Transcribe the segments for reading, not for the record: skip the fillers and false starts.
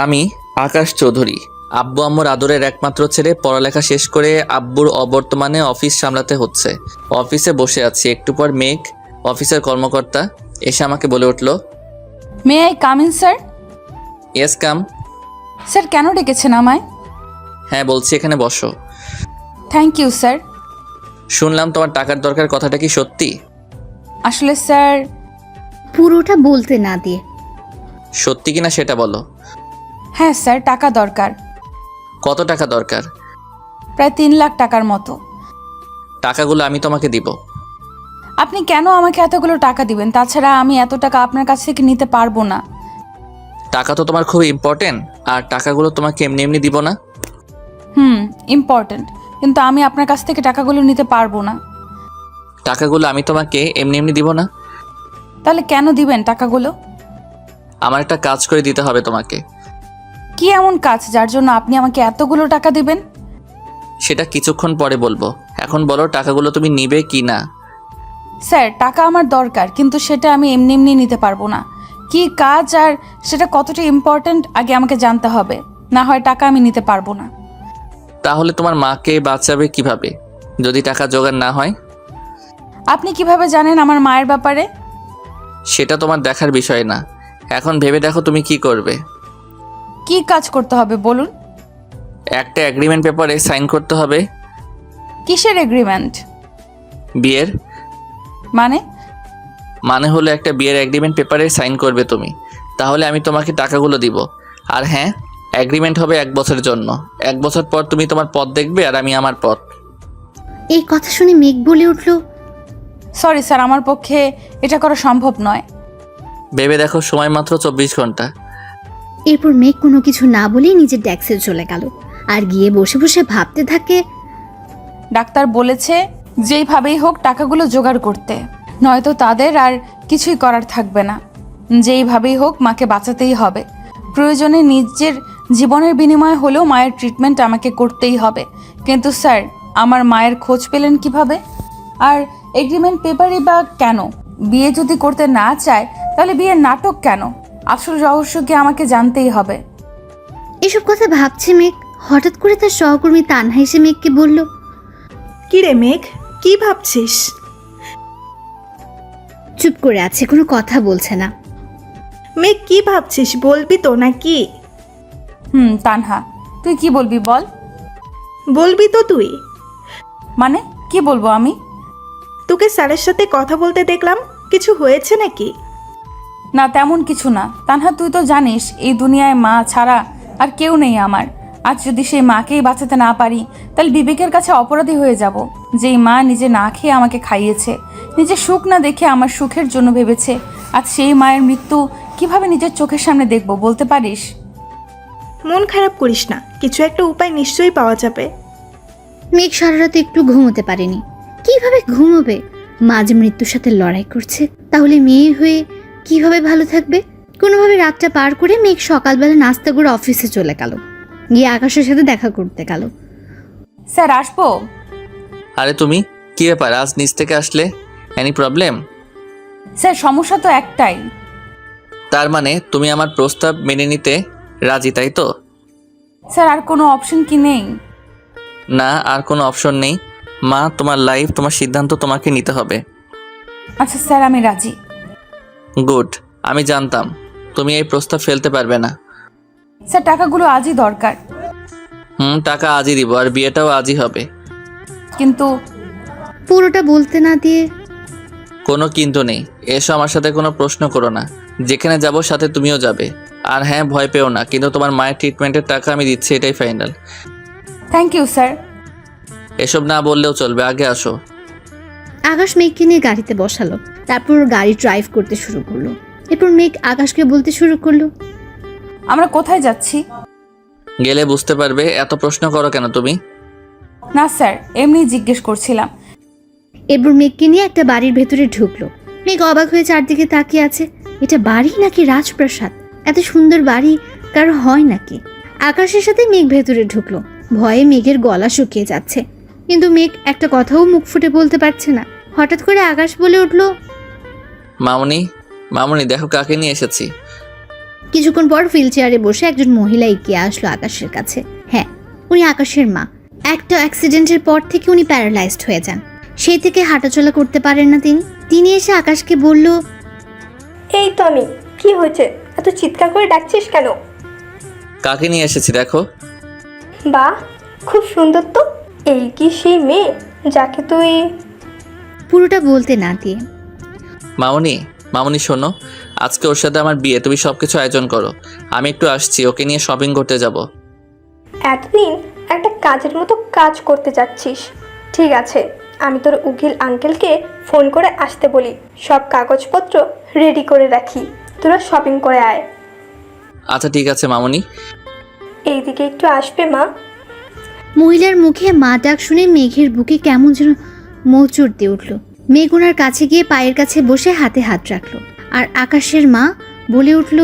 আমি আকাশ চৌধুরী, আব্বু আম্মুর আদরের একমাত্র ছেলে। পড়ালেখা শেষ করে আব্বুর অবর্তমানে অফিস সামলাতে হচ্ছে। অফিসে বসে আছি, একটু পর মেঘ, অফিসের কর্মকর্তা, এসে আমাকে বলে উঠল, may I come in sir? Yes come. Sir কেন ডেকেছেন আমায়? হ্যাঁ বলছি, এখানে বসো। Thank you sir. শুনলাম তোমার টাকার দরকার, কথাটা কি সত্যি? আসলে স্যার, পুরোটা বলতে না দিয়ে সত্যি কিনা সেটা বলো। হ্যাঁ স্যার, টাকা দরকার। কত টাকা দরকার? প্রায় 3 লাখ টাকার মতো। টাকাগুলো আমি তোমাকে দিব। আপনি কেন আমাকে এতগুলো টাকা দিবেন? তাছাড়া আমি এত টাকা আপনার কাছ থেকে নিতে পারবো না। টাকা তো তোমার খুব ইম্পর্টেন্ট, আর টাকাগুলো তোমাকে এমনি এমনি দিব না। ইম্পর্ট্যান্ট, কিন্তু আমি আপনার কাছ থেকে টাকাগুলো নিতে পারবো না। টাকাগুলো আমি তোমাকে এমনি এমনি দিব না। তাহলে কেন দিবেন টাকাগুলো? আমার একটা কাজ করে দিতে হবে তোমাকে। কি এমন কাজ যার জন্য আপনি আমাকে এতগুলো টাকা দিবেন? সেটা কিছুক্ষণ পরে বলবো, এখন বলো টাকাগুলো তুমি নিবে কি না। স্যার, টাকা আমার দরকার, কিন্তু সেটা আমি এমনি এমনি নিতে পারবো না। কি কাজ আর সেটা কতটা ইম্পর্ট্যান্ট আগে আমাকে জানতে হবে, না হয় টাকা আমি নিতে পারবো না। তাহলে তোমার মাকে বাঁচাবে কিভাবে যদি টাকা জোগাড় না হয়? আপনি কিভাবে জানেন আমার মায়ের ব্যাপারে? সেটা তোমার দেখার বিষয় না, এখন ভেবে দেখো তুমি কি করবে। কি কাজ করতে হবে বলুন? একটা এগ্রিমেন্ট পেপারে সাইন করতে হবে। কিসের এগ্রিমেন্ট? বিয়ের। মানে? মানে হলো একটা বিয়ের এগ্রিমেন্ট পেপারে সাইন করবে তুমি, তাহলে আমি তোমাকে টাকাগুলো দিব। আর হ্যাঁ, এগ্রিমেন্ট হবে 1 বছরের জন্য। 1 বছর পর তুমি তোমার পথ দেখবে আর আমি আমার পথ। এই কথা শুনে মেঘ বলে উঠল, সরি স্যার, আমার পক্ষে এটা করা সম্ভব নয়। ভেবে দেখো, সময় মাত্র 24 ঘন্টা। এরপর মেঘ কোনো কিছু না বলেই নিজের ডেস্কে চলে গেল আর গিয়ে বসে বসে ভাবতে থাকে। ডাক্তার বলেছে যেইভাবেই হোক টাকাগুলো জোগাড় করতে, নয়তো তাদের আর কিছুই করার থাকবে না। যেইভাবেই হোক মাকে বাঁচাতেই হবে। প্রয়োজনে নিজের জীবনের বিনিময়ে হলেও মায়ের ট্রিটমেন্ট আমাকে করতেই হবে। কিন্তু স্যার, আমার মায়ের খোঁজ পেলেন কিভাবে? আর এগ্রিমেন্ট পেপারই বা কেন? বিয়ে যদি করতে না চায় তাহলে বিয়ের নাটক কেন? আসল রহস্য কি আমাকে জানতেই হবে। এসব কথা ভাবছে মেঘ, হঠাৎ করে তার সহকর্মী তানহা এসে মেঘকে বলল, কি রে মেঘ, কি ভাবছিস? চুপ করে আছে, কোনো কথা বলছে না। মেঘ কি ভাবছিস, বলবি তো নাকি? তানহা, তুই কি বলবি বল। বলবি তো তুই? মানে কি বলবো আমি? তোকে স্যারের সাথে কথা বলতে দেখলাম, কিছু হয়েছে নাকি? না, তেমন কিছু না। তানহা, তুই তো জানিস এই দুনিয়ায় মা ছাড়া আর কেউ নেই আমার। আজ যদি সেই মাকেই বাঁচাতে না পারি তাহলে বিবেকের কাছে অপরাধী হয়ে যাব। যেই মা নিজে না খেয়ে আমাকে খাইয়েছে, নিজে সুখ না দেখে আমার সুখের জন্য ভেবেছে, আজ সেই মায়ের মৃত্যু কিভাবে নিজের চোখের সামনে দেখবো বলতে পারিস? মন খারাপ করিস না, কিছু একটা উপায় নিশ্চয়ই পাওয়া যাবে। মেঘ সারা রাতে একটু ঘুমোতে পারেনি। কিভাবে ঘুমোবে? মা যে মৃত্যুর সাথে লড়াই করছে, তাহলে মেয়ে হয়ে কিভাবে ভালো থাকবে? কোনোভাবে রাতটা পার করে মেঘ সকালবেলা নাস্তা করে অফিসে চলে গেল, গিয়ে আকাশের সাথে দেখা করতে গেল। স্যার, আসবো? আরে তুমি, কি ব্যাপার আজ নিচ থেকে আসলে? Any problem? স্যার, সমস্যা তো একটাই। তার মানে তুমি আমার প্রস্তাব মেনে নিতে রাজি, তাই তো? স্যার, আর কোনো অপশন কি নেই? না, আর কোনো অপশন নেই। মা, তোমার লাইফ, তোমার সিদ্ধান্ত তোমাকে নিতে হবে। আচ্ছা স্যার, আমি রাজি। গুড, আমি জানতাম তুমি এই প্রস্তাব ফেলতে পারবে না। স্যার, টাকাগুলো আজই দরকার। টাকা আজই দিব, আর বিয়েটাও আজই হবে। কিন্তু পুরোটা বলতে না দিয়ে কোনো কিন্তু নেই, এসো আমার সাথে, কোনো প্রশ্ন করো না। যেখানে যাব সাথে তুমিও যাবে। আর হ্যাঁ, ভয় পেও না, কিন্তু তোমার মায়ের ট্রিটমেন্টের টাকা আমি দিচ্ছি, এটাই ফাইনাল। Thank you sir. এসব না বললেও চলবে, আগে আসো। আকাশ মেঘকে নিয়ে গাড়িতে বসালো, তারপর গাড়ি ড্রাইভ করতে শুরু করলো। এরপর মেঘ আকাশকে বলতে শুরু করলো, আমরা কোথায় যাচ্ছি? গেলে বুঝতে পারবে, এত প্রশ্ন করো কেন তুমি? না স্যার, এমনি জিজ্ঞেস করছিলাম। এরপর মেঘকে নিয়ে একটা বাড়ির ভেতরে ঢুকলো। মেঘ অবাক হয়ে চারদিকে তাকিয়ে আছে। এটা বাড়ি নাকি রাজপ্রাসাদ? এত সুন্দর বাড়ি কারো হয় নাকি? আকাশের সাথে মেঘ ভেতরে ঢুকলো। ভয়ে মেঘের গলা শুকিয়ে যাচ্ছে, কিন্তু মেঘ একটা কথাও মুখ ফুটে বলতে পারছে না। হঠাৎ করে আকাশ বলে উঠলো, মামুনি, মামুনি দেখো কাকে নিয়ে এসেছি। কিছুক্ষণ পর হুইল চেয়ারে বসে একজন মহিলা এগিয়ে আসলো আকাশের কাছে। হ্যাঁ, উনি আকাশের মা। একটা অ্যাক্সিডেন্টের পর থেকে উনি প্যারালাইজড হয়ে যান। সেই থেকে হাঁটাচলা করতে পারেন না তিনি এসে আকাশকে বলল, এই তো আমি। কি হয়েছে, এত চিৎকার করে ডাকছিস কেন? কাকে নিয়ে এসেছি দেখো। বাহ, খুব সুন্দর তো। এই কি সেই মেয়ে যাকে তুই... পুরোটা বলতে না দিয়ে, মামনি, মামনি শোনো, আজকে ওর সাথে আমার বিয়ে, তুমি সব কিছু আয়োজন করো। আমি একটু আসছি, ওকে নিয়ে শপিং করতে যাব। এতদিন একটা কাজের মতো কাজ করতে যাচ্ছিস। ঠিক আছে, আমি তোর উকিল আঙ্কেলকে ফোন করে আসতে বলি, সব কাগজপত্র রেডি করে রাখি, তোরা শপিং করে আয়। আচ্ছা ঠিক আছে মামনি। এইদিকে একটু আসবে মা? মহিলার মুখে মা ডাক শুনে মেঘের বুকে কেমন যেন মোচড় দিয়ে উঠল। মেঘ ওনার কাছে গিয়ে পায়ের কাছে বসে হাতে হাত রাখলো। আর আকাশের মা বলে উঠল,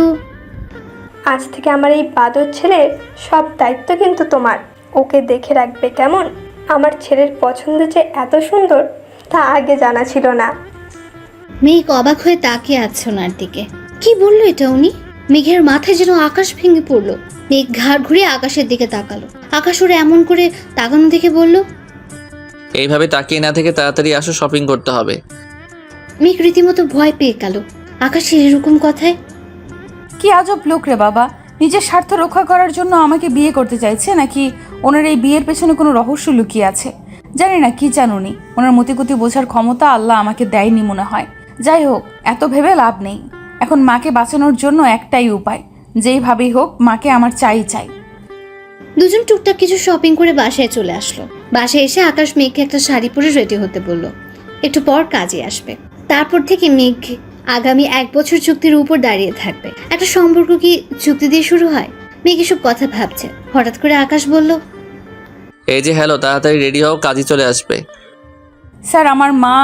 আজ থেকে আমার এই বাদর ছেলের সব দায়িত্ব কিন্তু তোমার। ওকে দেখে রাখবে কেমন? আমার ছেলের পছন্দ যে এত সুন্দর তা আগে জানা ছিল না। মেঘ অবাক হয়ে তাকিয়ে আছে ওনার দিকে। কি বললো এটা উনি? মেঘের মাথায় যেন আকাশ ভেঙে পড়লো। মেঘ ঘাড় ঘুরিয়ে আকাশের দিকে তাকালো। আকাশ ওরা এমন করে তাকানো দেখে বলল, এইভাবে তাকিয়ে না থেকে তাড়াতাড়ি আসো, শপিং করতে হবে। মেঘ রীতিমতো ভয় পেয়ে গেল আকাশের এরকম কথায়। কি আজব লোক রে বাবা, নিজের স্বার্থ রক্ষা করার জন্য আমাকে বিয়ে করতে চাইছে, নাকি ওনার এই বিয়ের পেছনে কোনো রহস্য লুকিয়ে আছে? জানি না কি চান উনি। ওনার মতিগতি বোঝার ক্ষমতা আল্লাহ আমাকে দেয়নি মনে হয়। যাই হোক, এত ভেবে লাভ নেই। এখন মাকে বাঁচানোর জন্য একটাই উপায়, যেইভাবেই হোক মাকে আমার চাই। দুজন টুকটাক কিছু শপিং করে বাসায় চলে আসলো। বাসায় এসে আকাশ মেঘকে একটা শাড়ি পরে রেডি হতে বলল, একটু পর কাজে আসবে। তারপর থেকে মেঘ আগামী 1 বছর চুক্তির উপর দাঁড়িয়ে থাকবে। একটা সম্পর্ক কি চুক্তি দিয়ে শুরু হয়? মেঘ এসব কথা ভাবছে, হঠাৎ করে আকাশ বলল, এই যে হ্যালো, তাড়াতাড়ি রেডি হও, কাজই চলে আসবে। স্যার, আমার মা...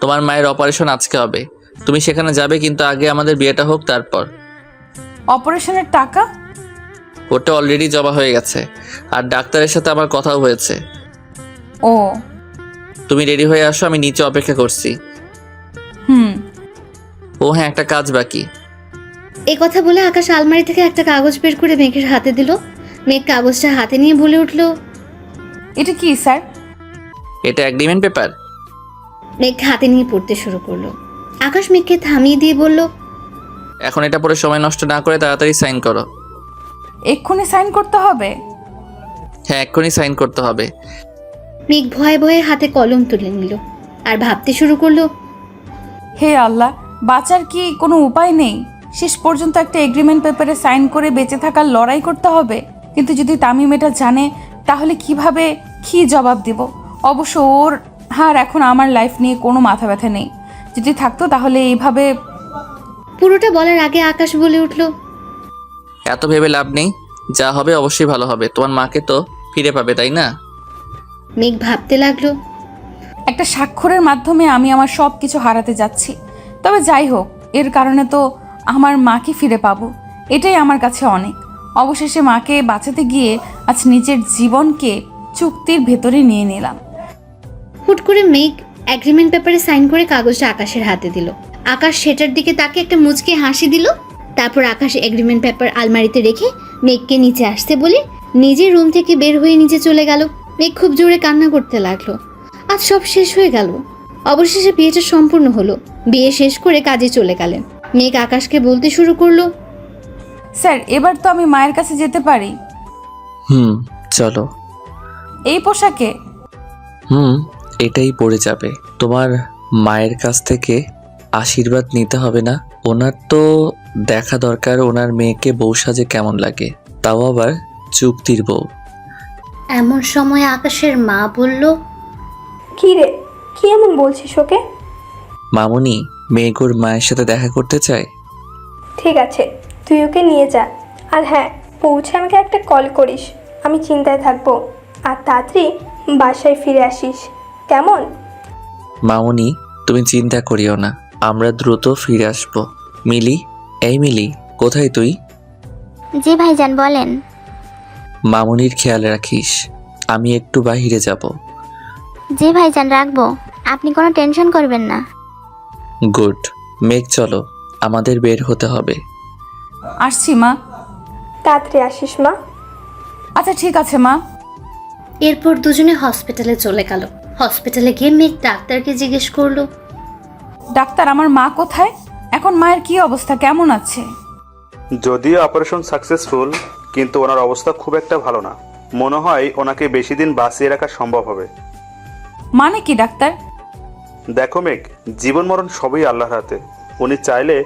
তোমার মায়ের অপারেশন আজকে হবে, তুমি সেখানে যাবে, কিন্তু আগে আমাদের বিয়েটা হোক তারপর। অপারেশনের টাকা? ওটা অলরেডি জমা হয়ে গেছে, আর ডাক্তারের সাথে আমার কথাও হয়েছে। ও। তুমি রেডি হয়ে আসো, আমি নিচে অপেক্ষা করছি। ও হ্যাঁ, একটা কাজ বাকি। এ কথা বলে আকাশ আলমারি থেকে একটা কাগজ বের করে মেঘের হাতে দিল। মেঘ কাগজটা হাতে নিয়ে বলে উঠল, এটা কি স্যার? এটা এগ্রিমেন্ট পেপার। মেঘ হাতে নিয়ে পড়তে শুরু করলো। আকাশ মেঘকে থামিয়ে দিয়ে বলল, এখন এটা পরে সময় নষ্ট না করে তাড়াতাড়ি সাইন করো। এক্ষুনি সাইন করতে হবে? হ্যাঁ, এক্ষুনি সাইন করতে হবে। মেঘ ভয়ে ভয়ে হাতে কলম তুলে নিল আর ভাবতে শুরু করলো, হে আল্লাহ, বাঁচার কি কোনো উপায় নেই? শেষ পর্যন্ত একটা এগ্রিমেন্ট পেপারে সাইন করে বেঁচে থাকার লড়াই করতে হবে। কিন্তু যদি তামিম এটা জানে, তাহলে কিভাবে কি জবাব দিব? অবশ্য ওর আর এখন আমার লাইফ নিয়ে কোনো মাথা ব্যথা নেই। যদি থাকতো তাহলে এইভাবে... পুরোটা বলার আগে আকাশ বলে উঠল, এত ভেবে লাভ নেই, যা হবে অবশ্যই ভালো হবে। তোমার মাকে তো ফিরে পাবে, তাই না? মেঘ ভাবতে লাগলো, একটা স্বাক্ষরের মাধ্যমে আমি আমার সব কিছু হারাতে যাচ্ছি। তবে যাই হোক, এর কারণে তো আমার মাকে ফিরে পাবো, এটাই আমার কাছে অনেক। অবশেষে মাকে বাঁচাতে গিয়ে আজ নিজের জীবনকে চুক্তির ভেতরে নিয়ে নিলাম। হুট করে মেঘ এগ্রিমেন্ট পেপারে সাইন করে কাগজটা আকাশের হাতে দিল। আকাশ সেটার দিকে তাকে একটা মুচকে হাসি দিল। তারপর আকাশ এগ্রিমেন্ট পেপার আলমারিতে রেখে মেঘকে নিচে আসতে বলে নিজের রুম থেকে বের হয়ে নিচে চলে গেল। মেঘ খুব জোরে কান্না করতে লাগলো। আজ সব শেষ হয়ে গেল। অবশেষে বিয়েটা সম্পূর্ণ হলো। বিয়ে শেষ করে কাজে চলে গেলেন। মেঘ আকাশকে বলতে শুরু করলো, স্যার, এবার তো আমি মায়ের কাছে যেতে পারি? চলো। এই পোশাকে? এটাই পড়ে যাবে। তোমার মায়ের কাছ থেকে আশীর্বাদ নিতে হবে না? ওনার তো দেখা দরকার ওনার মেয়েকে বউ সাজে কেমন লাগে, তাও আবার চুক্তির বউ। এমন সময় আকাশের মা বলল, কি রে, কি এমন বলছিস ওকে? মামুনি, মেঘোর মায়ের সাথে দেখা করতে চায়। ঠিক আছে, তুই ওকে নিয়ে যা। আর হ্যাঁ, পৌঁছে আমাকে একটা কল করিস, আমি চিন্তায় থাকবো। আর তাড়াতাড়ি বাসায় ফিরে আসিস, কেমন? মামুনি, তুমি চিন্তা করিও না, আমরা দ্রুত ফিরে আসবো। মিলি, এই মিলি, কোথায় তুই? জি ভাইজান, বলেন। মামুনির খেয়াল রাখিস, আমি একটু বাহিরে যাব। জি ভাইজান, রাখবো, আপনি কোনো টেনশন করবেন না। গুড। মেঘ চলো, আমাদের বের হতে হবে। আসছি মা। তাড়াতাড়ি আসিস মা। আচ্ছা ঠিক আছে মা। এরপর দুজনে হসপিটালে চলে গেল। হসপিটালে গিয়ে মেঘ ডাক্তারকে জিজ্ঞেস করলো, ডাক্তার আমার মা কোথায়? এখন মায়ের কি অবস্থা, কেমন আছে? যদিও অপারেশন সাকসেসফুল, কিন্তু ওনার অবস্থা খুব একটা ভালো না। মনে হয় ওনাকে বেশি দিন বাঁচিয়ে রাখা সম্ভব হবে। মানে কি ডাক্তার? দেখো মেঘ, জীবন মরণ সবই আল্লাহর হাতে। উনি চাইলে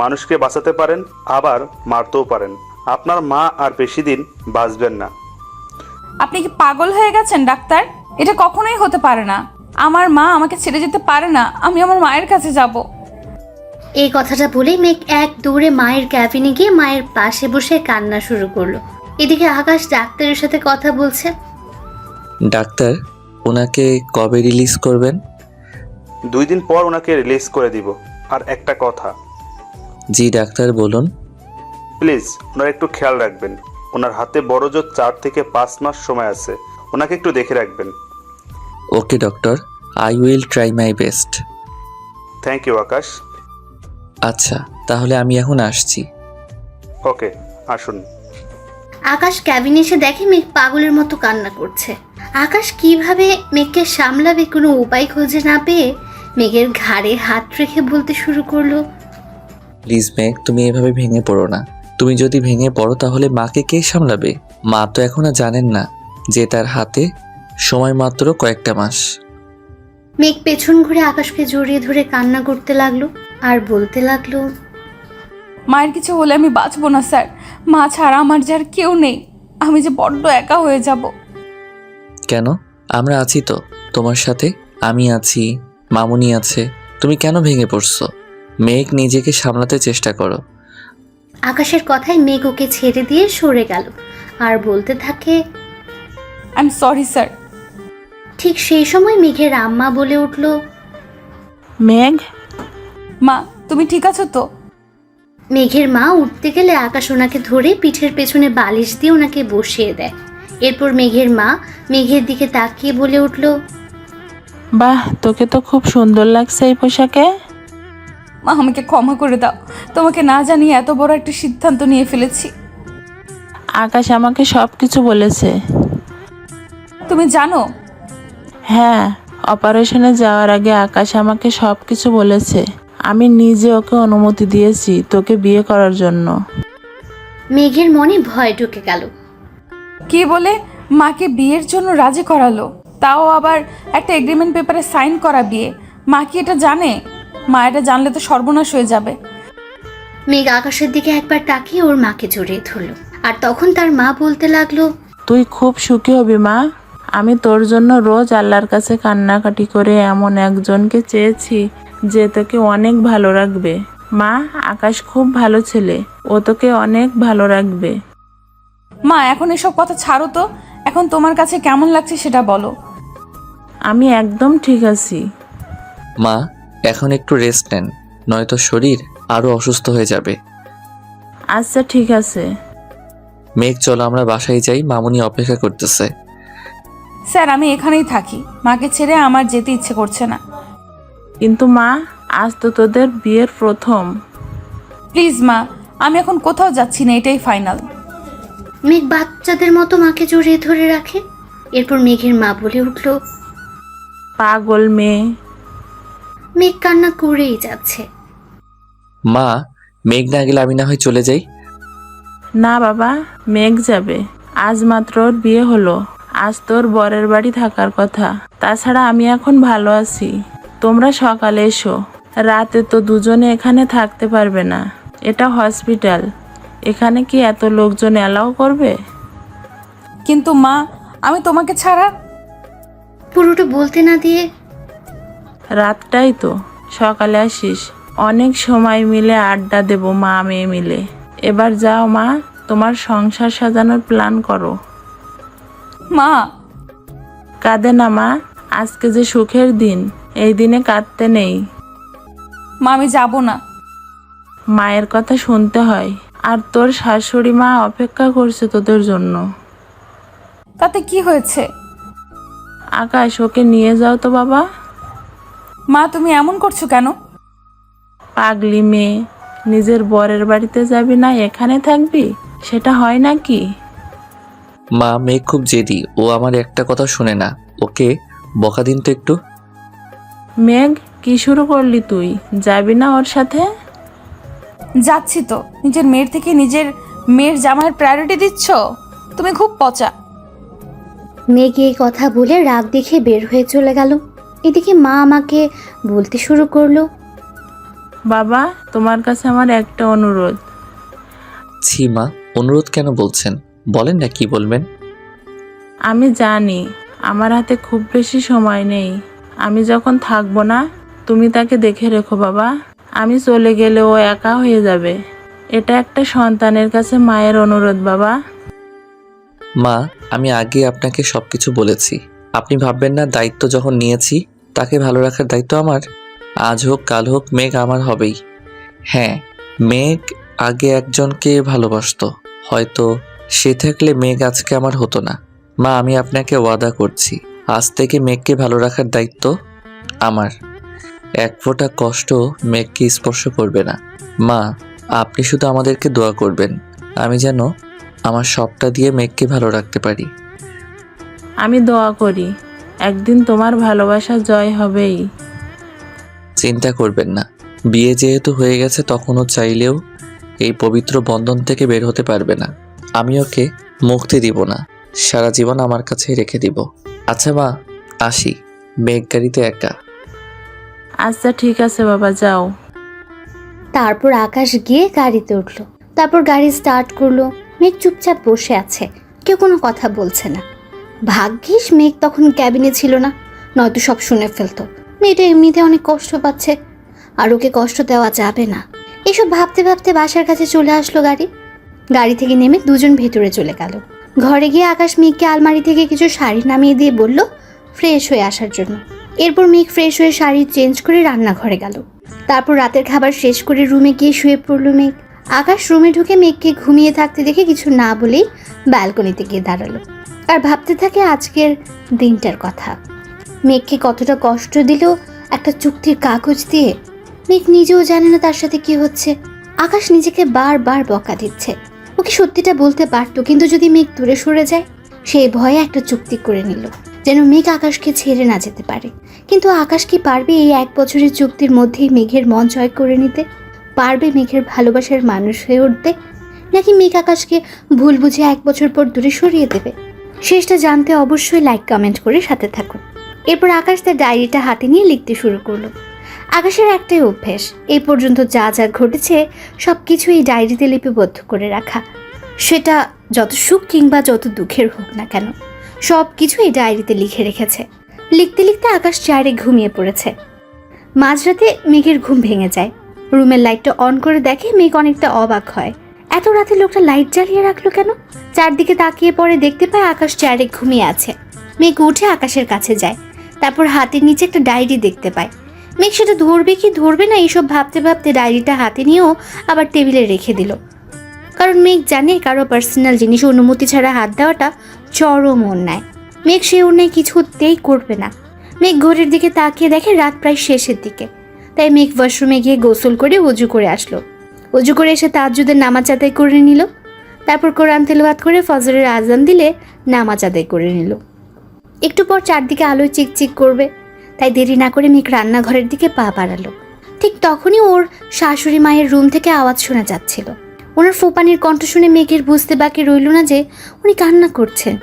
মানুষকে বাঁচাতে পারেন, আবার মারতেও পারেন। আপনার মা আর বেশি দিন বাঁচবেন না। আপনি কি পাগল হয়ে গেছেন ডাক্তার? এটা কখনোই হতে পারে না। আমার মা আমাকে ছেড়ে যেতে পারে না। আমি আমার মায়ের কাছে যাব। এই কথাটা বলেই মেঘ এক দৌড়ে মায়ের ক্যাবিনে গিয়ে মায়ের পাশে বসে কান্না শুরু করলো। এদিকে আকাশ ডাক্তারের সাথে কথা বলছে। ডাক্তার, ওনাকে কবে রিলিজ করবেন? 2 দিন পর ওনাকে রিলিজ করে দিব। আর একটা কথা, জি ডাক্তার বলুন। প্লিজ ওনার একটু খেয়াল রাখবেন। ওনার হাতে বড় জোর 4 থেকে 5 মাস সময় আছে। ওনাকে একটু দেখে রাখবেন। Okay doctor, I will try my best. Thank you Akash. আচ্ছা, তাহলে আমি এখন আসছি। ওকে, আসুন। আকাশ ক্যাবিনে এসে দেখে মেঘ পাগলের মতো কান্না করছে। আকাশ কিভাবে মেঘকে সামলাবে কোনো উপায় খুঁজে না পেয়ে মেঘের ঘাড়ে হাত রেখে বলতে শুরু করলো, প্লিজ মেঘ, তুমি এভাবে ভেঙে পড়ো না। তুমি যদি ভেঙে পড়ো তাহলে মাকে কে সামলাবে? মা তো এখনো জানেন না যে তার হাতে সময় মাত্র কয়েকটা মাস। মেঘ পেছন ঘুরে আকাশকে জড়িয়ে ধরে কান্না করতে লাগলো আর বলতে লাগলো, মায়ের কিছু হলে আমি বাঁচবো না স্যার। মা ছাড়া আমার যার কেউ নেই। আমি যে বড্ড একা হয়ে যাব। কেন? আমরা আছি তো তোমার সাথে। আমি আছি, মামুনি আছে। তুমি কেন ভেঙে পড়ছো? মেঘ, নিজেকে সামলাতে চেষ্টা করো। আকাশের কথায় মেঘ ওকে ছেড়ে দিয়ে সরে গেল আর বলতে থাকে, আই এম সরি স্যার। ঠিক সেই সময় মেঘের আম্মা বলে উঠল, মেঘ, মা তুমি ঠিক আছো তো? মেঘের মা উঠতে গেলে আকাশ ওনাকে ধরে পিঠের পেছনে বালিশ দিয়ে ওনাকে বসিয়ে দেয়। এরপর মেঘের মা মেঘের দিকে তাকিয়ে বলে উঠল, বাহ, তোকে তো খুব সুন্দর লাগছে এই পোশাকে। মা আমাকে ক্ষমা করে দাও। তোমাকে না জানিয়ে এত বড় একটা সিদ্ধান্ত নিয়ে ফেলেছি। আকাশ আমাকে সব কিছু বলেছে। তুমি জানো? হ্যাঁ, অপারেশনে যাওয়ার আগে আকাশ আমাকে সব কিছু বলেছে। আমি নিজে ওকে অনুমতি দিয়েছি তোকে বিয়ে করার জন্য। মেঘের মনে ভয় ঢুকে গেল। কি বলে? মাকে বিয়ের জন্য রাজি করালো, তাও আবার একটা এগ্রিমেন্ট পেপারে সাইন করা বিয়ে। মা কি এটা জানে? মা এটা জানলে তো সর্বনাশ হয়ে যাবে। মেঘ আকাশের দিকে একবার তাকিয়ে ওর মাকে জড়িয়ে ধরল আর তখন তার মা বলতে লাগলো, তুই খুব সুখী হবি মা। আমি তোর জন্য রোজ আল্লাহর কাছে কান্নাকাটি করে এমন একজনকে চেয়েছি যে তোকে অনেক ভালো রাখবে। মা, আকাশ খুব ভালো ছেলে, ও তোকে অনেক ভালো রাখবে। মা এখন এসব কথা ছাড়ো তো। এখন তোমার কাছে কেমন লাগছে সেটা বলো। আমি একদম ঠিক আছি। মা, এখন একটু রেস্ট নেন, নয়তো শরীর আরো অসুস্থ হয়ে যাবে। আচ্ছা ঠিক আছে। মেঘ, চলো আমরা বাসায় যাই, মামুনি অপেক্ষা করতেছে। স্যার আমি এখানেই থাকি। মাকে ছেড়ে আমার যেতে ইচ্ছে করছে না। কিন্তু মা, আজ তো তোদের বিয়ের প্রথম। প্লিজ মা, আমি এখন কোথাও যাচ্ছি না, এটাই ফাইনাল। মেঘ বাচ্চাদের মতো মাকে জড়িয়ে ধরে রাখে। এরপর মেঘের মা বলে উঠল, পাগল মেয়ে। মেঘ কান্না করেই যাচ্ছে। মা, মেঘ না গেলে আমি না হয় চলে যাই। না বাবা, মেঘ যাবে। আজ মাত্র ওর বিয়ে হলো। আজ তোর বরের বাড়ি থাকার কথা। তাছাড়া আমি এখন ভালো আছি। তোমরা সকালে এসো। রাতে তো দুজনে এখানে থাকতে পারবে না। এটা হসপিটাল, এখানে কি এত লোকজন অ্যালাউ করবে? কিন্তু মা, আমি তোমাকে ছাড়া। পুরোটা বলতে না দিয়ে, রাতটাই তো, সকালে আসিস। অনেক সময় মিলে আড্ডা দেব মা মেয়ে মিলে। এবার যাও মা, তোমার সংসার সাজানোর প্ল্যান করো। মা, কাঁদে না মা, আজকে যে সুখের দিন, এই দিনে কাঁদতে নেই। মা আমি যাব না। মায়ের কথা শুনতে হয়, আর তোর শাশুড়ি মা অপেক্ষা করছে তোদের জন্য। তাতে কি হয়েছে? আকাশ, ওকে নিয়ে যাও তো বাবা। মা তুমি এমন করছো কেন? পাগলি মেয়ে, নিজের বরের বাড়িতে যাবি না এখানে থাকবি? সেটা হয় নাকি? মা, মেয়ে খুব জেদি, ও আমার একটা কথা শুনে না। ওকে বকা দিন তো একটু। মেঘ, কি শুরু করলি তুই? যাবি না ওর সাথে? যাচ্ছি তো। নিজের মেয়ের থেকে নিজের মেয়ের জামাইয়ের প্রায়োরিটি দিচ্ছ? তুমি খুব পচা। মেঘ এই কথা বলে রাগ দেখে বের হয়ে চলে গেল। এদিকে মা আমাকে বলতে শুরু করলো, বাবা, তোমার কাছে আমার একটা অনুরোধ। ছি মা, অনুরোধ কেন বলছেন? বলেন না, কি বলবেন? আমি জানি আমার হাতে খুব বেশি সময় নেই। আমি যখন থাকবো না, তুমি তাকে দেখে রেখো বাবা। আমি চলে গেলে ও একা হয়ে যাবে। এটা একটা সন্তানের কাছে মায়ের অনুরোধ বাবা। মা, আমি আগে আপনাকে সবকিছু বলেছি। আপনি ভাববেন না দায়িত্ব যখন নিয়েছি তাকে ভালো রাখার দায়িত্ব আমার। আজ হোক কাল হোক মেঘ আমার হবেই। হ্যাঁ, মেঘ আগে একজনকে ভালোবাসতো, হয়তো সে থাকলে মেঘ আজকে আমার হতো না। মা, আমি আপনাকে ওয়াদা করছি, আজ থেকে মেঘকে ভালো রাখার দায়িত্ব আমার। এক ফোঁটা কষ্ট মেঘকে স্পর্শ করবে না। মা, আপনি শুধু আমাদেরকে দোয়া করবেন, আমি যেন আমার সবটা দিয়ে মেঘকে ভালো রাখতে পারি। আমি দোয়া করি একদিন তোমার ভালোবাসা জয় হবেই। চিন্তা করবেন না, বিয়ে যেহেতু হয়ে গেছে তখনও চাইলেও এই পবিত্র বন্ধন থেকে বের হতে পারবে না। আমি ওকে মুক্তি দিব না, সারা জীবন আমার কাছেই রেখে দিব। আচ্ছা মা, আসি। মেঘ গাড়িতে একা। আচ্ছা ঠিক আছে বাবা, যাও। তারপর আকাশ গিয়ে গাড়িতে উঠলো। তারপর গাড়ি স্টার্ট করলো। মেঘ চুপচাপ বসে আছে, কেউ কোনো কথা বলছে না। ভাগ্যিস মেঘ তখন ক্যাবিনে ছিল না, নয়তো সব শুনে ফেলতো। মেয়েটা এমনিতে অনেক কষ্ট পাচ্ছে, আর ওকে কষ্ট দেওয়া যাবে না। এসব ভাবতে ভাবতে বাসার কাছে চলে আসলো গাড়ি থেকে নেমে দুজন ভেতরে চলে গেল। ঘরে গিয়ে আকাশ মেঘকে আলমারি থেকে কিছু শাড়ি নামিয়ে দিয়ে বলল ফ্রেশ হয়ে আসার জন্য। এরপর মেঘ ফ্রেশ হয়ে শাড়ি চেঞ্জ করে রান্নাঘরে গেল। তারপর রাতের খাবার শেষ করে রুমে গিয়ে শুয়ে পড়লো মেঘ। আকাশ রুমে ঢুকে মেঘকে ঘুমিয়ে থাকতে দেখে কিছু না বলেই ব্যালকনিতে গিয়ে দাঁড়ালো আর ভাবতে থাকে আজকের দিনটার কথা। মেঘকে কতটা কষ্ট দিল একটা চুক্তির কাগজ দিয়ে। মেঘ নিজেও জানে না তার সাথে কি হচ্ছে। আকাশ নিজেকে বারবার বকা দিচ্ছে। ওকে সত্যিটা বলতে পারতো, কিন্তু যদি মেঘ দূরে সরে যায়, সেই ভয়ে একটা চুক্তি করে নিল যেন মেঘ আকাশকে ছেড়ে না যেতে পারে। কিন্তু আকাশ কি পারবে এই 1 বছরের চুক্তির মধ্যেই মেঘের মন জয় করে নিতে? পারবে মেঘের ভালোবাসার মানুষ হয়ে উঠতে? নাকি মেঘ আকাশকে ভুল বুঝে 1 বছর পর দূরে সরিয়ে দেবে? শেষটা জানতে অবশ্যই লাইক কমেন্ট করে সাথে থাকুন। এরপর আকাশ তার ডায়েরিটা হাতে নিয়ে লিখতে শুরু করলো। আকাশের একটাই অভ্যেস, এই পর্যন্ত যা যা ঘটেছে সব কিছু এই ডায়েরিতে লিপিবদ্ধ করে রাখা। সেটা যত সুখ কিংবা যত দুঃখের হোক না কেন, সব কিছু এই ডায়েরিতে লিখে রেখেছে। লিখতে লিখতে আকাশ চেয়ারে ঘুমিয়ে পড়েছে। মাঝরাতে মেঘের ঘুম ভেঙে যায়। রুমের লাইটটা অন করে দেখে মেঘ অনেকটা অবাক হয়। এত রাতে লোকটা লাইট জ্বালিয়ে রাখলো কেন? চারদিকে তাকিয়ে পরে দেখতে পায় আকাশ চেয়ারে ঘুমিয়ে আছে। মেঘ উঠে আকাশের কাছে যায়। তারপর হাতের নিচে একটা ডায়েরি দেখতে পায়। মেঘ সেটা ধরবে কি ধরবে না এইসব ভাবতে ভাবতে ডায়েরিটা হাতে নিয়েও আবার টেবিলে রেখে দিল। কারণ মেঘ জানে কারো পার্সোনাল জিনিস অনুমতি ছাড়া হাত দেওয়াটা চরম অন্যায়। মেঘ সে অন্যায় কিছুতেই করবে না। মেঘ ঘড়ির দিকে তাকিয়ে দেখে রাত প্রায় শেষের দিকে। তাই মেঘ ওয়াশরুমে গিয়ে গোসল করে অজু করে আসলো। অজু করে এসে তাহাজ্জুদের নামাজ আদায় করে নিল। তারপর কোরআন তেলাওয়াত করে ফজরের আজান দিলে নামাজ আদায় করে নিল। একটু পর চারদিকে আলোয় চিকচিক করবে, তাই দেরি না করে মেঘ রান্নাঘরের দিকে পা বাড়ালো। ঠিক তখনই ওর শাশুড়ি মায়ের রুম থেকে আওয়াজ শোনা যাচ্ছিল। ওনার ফোপানির কণ্ঠ শুনে মেঘের বুঝতে বাকি রইল না যে উনি কান্না করছেন।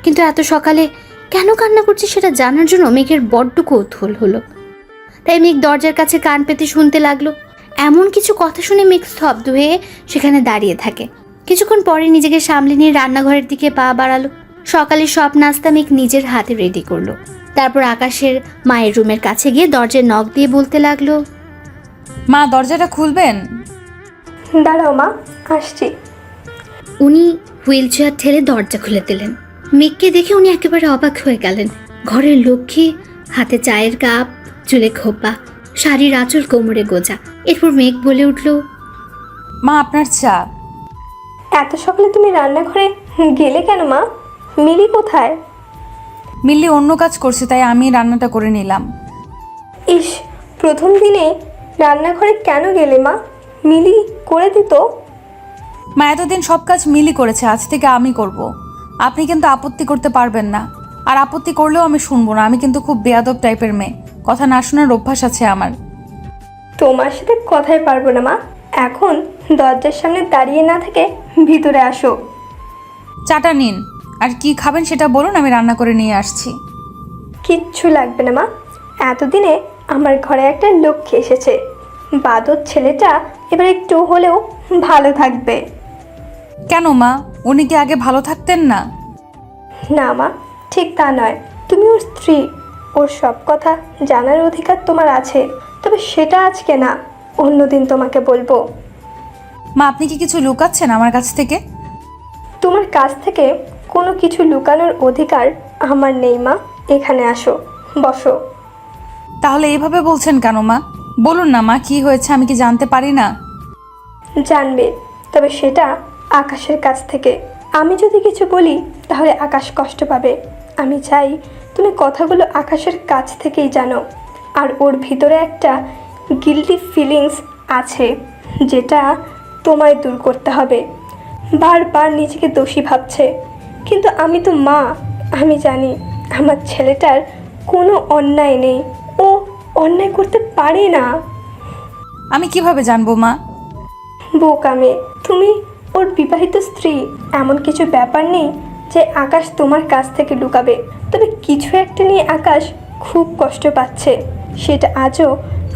কিন্তু এত সকালে কেন কান্না করছে সেটা জানার জন্য মেঘের বড্ড কৌতূহল হলো। তাই মেঘ দরজার কাছে কান পেতে শুনতে লাগলো। এমন কিছু কথা শুনে মেঘ স্তব্ধ হয়ে সেখানে দাঁড়িয়ে থাকে। কিছুক্ষণ পরে নিজেকে সামলে নিয়ে রান্নাঘরের দিকে পা বাড়ালো। সকালে সব নাস্তা মেঘ নিজের হাতে রেডি করলো। তারপর আকাশের মায়ের রুমের কাছে গিয়ে দরজার নখ দিয়ে বলতে লাগলো, মা, দরজাটা খুলবেন? দাঁড়াও মা, আসছি। উনি হুইল চেয়ার ঠেলে দরজা খুলে দিলেন। মেঘকে দেখে উনি একেবারে অবাক হয়ে গেলেন। ঘরের লক্ষ্মী, হাতে চায়ের কাপ, চুলে খোপা, শাড়ির আঁচল কোমরে গোজা। এরপর মেঘ বলে উঠল, মা, আপনার চা। এত সকালে তুমি রান্নাঘরে গেলে কেন মা? মিলি কোথায়? মিল্লি অন্য কাজ করছে, তাই আমি রান্নাটা করে নিলাম। ইস, প্রথম দিনে রান্নাঘরে কেন গেলে মা? মিলি করে দিত। মা এতদিন সব কাজ মিলি করেছে, আজ থেকে আমি করব। আপনি কিন্তু আপত্তি করতে পারবেন না, আর আপত্তি করলেও আমি শুনবো না। আমি কিন্তু খুব বেয়াদব টাইপের মেয়ে, কথা না শোনার অভ্যাস আছে আমার। তোমার সাথে কথাই পারবো না মা। এখন দরজার সামনে দাঁড়িয়ে না থেকে ভিতরে আসো। চাটা নিন, আর কি খাবেন সেটা বলুন, আমি রান্না করে নিয়ে আসছি। কিচ্ছু লাগবে না মা, এতদিনে আমার ঘরে একটা লক্ষ্মী এসেছে। বাদর ছেলেটা এবার একটু হলেও ভালো থাকবে। কেন মা, উনি কি আগে ভালো থাকতেন না? না মা, ঠিক তা নয়। তুমি ওর স্ত্রী, ওর সব কথা জানার অধিকার তোমার আছে। তবে সেটা আজকে না, অন্যদিন তোমাকে বলবো। মা, আপনি কি কিছু লুকাচ্ছেন আমার কাছ থেকে? তোমার কাছ থেকে কোনো কিছু লুকানোর অধিকার আমার নেই মা। এখানে আসো, বসো। তাহলে এইভাবে বলছেন কেন মা? বলুন না মা, কি হয়েছে, আমি কি জানতে পারি না? জানবে, তবে সেটা আকাশের কাছ থেকে। আমি যদি কিছু বলি তাহলে আকাশ কষ্ট পাবে। আমি চাই তুমি কথাগুলো আকাশের কাছ থেকেই জানো। আর ওর ভিতরে একটা গিল্টি ফিলিংস আছে, যেটা তোমায় দূর করতে হবে। বারবার নিজেকে দোষী ভাবছে, কিন্তু আমি তো মা। আমি জানি আমার ছেলেটার কোনো অন্যায় নেই, ও অন্যায় করতে পারে না। আমি কিভাবে জানবো মা? বোকা মেয়ে তুমি, ওর বিবাহিত স্ত্রী। এমন কিছু ব্যাপার নেই যে আকাশ তোমার কাছ থেকে লুকাবে। তবে কিছু একটা নিয়ে আকাশ খুব কষ্ট পাচ্ছে, সেটা আজও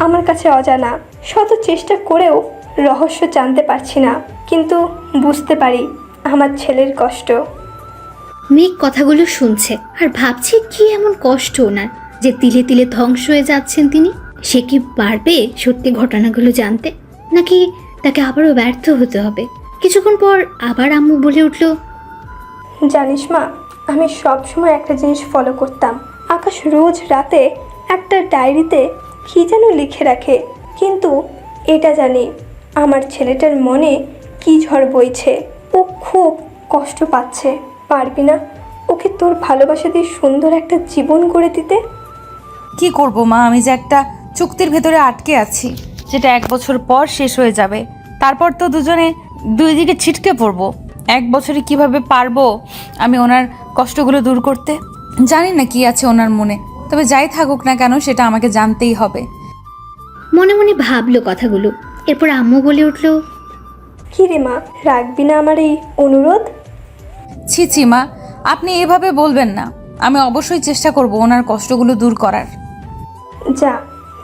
আমার কাছে অজানা। শত চেষ্টা করেও রহস্য জানতে পারছি না, কিন্তু বুঝতে পারি আমার ছেলের কষ্ট। মেঘ কথাগুলো শুনছে আর ভাবছে কি এমন কষ্ট ওনার যে তিলে তিলে ধ্বংস হয়ে যাচ্ছেন তিনি। সে কি পারবে সত্যি ঘটনাগুলো জানতে, নাকি তাকে আবারও ব্যর্থ হতে হবে? কিছুক্ষণ পর আবার আম্মু বলে উঠল, জানিস মা, আমি সব সময় একটা জিনিস ফলো করতাম। আকাশ রোজ রাতে একটা ডায়েরিতে কী যেন লিখে রাখে, কিন্তু এটা জানি আমার ছেলেটার মনে কী ঝড় বইছে। ও খুব কষ্ট পাচ্ছে। পারবি না ওকে তোর ভালোবাসা দিয়ে সুন্দর একটা জীবন গড়ে দিতে? কি করব মা, আমি যে একটা চুক্তির ভেতরে আটকে আছি, যেটা 1 বছর পর শেষ হয়ে যাবে। তারপর তো দুজনে দুই দিকে ছিটকে পড়বো। 1 বছরে কিভাবে পারবো আমি ওনার কষ্টগুলো দূর করতে? জানি না কি আছে ওনার মনে, তবে যাই থাকুক না কেন সেটা আমাকে জানতেই হবে। মনে মনে ভাবলো কথাগুলো। এরপর আম্মু বলে উঠল, কী রে মা, রাখবি না আমার এই অনুরোধ? ছি ছি মা, আপনি এভাবে বলবেন না। আমি অবশ্যই চেষ্টা করব ওনার কষ্টগুলো দূর করার। যা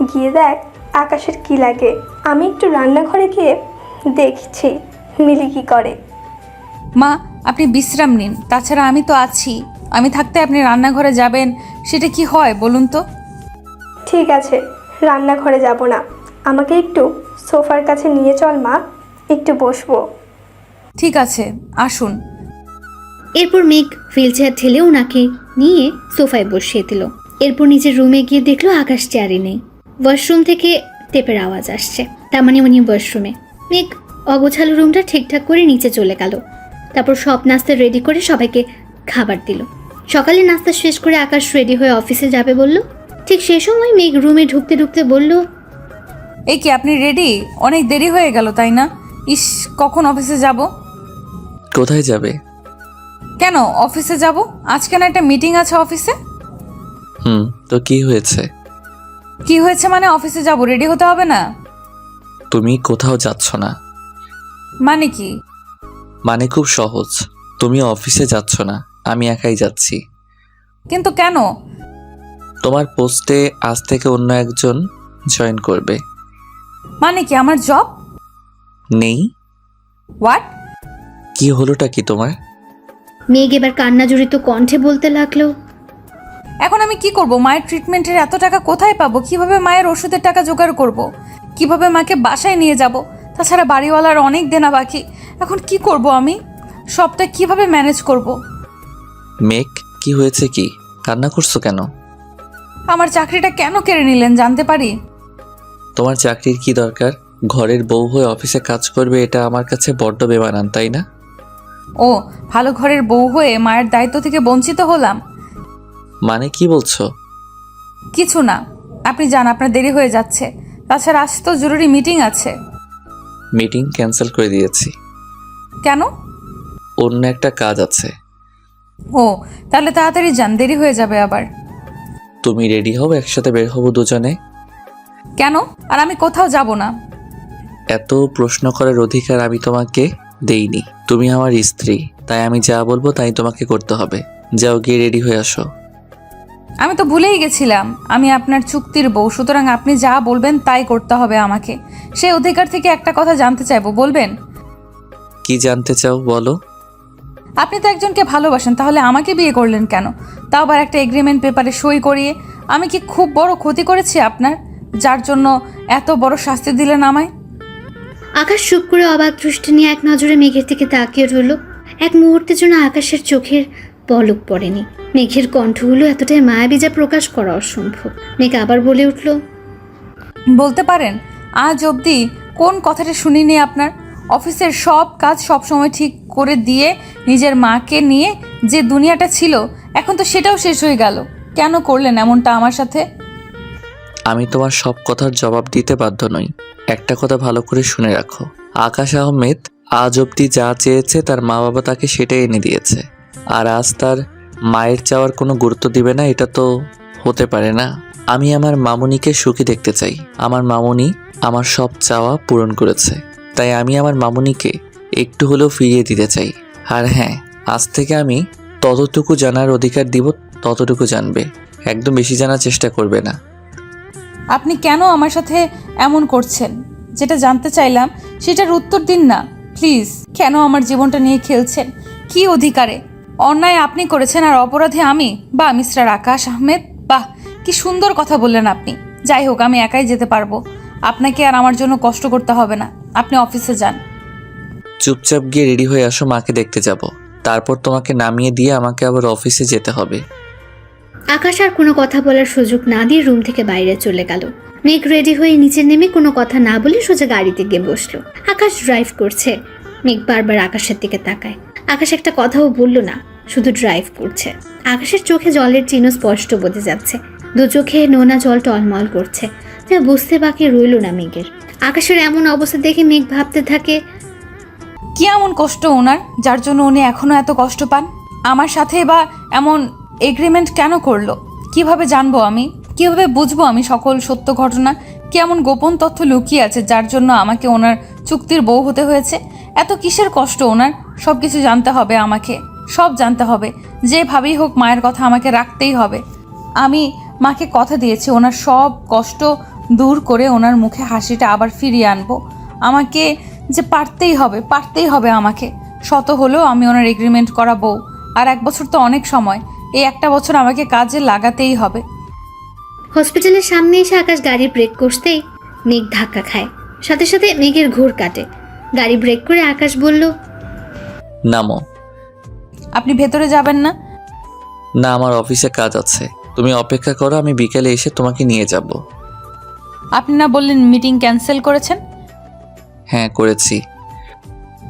গিয়ে দেখ আকাশের কি লাগে। আমি একটু রান্নাঘরে গিয়ে দেখছি মিলি কি করে। মা, আপনি বিশ্রাম নিন, তাছাড়া আমি তো আছি। আমি থাকতে আপনি রান্নাঘরে যাবেন, সেটা কি হয় বলুন তো? ঠিক আছে, রান্নাঘরে যাব না, আমাকে একটু সোফার কাছে নিয়ে চল মা, একটু বসবো। ঠিক আছে, আসুন। এরপর মেঘ হুইল চেয়ার ঠেলে ওনাকে নিয়ে সোফায় বসিয়ে দিল। এরপর নিজের রুমে গিয়ে দেখলো আকাশ চেয়ারে নেই। ওয়াশরুম থেকে টেপের আওয়াজ আসছে, তার মানে উনি ওয়াশরুমে। মেঘ অগোছালো রুমটা ঠিকঠাক করে নিচে চলে গেল। তারপর সব নাস্তা রেডি করে সবাইকে খাবার দিল। সকালে নাস্তা শেষ করে আকাশ রেডি হয়ে অফিসে যাবে বলল। ঠিক সে সময় মেঘ রুমে ঢুকতে ঢুকতে বলল, এই কি, আপনি রেডি? অনেক দেরি হয়ে গেল তাই না? ইস, কখন অফিসে যাব? কোথায় যাবে? কেন অফিসে যাব? আজকে না একটা মিটিং আছে অফিসে। তো কি হয়েছে? কি হয়েছে মানে? অফিসে যাব, রেডি হতে হবে না? তুমি কোথাও যাচ্ছ না। মানে কি? মানে খুব সহজ, তুমি অফিসে যাচ্ছ না, আমি একাই যাচ্ছি। কিন্তু কেন? তোমার পোস্টে আজ থেকে অন্য একজন জয়েন করবে। মানে কি, আমার জব নেই? হোয়াট? কি হলোটা কি তোমার? মেঘ এবার কান্না জড়িত কণ্ঠে বলতে লাগলো, এখন আমি কি করব? মায়ের ট্রিটমেন্টের এত টাকা কোথায় পাবো? কিভাবে মায়ের ওষুধের টাকা জোগাড় করব? কিভাবে মাকে বাসায় নিয়ে যাব? তাছাড়া বাড়িওয়ালার অনেক দেনা বাকি। এখন কি করব আমি? সবটা কিভাবে ম্যানেজ করব? মেঘ, কি হয়েছে? কি কান্না করছো কেন? আমার চাকরিটা কেন কেড়ে নিলেন জানতে পারি? তোমার চাকরির কি দরকার? ঘরের বউ হয়ে অফিসে কাজ করবে, এটা আমার কাছে বড্ড বেমানান, তাই না? ও, ভালো ঘরের বউ হয়ে মায়ের দায়িত্ব থেকে বঞ্চিত হলাম? মানে কি বলছো? কিছু না, আপনি যান, আপনার দেরি হয়ে যাচ্ছে। তাছাড়া আজ তো জরুরি মিটিং আছে। মিটিং ক্যান্সেল করে দিয়েছি। কেন? অন্য একটা কাজ আছে। ও, তাহলে তাড়াতাড়ি যান, দেরি হয়ে যাবে আবার। তুমি রেডি হও, একসাথে বের হবো দুজনে। কেন? আর আমি কোথাও যাব না। এত প্রশ্ন করার অধিকার আমি তোমাকে দেইনি। তুমি আমার স্ত্রী, তাই আমি যা বলবো তাই তোমাকে করতে হবে। যাও, গিয়ে রেডি হয়ে আসো। আমি তো ভুলেই গেছিলাম আমি আপনার চুক্তির বউ, সুতরাং আপনি যা বলবেন তাই করতে হবে আমাকে। সেই অধিকার থেকে একটা কথা জানতে চাইবো, বলবেন? কি জানতে চাও বলো। আপনি তো একজনকে ভালোবাসেন, তাহলে আমাকে বিয়ে করলেন কেন? তাও আবার একটা এগ্রিমেন্ট পেপারে সই করিয়ে। আমি কি খুব বড় ক্ষতি করেছি আপনার, যার জন্য এত বড় শাস্তি দিলেন আমায়? আকাশ চুপ করে অবাক দৃষ্টি নিয়ে এক নজরে মেঘের দিকে তাকিয়ে রইল। এক মুহূর্তের জন্য আকাশের চোখের পলক পড়েনি। মেঘের কণ্ঠগুলো এতটাই মায়াবী যা প্রকাশ করা অসম্ভব। মেঘ আবার বলে উঠল, বলতে পারেন আজ অবধি কোন কথাটা শুনিনি আপনার? অফিসের সব কাজ সব সময় ঠিক করে দিয়ে নিজের মাকে নিয়ে যে দুনিয়াটা ছিল, এখন তো সেটাও শেষ হয়ে গেল। কেন করলেন এমনটা আমার সাথে? আমি তোমার সব কথার জবাব দিতে বাধ্য নই। একটা কথা ভালো করে শুনে রাখো, আকাশ আহমেদ আজ অবধি যা চেয়েছে তার মা বাবা তাকে সেটাই এনে দিয়েছে। আর আজ তার মায়ের চাওয়ার কোনো গুরুত্ব দিবে না, এটা তো হতে পারে না। আমি আমার মামুনিকে সুখী দেখতে চাই। আমার মামুনি আমার সব চাওয়া পূরণ করেছে, তাই আমি আমার মামুনিকে একটু হলেও ফিরিয়ে দিতে চাই। আর হ্যাঁ, আজ থেকে আমি ততটুকু জানার অধিকার দিব, ততটুকু জানবে, একদম বেশি জানার চেষ্টা করবে না। আপনি কেন আমার সাথে এমন করছেন? যেটা জানতে চাইলাম সেটার উত্তর দিন না প্লিজ। কেন আমার জীবনটা নিয়ে খেলছেন? কি অধিকারে? অন্যায় আপনি করেছেন আর অপরাধী আমি? বাহ মিস্টার আকাশ আহমেদ, বাহ, কি সুন্দর কথা বললেন আপনি। যাই হোক, আমি একাই যেতে পারবো, আপনাকে আর আমার জন্য কষ্ট করতে হবে না। আপনি অফিসে যান। চুপচাপ গিয়ে রেডি হয়ে আসো, মাকে দেখতে যাব। তারপর তোমাকে নামিয়ে দিয়ে আমাকে আবার অফিসে যেতে হবে। আকাশ আর কোনো কথা বলার সুযোগ না দিয়ে রুম থেকে বাইরে চলে গেল। মেঘ রেডি হয়ে নিচে নেমে কোনো কথা না বলে সোজা গাড়িতে গিয়ে বসলো। আকাশ ড্রাইভ করছে। মেঘ বারবার আকাশের দিকে তাকায়। আকাশ একটা কথাও বলল না, শুধু ড্রাইভ করছে। আকাশের চোখে জলের চিহ্ন স্পষ্ট বোঝা যাচ্ছে। দু চোখে নোনা জল টলমল করছে, যা বুঝতে বাকি রইল না মেঘের। আকাশের এমন অবস্থা দেখে মেঘ ভাবতে থাকে, কি এমন কষ্ট ওনার, যার জন্য উনি এখনো এত কষ্ট পান? আমার সাথে বা এমন এগ্রিমেন্ট কেন করলো? কিভাবে জানবো আমি? কিভাবে বুঝবো আমি সকল সত্য ঘটনা? কি এমন গোপন তথ্য লুকিয়ে আছে যার জন্য আমাকে ওনার চুক্তির বউ হতে হয়েছে? এত কিসের কষ্ট ওনার? সব কিছু জানতে হবে আমাকে, সব জানতে হবে। যেভাবেই হোক মায়ের কথা আমাকে রাখতেই হবে। আমি মাকে কথা দিয়েছি ওনার সব কষ্ট দূর করে ওনার মুখে হাসিটা আবার ফিরিয়ে আনবো। আমাকে যে পারতেই হবে আমাকে। শত হলেও আমি ওনার এগ্রিমেন্ট করা বউ। আর 1 বছর তো অনেক সময়, এই 1টা বছর আমাকে কাজে লাগাতেই হবে। হসপিটালের সামনে এসে আকাশ গাড়ি ব্রেক করতেই মেঘ ধাক্কা খায়। সাথে সাথে মেঘের ঘোর কাটে। গাড়ি ব্রেক করে আকাশ বলল, নামো। আপনি ভেতরে যাবেন না? না, আমার অফিসে কাজ আছে, তুমি অপেক্ষা করো, আমি বিকেলে এসে তোমাকে নিয়ে যাব। আপনি না বললেন মিটিং ক্যান্সেল করেছেন? হ্যাঁ, করেছি।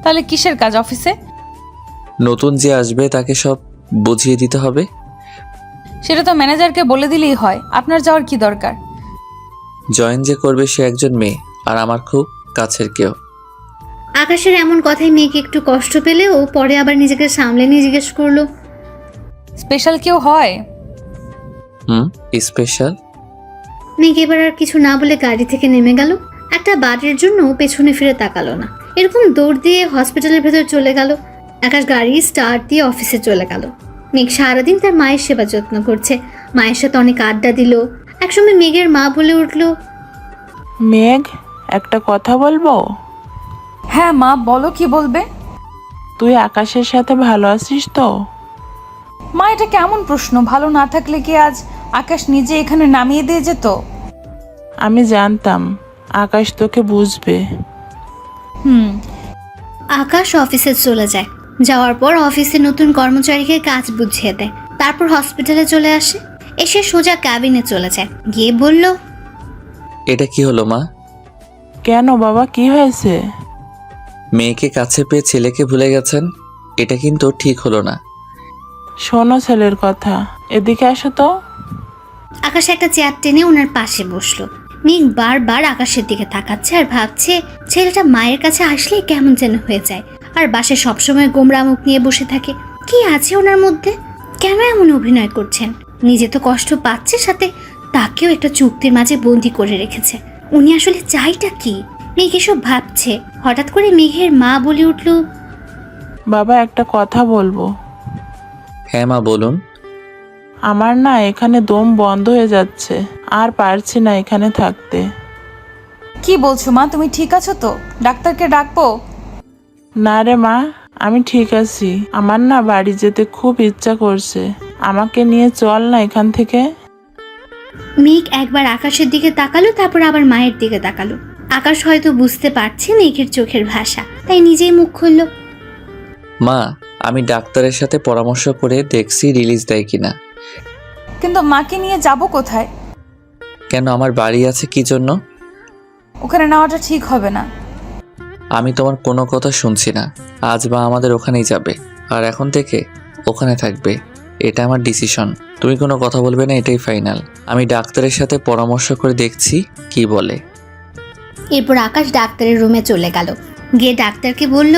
তাহলে কিসের কাজ অফিসে? নতুন যে আসবে তাকে সব বুঝিয়ে দিতে হবে। সেটা তো ম্যানেজারকে বলে দিলেই হয়, আপনার যাওয়ার কি দরকার? জয়েন যে করবে সে একজন মেয়ে, আর আমার খুব কাছের কেউ। আকাশের এমন কথায় মেঘ একটু কষ্ট পেলেও পরে আবার নিজেকে সামলে নিয়ে জিজ্ঞেস করলো, স্পেশাল কেউ হয়? স্পেশাল? মেঘ এবার আর কিছু না বলে গাড়ি থেকে নেমে গেল। একটা বারের জন্য পেছনে ফিরে তাকালো না, এরকম দৌড় দিয়ে হসপিটালের ভেতর চলে গেল। আকাশ গাড়ি স্টার্ট দিয়ে অফিসে চলে গেল। মেঘ সারাদিন তার মায়ের সেবা যত্ন করছে, মায়ের সাথে অনেক আড্ডা দিল। একসময় মেঘের মা বলে উঠল, মেঘ, একটা কথা বলবো? হ্যাঁ মা, বলো, কি বলবে? তুই আকাশের সাথে ভালো আছিস তো? মা, এটা কেমন প্রশ্ন? ভালো না থাকলে কি আজ আকাশ নিজে এখানে নামিয়ে দিয়ে যেত? আমি জানতাম আকাশ তোকে বুঝবে। আকাশ অফিসে চলে যায়। যাওয়ার পর অফিসে নতুন কর্মচারীকে কাজ বুঝিয়ে দেয়। তারপর হসপিটালে চলে আসে। এসে সোজা ক্যাবিনে চলে যায়। গিয়ে বলল, এটা কি হলো মা? কেন বাবা, কি হয়েছে? মেয়েকে কাছে পেয়ে ছেলেকে ভুলে গেছেন, এটা কিন্তু ঠিক হলো না। শোনো ছেলের কথা, এদিকে আসো তো। আকাশ একটা চেয়ার টেনে ওনার পাশে বসলো। মেঘ বারবার আকাশের দিকে তাকাচ্ছে আর ভাবছে ছেলেটা মায়ের কাছে আসলে কেমন যেন হয়ে যায়, আর বাসায় সবসময় গোমরা মুখ নিয়ে বসে থাকে। কি আছে ওনার মধ্যে? কেন এমন অভিনয় করছেন? নিজে তো কষ্ট পাচ্ছে, সাথে তাকেও একটা চুক্তির মাঝে বন্দি করে রেখেছে। উনি আসলে চাইটা কি? মেঘ এসব ভাবছে, হঠাৎ করে মেঘের মা বলে উঠল, বাবা একটা কথা বলবো। হ্যাঁ মা বলুন। আমার না এখানে দম বন্ধ হয়ে যাচ্ছে, আর পারছি না এখানে থাকতে। কি বলছো মা? তুমি ঠিক আছো তো? ডাক্তারকে ডাকবো? না রে মা, আমি ঠিক আছি। আমার না বাড়ি যেতে খুব ইচ্ছা করছে, আমাকে নিয়ে চল না এখান থেকে। মেঘ একবার আকাশের দিকে তাকালো, তারপর আবার মায়ের দিকে তাকালো। আকাশ হয়তো বুঝতে পারছে মেঘের চোখের ভাষা, তাই নিজেই মুখ খুলল, মা আমি ডাক্তারের সাথে পরামর্শ করে দেখছি রিলিজ দেয় কিনা। কিন্তু মাকে নিয়ে যাব কোথায়? কেন, আমার বাড়ি আছে কি জন্য? ওখানে নেওয়াটা ঠিক হবে না। আমি তোমার কোনো কথা শুনছি না। আজ বা আমাদের ওখানেই যাবে, আর এখন থেকে ওখানে থাকবে। এটা আমার ডিসিশন, তুমি কোনো কথা বলবে না, এটাই ফাইনাল। আমি ডাক্তারের সাথে পরামর্শ করে দেখছি কি বলে। এরপর আকাশ ডাক্তারের রুমে চলে গেল। গিয়ে ডাক্তারকে বলল,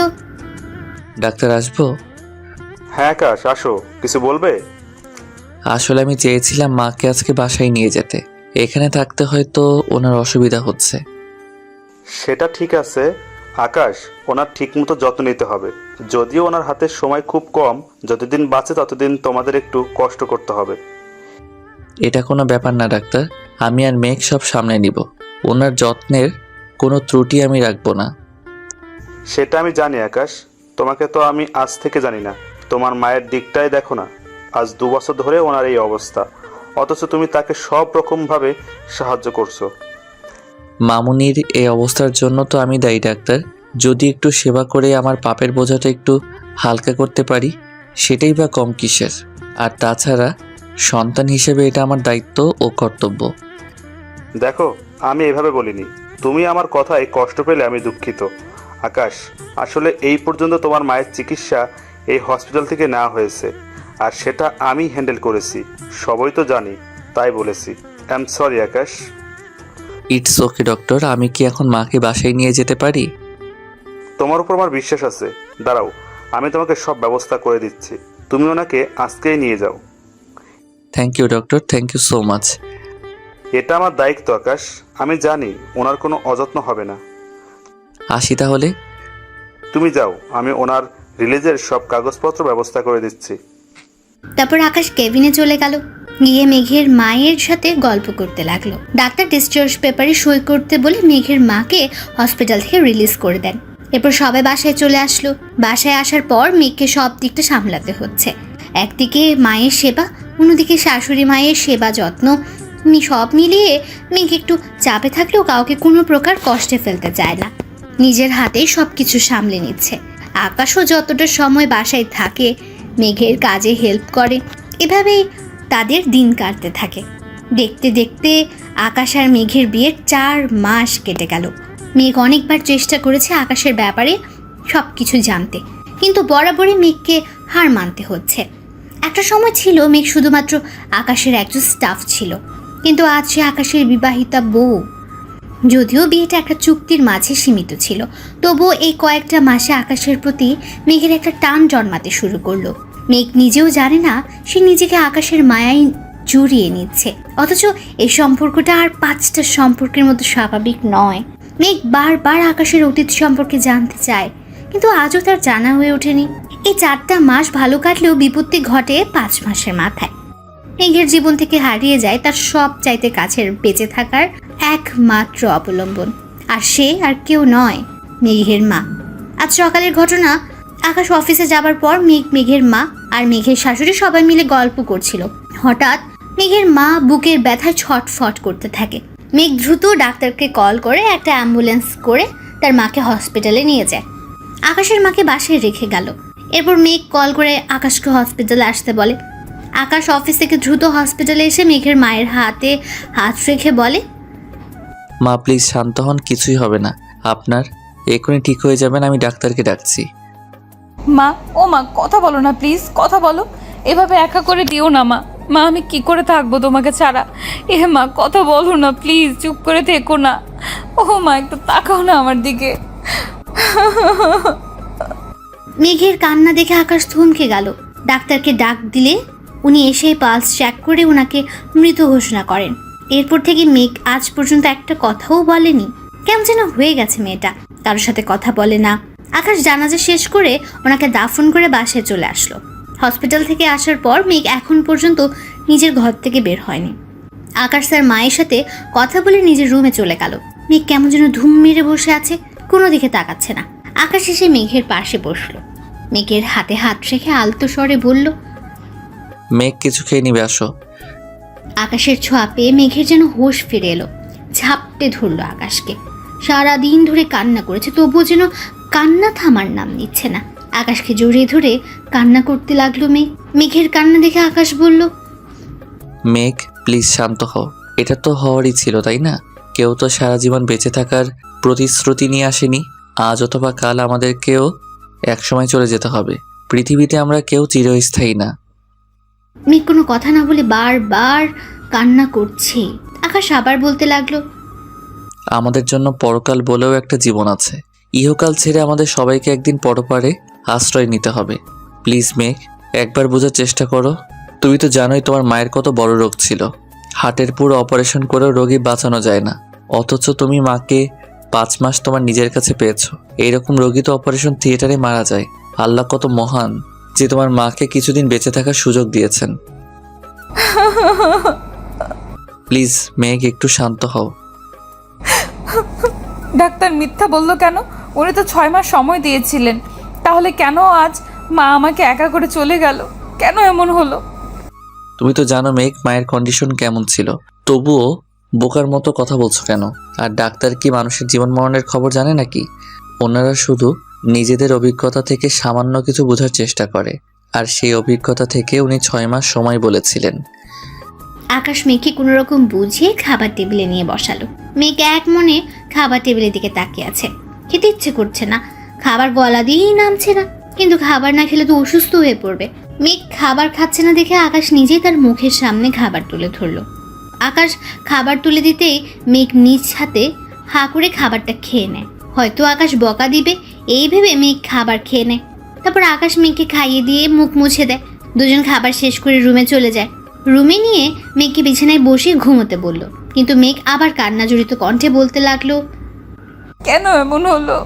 ডাক্তার আসবো? হ্যাঁ আকাশ, আসো। কিছু বলবে? আসলে আমি চেয়েছিলাম মাকে আজকে বাসায় নিয়ে যেতে, এখানে থাকতে হয়তো ওনার অসুবিধা হচ্ছে। সেটা ঠিক আছে আকাশ, ওনার ঠিকমতো যত্ন নিতে হবে। যদিও ওনার হাতে সময় খুব কম, যতদিন বাঁচে ততদিন তোমাদের একটু কষ্ট করতে হবে। এটা কোনো ব্যাপার না ডাক্তার, আমি আর মেঘ সব সামনে নিব। ওনার যত্নের কোনো ত্রুটি আমি রাখবো না। সেটা আমি জানি আকাশ, তোমাকে তো আমি আজ থেকে জানি না। তোমার মায়ের দিকটাই দেখো না, আজ 2 বছর ধরে ওনার এই অবস্থা, অথচ তুমি তাকে সব রকমভাবে সাহায্য করছো। মামুনির এই অবস্থার জন্য তো আমি দায়ী ডাক্তার। যদি একটু সেবা করে আমার পাপের বোঝাটা একটু হালকা করতে পারি, সেটাই বা কম কিসের। আর তাছাড়া সন্তান হিসেবে এটা আমার দায়িত্ব ও কর্তব্য। দেখো, আমি এভাবে বলিনি, তুমি আমার কথায় কষ্ট পেলে আমি দুঃখিত। আকাশ, আসলে এই পর্যন্ত তোমার মায়ের চিকিৎসা এই হসপিটাল থেকে নেওয়া হয়েছে, আর সেটা আমি হ্যান্ডেল করেছি। সবই তো জানি, তাই বলেছি। I am sorry Akash. It's okay doctor, আমি কি এখন মাকে বাসায় নিয়ে যেতে পারি? তোমার উপর আমার বিশ্বাস আছে। দাঁড়াও, আমি তোমাকে সব ব্যবস্থা করে দিচ্ছি। তুমি ওনাকে আজকেই নিয়ে যাও। Thank you doctor, thank you so much. এটা আমার দায়িত্ব আকাশ, আমি জানি ওনার কোনো অযত্ন হবে না। আসি তাহলে। তুমি যাও, আমি ওনার রিলিজের সব কাগজপত্র ব্যবস্থা করে দিচ্ছি। তারপর আকাশ কেবিনে চলে গেল। গিয়ে মেঘের মায়ের সাথে গল্প করতে লাগলো। ডাক্তার ডিসচার্জ পেপারে সই করতে বলে মেঘের মাকে হসপিটাল থেকে রিলিজ করে দেন। এরপর সবাই বাসায় চলে আসলো। বাসায় আসার পর মেঘকে সব দিকটা সামলাতে হচ্ছে। একদিকে মায়ের সেবা, অন্যদিকে শাশুড়ি মায়ের সেবা যত্ন, সব মিলিয়ে মেঘ একটু চাপে থাকলেও কাউকে কোনো প্রকার কষ্টে ফেলতে চায় না। নিজের হাতেই সব কিছু সামলে নিচ্ছে। আকাশও যতটা সময় বাসায় থাকে মেঘের কাজে হেল্প করে। এভাবেই তাদের দিন কাটতে থাকে। দেখতে দেখতে আকাশ আর মেঘের বিয়ের 4 মাস কেটে গেল। মেঘ অনেকবার চেষ্টা করেছে আকাশের ব্যাপারে সব কিছু জানতে, কিন্তু বরাবরই মেঘকে হার মানতে হচ্ছে। একটা সময় ছিল মেঘ শুধুমাত্র আকাশের একজন স্টাফ ছিল, কিন্তু আজ সে আকাশের বিবাহিতা বউ। যদিও বিয়েটা একটা চুক্তির মাঝে সীমিত ছিল, তবুও এই কয়েকটা মাসে আকাশের প্রতি মেঘের একটা টান জন্মাতে শুরু করলো। মেঘ নিজেও জানে না সে নিজেকে আকাশের মায়ায় জড়িয়ে নিচ্ছে, অথচ এই সম্পর্কটা আর 5টা সম্পর্কের মতো স্বাভাবিক নয়। মেঘ বারবার আকাশের অতীত সম্পর্কে জানতে চায়, কিন্তু আজও তার জানা হয়ে ওঠেনি। এই 4টা মাস ভালো কাটলেও বিপত্তি ঘটে 5 মাসের মাথায়। মেঘের জীবন থেকে হারিয়ে যায় তার সব চাইতে কাছের বেঁচে থাকার একমাত্র অবলম্বন, আর সে আর কেউ নয়, মেঘের মা। আজ সকালের ঘটনা। আকাশ অফিসে যাবার পর মেঘের মা আর মেঘের শাশুড়ি সবাই মিলে গল্প করছিল। হঠাৎ মেঘের মা বুকের ব্যথায় ছটফট করতে থাকে। মেঘ দ্রুত ডাক্তারকে কল করে একটা অ্যাম্বুলেন্স করে তার মাকে হসপিটালে নিয়ে যায়। আকাশের মাকে বাসায় রেখে গেল। এরপর মেঘ কল করে আকাশকে হসপিটালে আসতে বলে। আকাশ অফিস থেকে দ্রুত হসপিটালে এসে মেঘের মায়ের হাতে হাত রেখে বলে, মা প্লিজ শান্ত হন, কিছুই হবে না আপনার, এখনই ঠিক হয়ে যাবেন, আমি ডাক্তারকে ডাকছি। মা, ও মা, কথা বলো না প্লিজ, কথা বলো। এভাবে একা করে দিও না মা। মা আমি কি করে থাকবো তোমাকে ছাড়া? মা কথা বলো না প্লিজ, চুপ করে থেকো না। ও মা একটু তাকাও না আমার দিকে। মেঘের কান্না দেখে আকাশ থমকে গেল। ডাক্তারকে ডাক দিলে উনি এসে পালস চেক করে ওনাকে মৃত ঘোষণা করেন। এরপর থেকে মেঘ আজ পর্যন্ত একটা কথাও বলেনি। কেমন যেন হয়ে গেছে মেয়েটা, কারোর সাথে কথা বলে না। আকাশ জানাজা শেষ করে ওনাকে দাফন করে বাসায় চলে আসলো। হসপিটাল থেকে আসার পর মেঘ এখন পর্যন্ত নিজের ঘর থেকে বের হয়নি। আকাশ তার মায়ের সাথে কথা বলে নিজের রুমে চলে গেল। মেঘ কেমন যেন ধুম মেরে বসে আছে, কোনো দিকে তাকাচ্ছে না। আকাশ এসে মেঘের পাশে বসলো। মেঘের হাতে হাত রেখে আলতো স্বরে বলল, মেঘ কিছু খেয়ে নিবে, আসো। আকাশের ছোঁয়া পেয়ে মেঘের যেন হোশ ফিরে এলো। ঝাপটে ধরলো আকাশকে। সারাদিন ধরে কান্না করেছে, তবুও যেন কান্না থামার নাম নিচ্ছে না। আকাশকে জড়িয়ে ধরে কান্না করতে লাগলো মেঘ। মেঘের কান্না দেখে আকাশ বলল, মেঘ প্লিজ শান্ত হও। এটা তো হওয়ারই ছিল, তাই না? কেউ তো সারা জীবন বেঁচে থাকার প্রতিশ্রুতি নিয়ে আসেনি। আজ অথবা কাল আমাদেরকেও একসময় চলে যেতে হবে। পৃথিবীতে আমরা কেউ চিরস্থায়ী না। মেঘ কোনো কথা না বলে বারবার কান্না করছে। আকাশ আবার বলতে লাগলো, আমাদের জন্য পরকাল বলেও একটা জীবন আছে। ইহকাল ছেড়ে আমাদের সবাইকে একদিন পরপারে আশ্রয় নিতে হবে। প্লিজ মেঘ, একবার বোঝার চেষ্টা করো। তুমি তো জানোই তোমার মায়ের কত বড় রোগ ছিল। হার্টের পুরো অপারেশন করেও রোগী বাঁচানো যায় না, অথচ তুমি মাকে 5 মাস তোমার নিজের কাছে পেয়েছো। এইরকম রোগী তো অপারেশন থিয়েটারে মারা যায়। আল্লাহ কত মহান যে তোমার মাকে কিছুদিন বেঁচে থাকার সুযোগ দিয়েছেন। প্লিজ মেঘ, একটু শান্ত হও। ডাক্তার মিথ্যা বললো কেন? উনি তো 6 মাস সময় দিয়েছিলেন। তাহলে কেন আজ মা আমাকে একা করে চলে গেল? কেন এমন হলো? তুমি তো জানো মেঘ, মায়ের কন্ডিশন কেমন ছিল, তবুও বোকার মতো কথা বলছো কেন? আর ডাক্তার কি মানুষের জীবন মরণের খবর জানে নাকি? ওনারা শুধু নিজেদের অভিজ্ঞতা থেকে সামান্য কিছু বোঝার চেষ্টা করে, আর সেই অভিজ্ঞতা থেকে উনি 6 মাস সময় বলেছিলেন। আকাশ মেঘকে কোনো রকম বুঝিয়ে খাবার টেবিলে নিয়ে বসালো। মেঘ এক মনে খাবার টেবিলের দিকে তাকিয়ে আছে। খেতে ইচ্ছে করছে না, খাবার গলা দিয়েই নামছে না। কিন্তু খাবার না খেলে তো অসুস্থ হয়ে পড়বে। মেঘ খাবার খাচ্ছে না দেখে আকাশ নিজেই তার মুখের সামনে খাবার তুলে ধরলো। আকাশ খাবার তুলে দিতেই মেঘ নিজ হাতে হাঁ করে খাবারটা খেয়ে নেয়। হয়তো আকাশ বকা দিবে এই ভেবে মেঘ খাবার খেয়ে নেয়। তারপর আকাশ মেঘকে খাইয়ে দিয়ে মুখ মুছে দেয়। দুজন খাবার শেষ করে রুমে চলে যায়। রুমে নিয়ে মেঘকে বিছানায় বসে ঘুমোতে বলল। কিন্তু মেঘ আবার কান্না জড়িত কণ্ঠে বলতে লাগলো, কেন এমন হলো?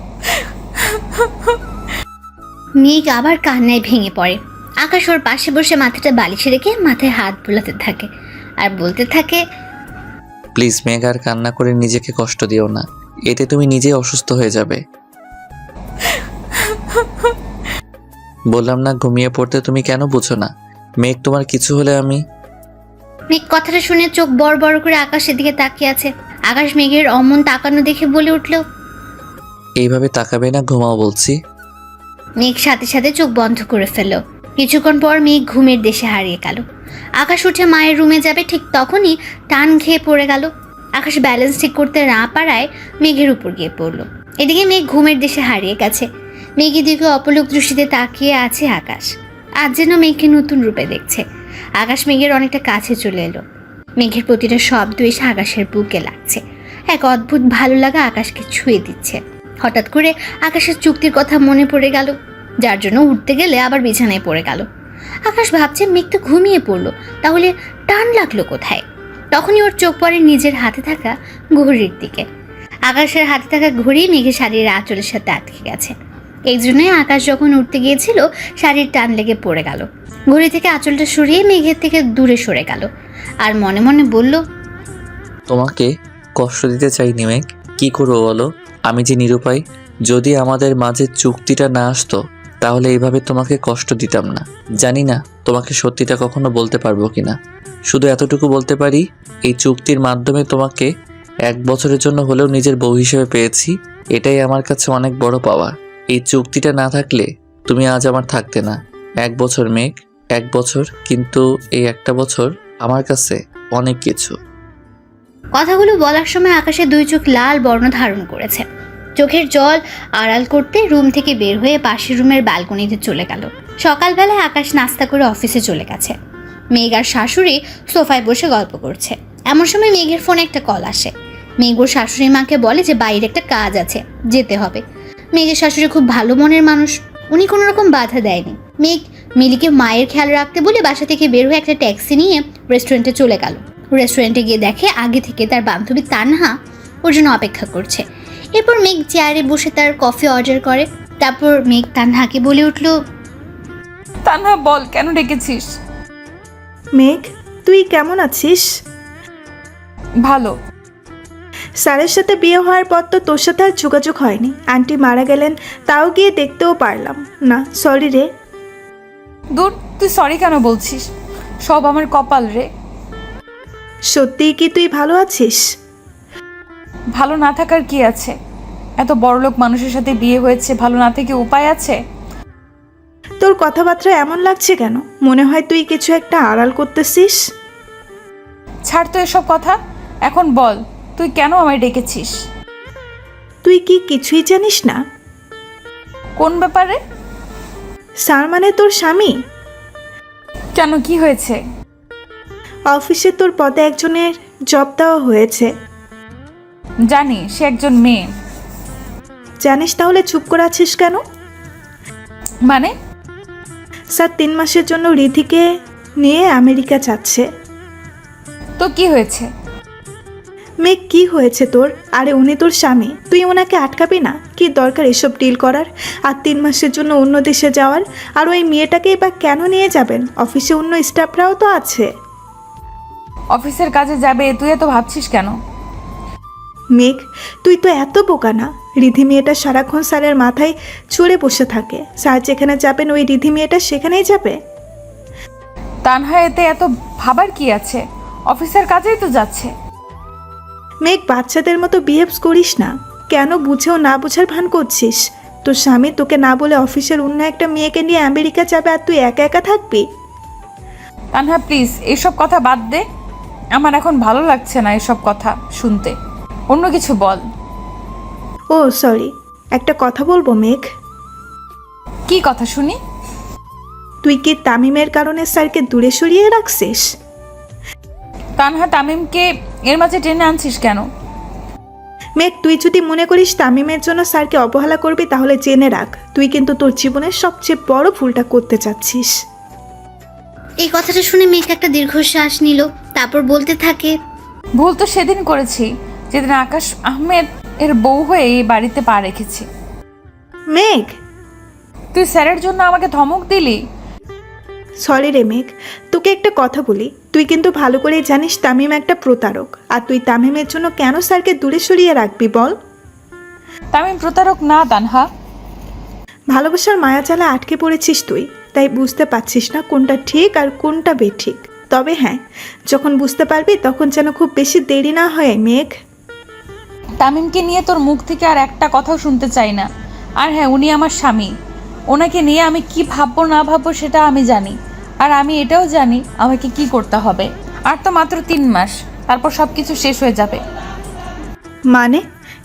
মেঘ আবার কান্নায় ভেঙে পড়ে। আকাশ ওর পাশে বসে মাথাটা বালিশে রেখে মাথায় হাত বোলাতে থাকে আর বলতে থাকে, প্লিজ মেঘ, আর কান্না করে নিজেকে কষ্ট দিও না, এতে তুমি নিজেই অসুস্থ হয়ে যাবে। বললাম না ঘুমিয়ে পড়তে, তুমি কেন বুঝো না? মেঘ, তোমার কিছু হলে আমি... মেঘ কথাটা শুনে চোখ বড় বড় করে আকাশের দিকে তাকিয়ে আছে। আকাশ মেঘের অমন তাকানো দেখে বলে উঠল, এইভাবে তাকাবে না, ঘুমাও বলছি। মেঘ সাথে সাথে চোখ বন্ধ করে ফেলল। কিছুক্ষণ পর মেঘ ঘুমের দেশে হারিয়ে গেল। আকাশ উঠে মায়ের রুমে যাবে, ঠিক তখনই টান খেয়ে পড়ে গেল। আকাশ ব্যালেন্স ঠিক করতে না পারায় মেঘের উপর গিয়ে পড়ল। এদিকে মেঘ ঘুমের দেশে হারিয়ে গেছে। মেঘের দিকে অপলক দৃষ্টিতে তাকিয়ে আছে আকাশ। আজ যেন মেঘকে নতুন রূপে দেখছে। আকাশ মেঘের অনেকটা কাছে চলে এলো। মেঘের প্রতিটা শব্দ এসে আকাশের বুকে লাগছে। এক অদ্ভুত ভালো লাগা আকাশকে ছুঁয়ে দিচ্ছে। হঠাৎ করে আকাশের চুক্তির কথা মনে পড়ে গেল, যার জন্য উঠতে গেলে আবার বিছানায় পড়ে গেল। আকাশ ভাবছে মেঘ তো ঘুমিয়ে পড়লো, তাহলে টান লাগলো কোথায়? তখনই ওর চোখ পড়ে নিজের হাতে থাকা ঘড়ির দিকে। আকাশের হাতে থাকা ঘড়ি মেঘের শাড়ির আঁচলের সাথে আটকে গেছে। এই জন্যই আকাশ যখন উঠতে গিয়েছিল শাড়ির টান লেগে পড়ে গেল। ঘড়ি থেকে আঁচলটা সরিয়ে মেঘের থেকে দূরে সরে গেল আর মনে মনে বলল, তোমাকে কষ্ট দিতে চাইনি মেঘ, কি করবো বলো? আমি যে নিরুপায়। যদি আমাদের মাঝে চুক্তিটা না আসতো তাহলে এইভাবে তোমাকে কষ্ট দিতাম না। জানি না তোমাকে সত্যিটা কখনো বলতে পারবো কিনা। শুধু এতটুকু বলতে পারি, এই চুক্তির মাধ্যমে তোমাকে 1 বছরের জন্য হলেও নিজের বউ হিসেবে পেয়েছি। এটাই আমার কাছে অনেক বড় পাওয়া। এই চুক্তিটা না থাকলে তুমি আজ আমার থাকতে না। 1 বছর মেঘ, 1 বছর, কিন্তু এই একটা বছর আমার কাছে অনেক কিছু। কথাগুলো বলার সময় আকাশে 2 চোখ লাল বর্ণ ধারণ করেছে। চোখের জল আড়াল করতে রুম থেকে বের হয়ে পাশের রুমের ব্যালকনিতে চলে গেল। সকালবেলায় আকাশ নাস্তা করে অফিসে চলে গেছে। মেঘ আর শাশুড়ি সোফায় বসে গল্প করছে। এমন সময় মেঘের ফোনে একটা কল আসে। মেঘ ওর শাশুড়ি মাকে বলে যে বাইরে একটা কাজ আছে, যেতে হবে। মেঘের শাশুড়ি খুব ভালো মনের মানুষ, উনি কোনো রকম বাধা দেয়নি। মেঘ মিলিকে মায়ের খেয়াল রাখতে বলে বাসা থেকে বের হয়ে একটা ট্যাক্সি নিয়ে রেস্টুরেন্টে চলে গেল। রেস্টুরেন্টে গিয়ে দেখে আগে থেকে তার বান্ধবী তানহা ওর জন্য অপেক্ষা করছে। এরপর মেঘ চেয়ারে বসে তার কফি অর্ডার করে। তারপর মেঘ তানহাকে বলে উঠল, তানহা বল, কেন ডেকেছিস? মেঘ, তুই কেমন আছিস? ভালো। স্যারের সাথে বিয়ে হওয়ার পর তো তোর সাথে আর যোগাযোগ হয়নি। আন্টি মারা গেলেন, তাও গিয়ে দেখতেও পারলাম না। সরি রে। দূর, তুই সরি কেন বলছিস? সব আমার কপাল রে। সত্যিই কি তুই ভালো আছিস? ভালো না থাকার কি আছে? এত বড়লোক মানুষের সাথে বিয়ে হয়েছে, ভালো না থেকে উপায় আছে? তোর কথাবার্তা এমন লাগছে কেন? মনে হয় তুই কিছু একটা আড়াল করতেছিস। ছাড় তো এসব কথা, এখন বল তুই কেন আমায় ডেকেছিস? তুই কি কিছুই জানিস না? কোন ব্যাপারে? স্যার মানে তোর স্বামী। কেন, কি হয়েছে? অফিসে তোর পদে একজনের জব দেওয়া হয়েছে। জানি, সে একজন মেয়ে। জানিস, তাহলে চুপ করে আছিস কেন? মানে? স্যার 3 মাসের জন্য রিধিকে নিয়ে আমেরিকা যাচ্ছে। তো কি হয়েছে? মেঘ, কি হয়েছে তোর? আরে উনি তোর স্বামী, তুই ওনাকে আটকাবি না? কি দরকার এসব ডিল করার? আর 3 মাসের জন্য অন্য দেশে যাওয়ার? আর ওই মেয়েটাকেই বা কেন নিয়ে যাবেন? অফিসে অন্য স্টাফরাও তো আছে। অফিসের কাজে যাবে, তুই এত ভাবছিস কেন? মেঘ, তুই তো এত বোকা না। রিধি মেয়েটা সারাক্ষণ স্যারের মাথায় চড়ে বসে থাকে। স্যার যেখানে যাবেন ওই রিধি মেয়েটা সেখানেই যাবে। তানহা এতে এত ভাবার কি আছে? অফিসের কাজেই তো যাচ্ছে। মেঘ, বাচ্চাদের মতো বিহেভস করিস না। কেন বুঝেও না বোঝার ভান করছিস? তোর স্বামী তোকে না বলে অফিসের অন্য একটা মেয়েকে নিয়ে আমেরিকা যাবে আর তুই একা একা থাকবি? তানহা প্লিজ এসব কথা বাদ দে, আমার এখন ভালো লাগছে না এসব কথা শুনতে। অন্য কিছু বল। ও সরি, একটা কথা বলবো মেঘ? কি কথা শুনি? তুই কি তামিমের কারণে স্যারকে দূরে সরিয়ে রাখছিস? তানহা, তামিমকে এর মাঝে টেনে আনছিস কেন? মেঘ, তুই যদি মনে করিস তামিমের জন্য স্যারকে অবহেলা করবি তাহলে জেনে রাখ তুই কিন্তু তোর জীবনের সবচেয়ে বড় ভুলটা করতে চাচ্ছিস। এই কথাটা শুনে মেঘ একটা দীর্ঘশ্বাস নিল। তারপর বলতে থাকে, ভুল তো সেদিন করেছি যেদিন আকাশ আহমেদ এর বউ হয়ে এই বাড়িতে পা রেখেছি। মেঘ, তুই স্যারের জন্য আমাকে ধমক দিলি। সরি রে মেঘ, তোকে একটা কথা বলি। তুই কিন্তু ভালো করেই জানিস তামিম একটা প্রতারক। আর তুই তামিমের জন্য কেন স্যারকে দূরে সরিয়ে রাখবি বল? তামিম প্রতারক না তানহা। ভালোবাসার মায়াজালে আটকে পড়েছিস তুই, তাই বুঝতে পারছিস না কোনটা ঠিক আর কোনটা বেঠিক। তবে হ্যাঁ, যখন বুঝতে পারবি তখন যেন খুব বেশি দেরি না হয় মেঘ। তামিমকে নিয়ে তোর মুখ থেকে আর একটা কথাও শুনতে চাই না। আর হ্যাঁ, উনি আমার স্বামী। ওনাকে নিয়ে আমি কি ভাববো না ভাববো সেটা আমি জানি। আর আমি এটাও জানি আমাকে কি করতে হবে। আর তো মাত্র 3 মাস, তারপর সব কিছু শেষ হয়ে যাবে। মানে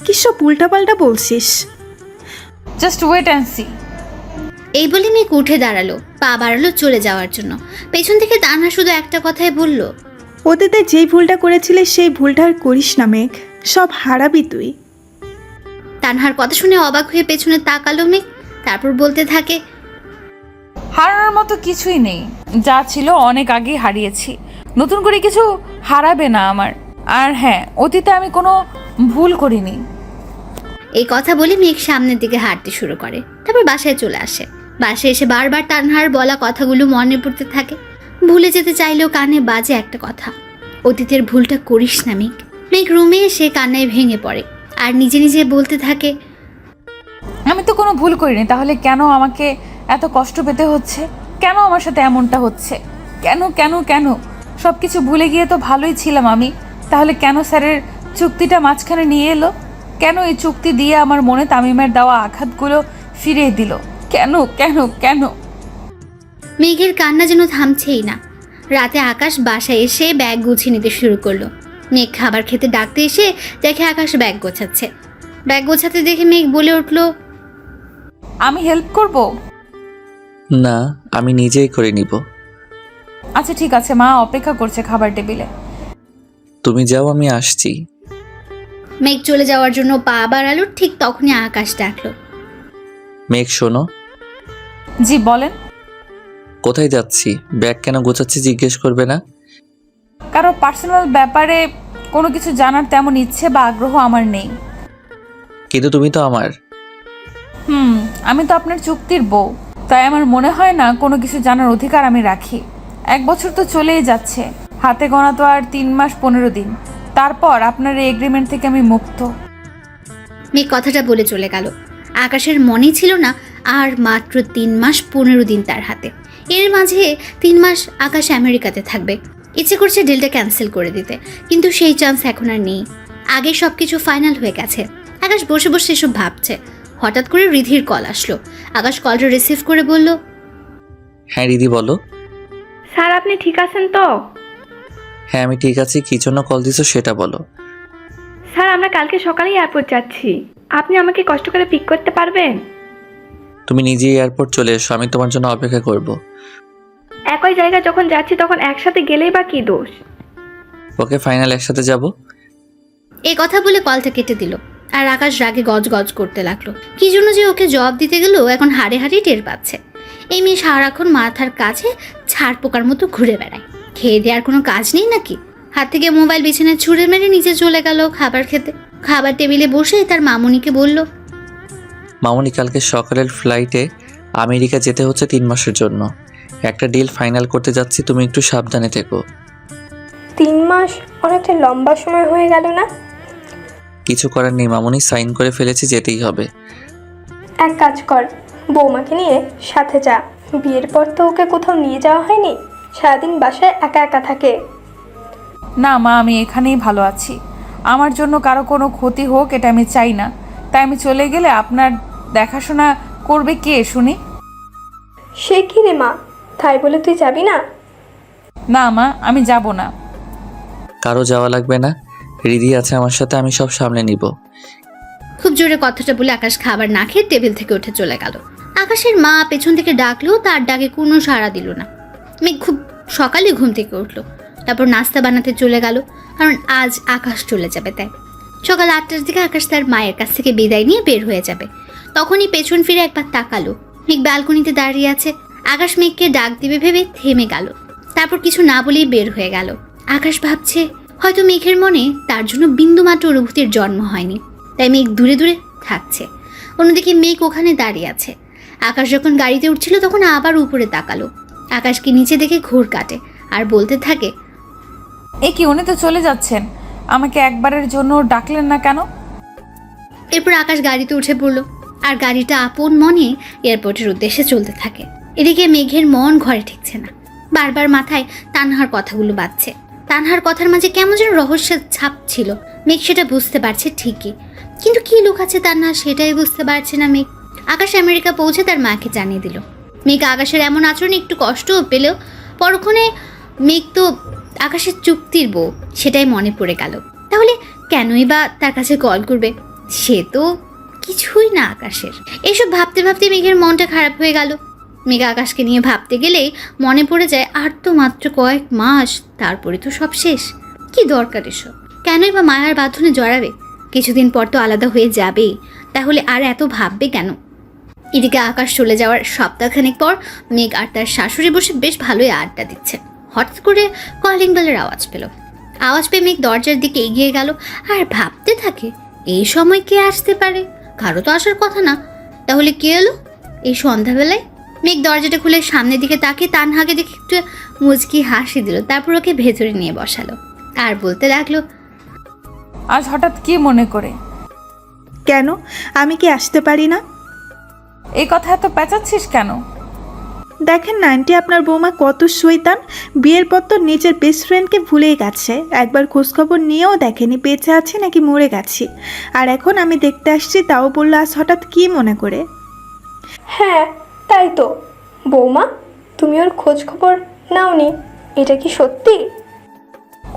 কি সব উল্টাপাল্টা বলছিস? Just wait and see. এই বলে মেঘ উঠে দাঁড়ালো, পা বাড়ালো চলে যাওয়ার জন্য। পেছন থেকে তানহা শুধু একটা কথাই বলল, অতীতে যেই ভুলটা করেছিলিস সেই ভুলটা আর করিস না মেঘ, সব হারাবি তুই। তানহার কথা শুনে অবাক হয়ে পেছনে তাকালো মেঘ। তারপর বলতে থাকে, হারানোর মতো কিছুই নেই, যা ছিল অনেক আগেই হারিয়েছি। নতুন করে কিছু হারাবে না আমার। আর হ্যাঁ, অতীতে আমি কোনো ভুল করিনি। এই কথা বলে মেঘ সামনের দিকে হাঁটতে শুরু করে। তারপর বাসায় চলে আসে। বাসায় এসে বারবার তানহার বলা কথাগুলো মনে পড়তে থাকে। ভুলে যেতে চাইলেও কানে বাজে একটা কথা, অতীতের ভুলটা করিস না মেঘ। মেঘ রুমে এসে কান্নায় ভেঙে পড়ে আর নিজে নিজে বলতে থাকে, আমি তো কোনো ভুল করিনি, তাহলে কেন আমাকে এত কষ্ট পেতে হচ্ছে? কেন আমার সাথে এমনটা হচ্ছে? কেন কেন কেন? সব কিছু ভুলে গিয়ে তো ভালোই ছিলাম আমি। তাহলে কেন স্যারের চুক্তিটা মাঝখানে নিয়ে এলো? কেন এই চুক্তি দিয়ে আমার মনে তামিমের দেওয়া আঘাতগুলো ফিরিয়ে দিল? কেন কেন কেন? মেঘের কান্না যেন থামছেই না। রাতে আকাশ বাসায় এসে ব্যাগ গুছিয়ে নিতে শুরু করলো। মেঘ খাবার খেতে ডাকতে এসে দেখে আকাশ ব্যাগ গোছাচ্ছে। ব্যাগ গোছাতে দেখে মেঘ বলে উঠল, আমি হেল্প করব? না, আমি নিজেই করে নিব। আচ্ছা ঠিক আছে, মা অপেক্ষা করছে খাবার টেবিলে। তুমি যাও, আমি আসছি। মেঘ চলে যাওয়ার জন্য পা বাড়ালো, ঠিক তখনই আকাশ ডাকলো। মেঘ শোনো। জি বলেন। কোথায় যাচ্ছি, ব্যাগ কেন গোছাচ্ছি জিজ্ঞেস করবে না? কারো পার্সোনাল ব্যাপারে কোনো কিছু জানার তেমন ইচ্ছে বা আগ্রহ আমার নেই। কিন্তু তুমি তো আমার। আমি তো আপনার চুক্তির বউ, তাই আমার মনে হয় না কোনো কিছু জানার অধিকার আমি রাখি। 1 বছর তো চলেই যাচ্ছে, হাতে গোনা তো আর 3 মাস 15 দিন। তারপর আপনার এই এগ্রিমেন্ট থেকে আমি মুক্ত। মেঘ কথাটা বলে চলে গেল। আকাশের মনে ছিল না আর মাত্র 3 মাস 15 দিন তার হাতে। এর মাঝে 3 মাস আকাশ আমেরিকাতে থাকবে। ইচ্ছে করছে ডিলটা ক্যান্সেল করে দিতে, কিন্তু সেই চান্স এখন আর নেই। আগে সব কিছু ফাইনাল হয়ে গেছে। আকাশ বসে বসে এসব ভাবছে। হঠাৎ করে রিধির কল আসলো। আকাশ কলটা রিসিভ করে বলল, হ্যাঁ রিদি বলো। স্যার আপনি ঠিক আছেন তো? হ্যাঁ আমি ঠিক আছি, কি জন্য কল দিছো সেটা বলো। স্যার আমরা কালকে সকালেই এয়ারপোর্ট যাচ্ছি, আপনি আমাকে কষ্ট করে পিক করতে পারবেন? তুমি নিজেই এয়ারপোর্ট চলে এসো, আমি তোমার জন্য অপেক্ষা করব। একই জায়গায় যখন যাচ্ছি তখন একসাথে গেলেই বা কি দোষ? ওকে ফাইনাল একসাথে যাব। এই কথা বলে কলটা কেটে দিল। আর আকাশ রাগে গজ করতে লাগলো। কি জন্য যে ওকে জবাব দিতে গেল এখন হাড়ে হাড়ে টের পাচ্ছে। এই মেয়ে সারাক্ষণ মাথার কাছে ছাড় পোকার মতো ঘুরে বেড়ায়। খেয়ে দেওয়ার কোনো কাজ নেই নাকি? হাত থেকে মোবাইল বিছানায় ছুঁড়ে মেরে নিচে চলে গেল খাবার খেতে। খাবার টেবিলে বসে তার মামুনিকে বলল, মামুনি কালকে সকালের ফ্লাইটে আমেরিকা যেতে হচ্ছে 3 মাসের জন্য। একটা ডিল ফাইনাল করতে যাচ্ছি, তুমি একটু সাবধানে থেকো। 3 মাস অনেকটা লম্বা সময় হয়ে গেল না? কিছু করার নেই মামুনি, সাইন করে ফেলেছি, যেতেই হবে। এক কাজ কর, বৌমাকে নিয়ে সাথে যা। বিয়ের পর তো ওকে কোথাও নিয়ে যাওয়া হয়নি, সারাদিন বাসায় একা একা থাকে। না মা, আমি এখানেই ভালো আছি। আমার জন্য কারো কোনো ক্ষতি হোক এটা আমি চাই না। তাই আমি চলে গেলে আপনার দেখাশোনা করবে কে শুনি? সে কি রে মা, তাই বলে তুই যাবি না? না মা, আমি যাব না। কারো যাওয়া লাগবে না, রিদি আছে আমার সাথে, আমি সব সামলে নিব। খুব জোরে কথাটা বলে আকাশ খাবার না খেয়ে টেবিল থেকে উঠে চলে গেল। আকাশের মা পেছন থেকে ডাকলেও তার ডাকে কোনো সাড়া দিল না। মেঘ খুব সকালে ঘুম থেকে উঠলো, তারপর নাস্তা বানাতে চলে গেল, কারণ আজ আকাশ চলে যাবে তাই। সকাল 8টার দিকে আকাশ তার মায়ের কাছ থেকে বিদায় নিয়ে বের হয়ে যাবে। তখনই পেছন ফিরে একবার তাকালো, মেঘ ব্যালকনিতে দাঁড়িয়ে আছে। আকাশ মেঘকে ডাক দিবে ভেবে থেমে গেল, তারপর কিছু না বলেই বের হয়ে গেল। আকাশ ভাবছে হয়তো মেঘের মনে তার জন্য বিন্দুমাত্র অনুভূতির জন্ম হয়নি, তাই মেঘ দূরে দূরে থাকছে। অন্যদিকে মেঘ ওখানে দাঁড়িয়ে আছে। আকাশ যখন গাড়িতে উঠছিল তখন আবার উপরে তাকালো। আকাশকে নিচে দেখে ঘোর কাটে আর বলতে থাকে, এ কি, উনি তো চলে যাচ্ছেন, আমাকে একবারের জন্য ডাকলেন না কেন? এরপর আকাশ গাড়িতে উঠে পড়লো আর গাড়িটা আপন মনে এয়ারপোর্টের উদ্দেশ্যে চলতে থাকে। এদিকে মেঘের মন ঘরে ঠেকছে না, বারবার মাথায় তানহার কথাগুলো বাজছে। তানহার কথার মাঝে কেমন যেন রহস্যের ছাপ ছিল। মেঘ সেটা বুঝতে পারছে ঠিকই, কিন্তু কি লুকাচ্ছে তানহা সেটাই বুঝতে পারছে না মেঘ। আকাশ আমেরিকা পৌঁছে তার মাকে জানিয়ে দিল। মেঘ আকাশের এমন আচরণে একটু কষ্টও পেলেও পরক্ষণে মেঘ তো আকাশের চুক্তির বউ, সেটাই মনে পড়ে গেল। তাহলে কেনই বা তার কাছে কল করবে? সে তো কিছুই না আকাশের। এইসব ভাবতে ভাবতে মেঘের মনটা খারাপ হয়ে গেল। মেঘ আকাশকে নিয়ে ভাবতে গেলেই মনে পড়ে যায় আর তো মাত্র কয়েক মাস, তারপরে তো সব শেষ। কি দরকার এসব? কেনই বা মায়ার বাঁধনে জড়াবে? কিছুদিন পর তো আলাদা হয়ে যাবেই, তাহলে আর এত ভাববে কেন? এদিকে আকাশ চলে যাওয়ার সপ্তাহখানেক পর মেঘ আর তার শাশুড়ি বসে বেশ ভালোই আড্ডা দিচ্ছে। হঠাৎ করে কলিং বেলের আওয়াজ পেল। আওয়াজ পেয়ে মেঘ দরজার দিকে এগিয়ে গেল আর ভাবতে থাকে এই সময় কে আসতে পারে? কারো তো আসার কথা না, তাহলে কে এলো এই সন্ধ্যাবেলায়? মেঘ দরজাটা খুলে সামনের দিকে তাকিয়ে তানহাকে দেখে একটু মুচকি হাসি দিল, তারপর ওকে ভেতরে নিয়ে বসালো আর বলতে লাগলো, আজ হঠাৎ কি মনে করে? কেন, আমি কি আসতে পারি না? এই কথা এত পেঁচাচ্ছিস কেন? দেখেন না আন্টি, আপনার বৌমা কত শয়তান। বিয়ের পর তো নিজের বেস্ট ফ্রেন্ডকে ভুলেই গেছে, একবার খোঁজখবর নিয়েও দেখেনি বেঁচে আছে নাকি মরে গেছি। আর এখন আমি দেখতে আসছি, তাও বললো আজ হঠাৎ কি মনে করে? হ্যাঁ তাই তো। বৌমা, তুমি ওর খোঁজ খবর নাওনি, এটা কি সত্যি?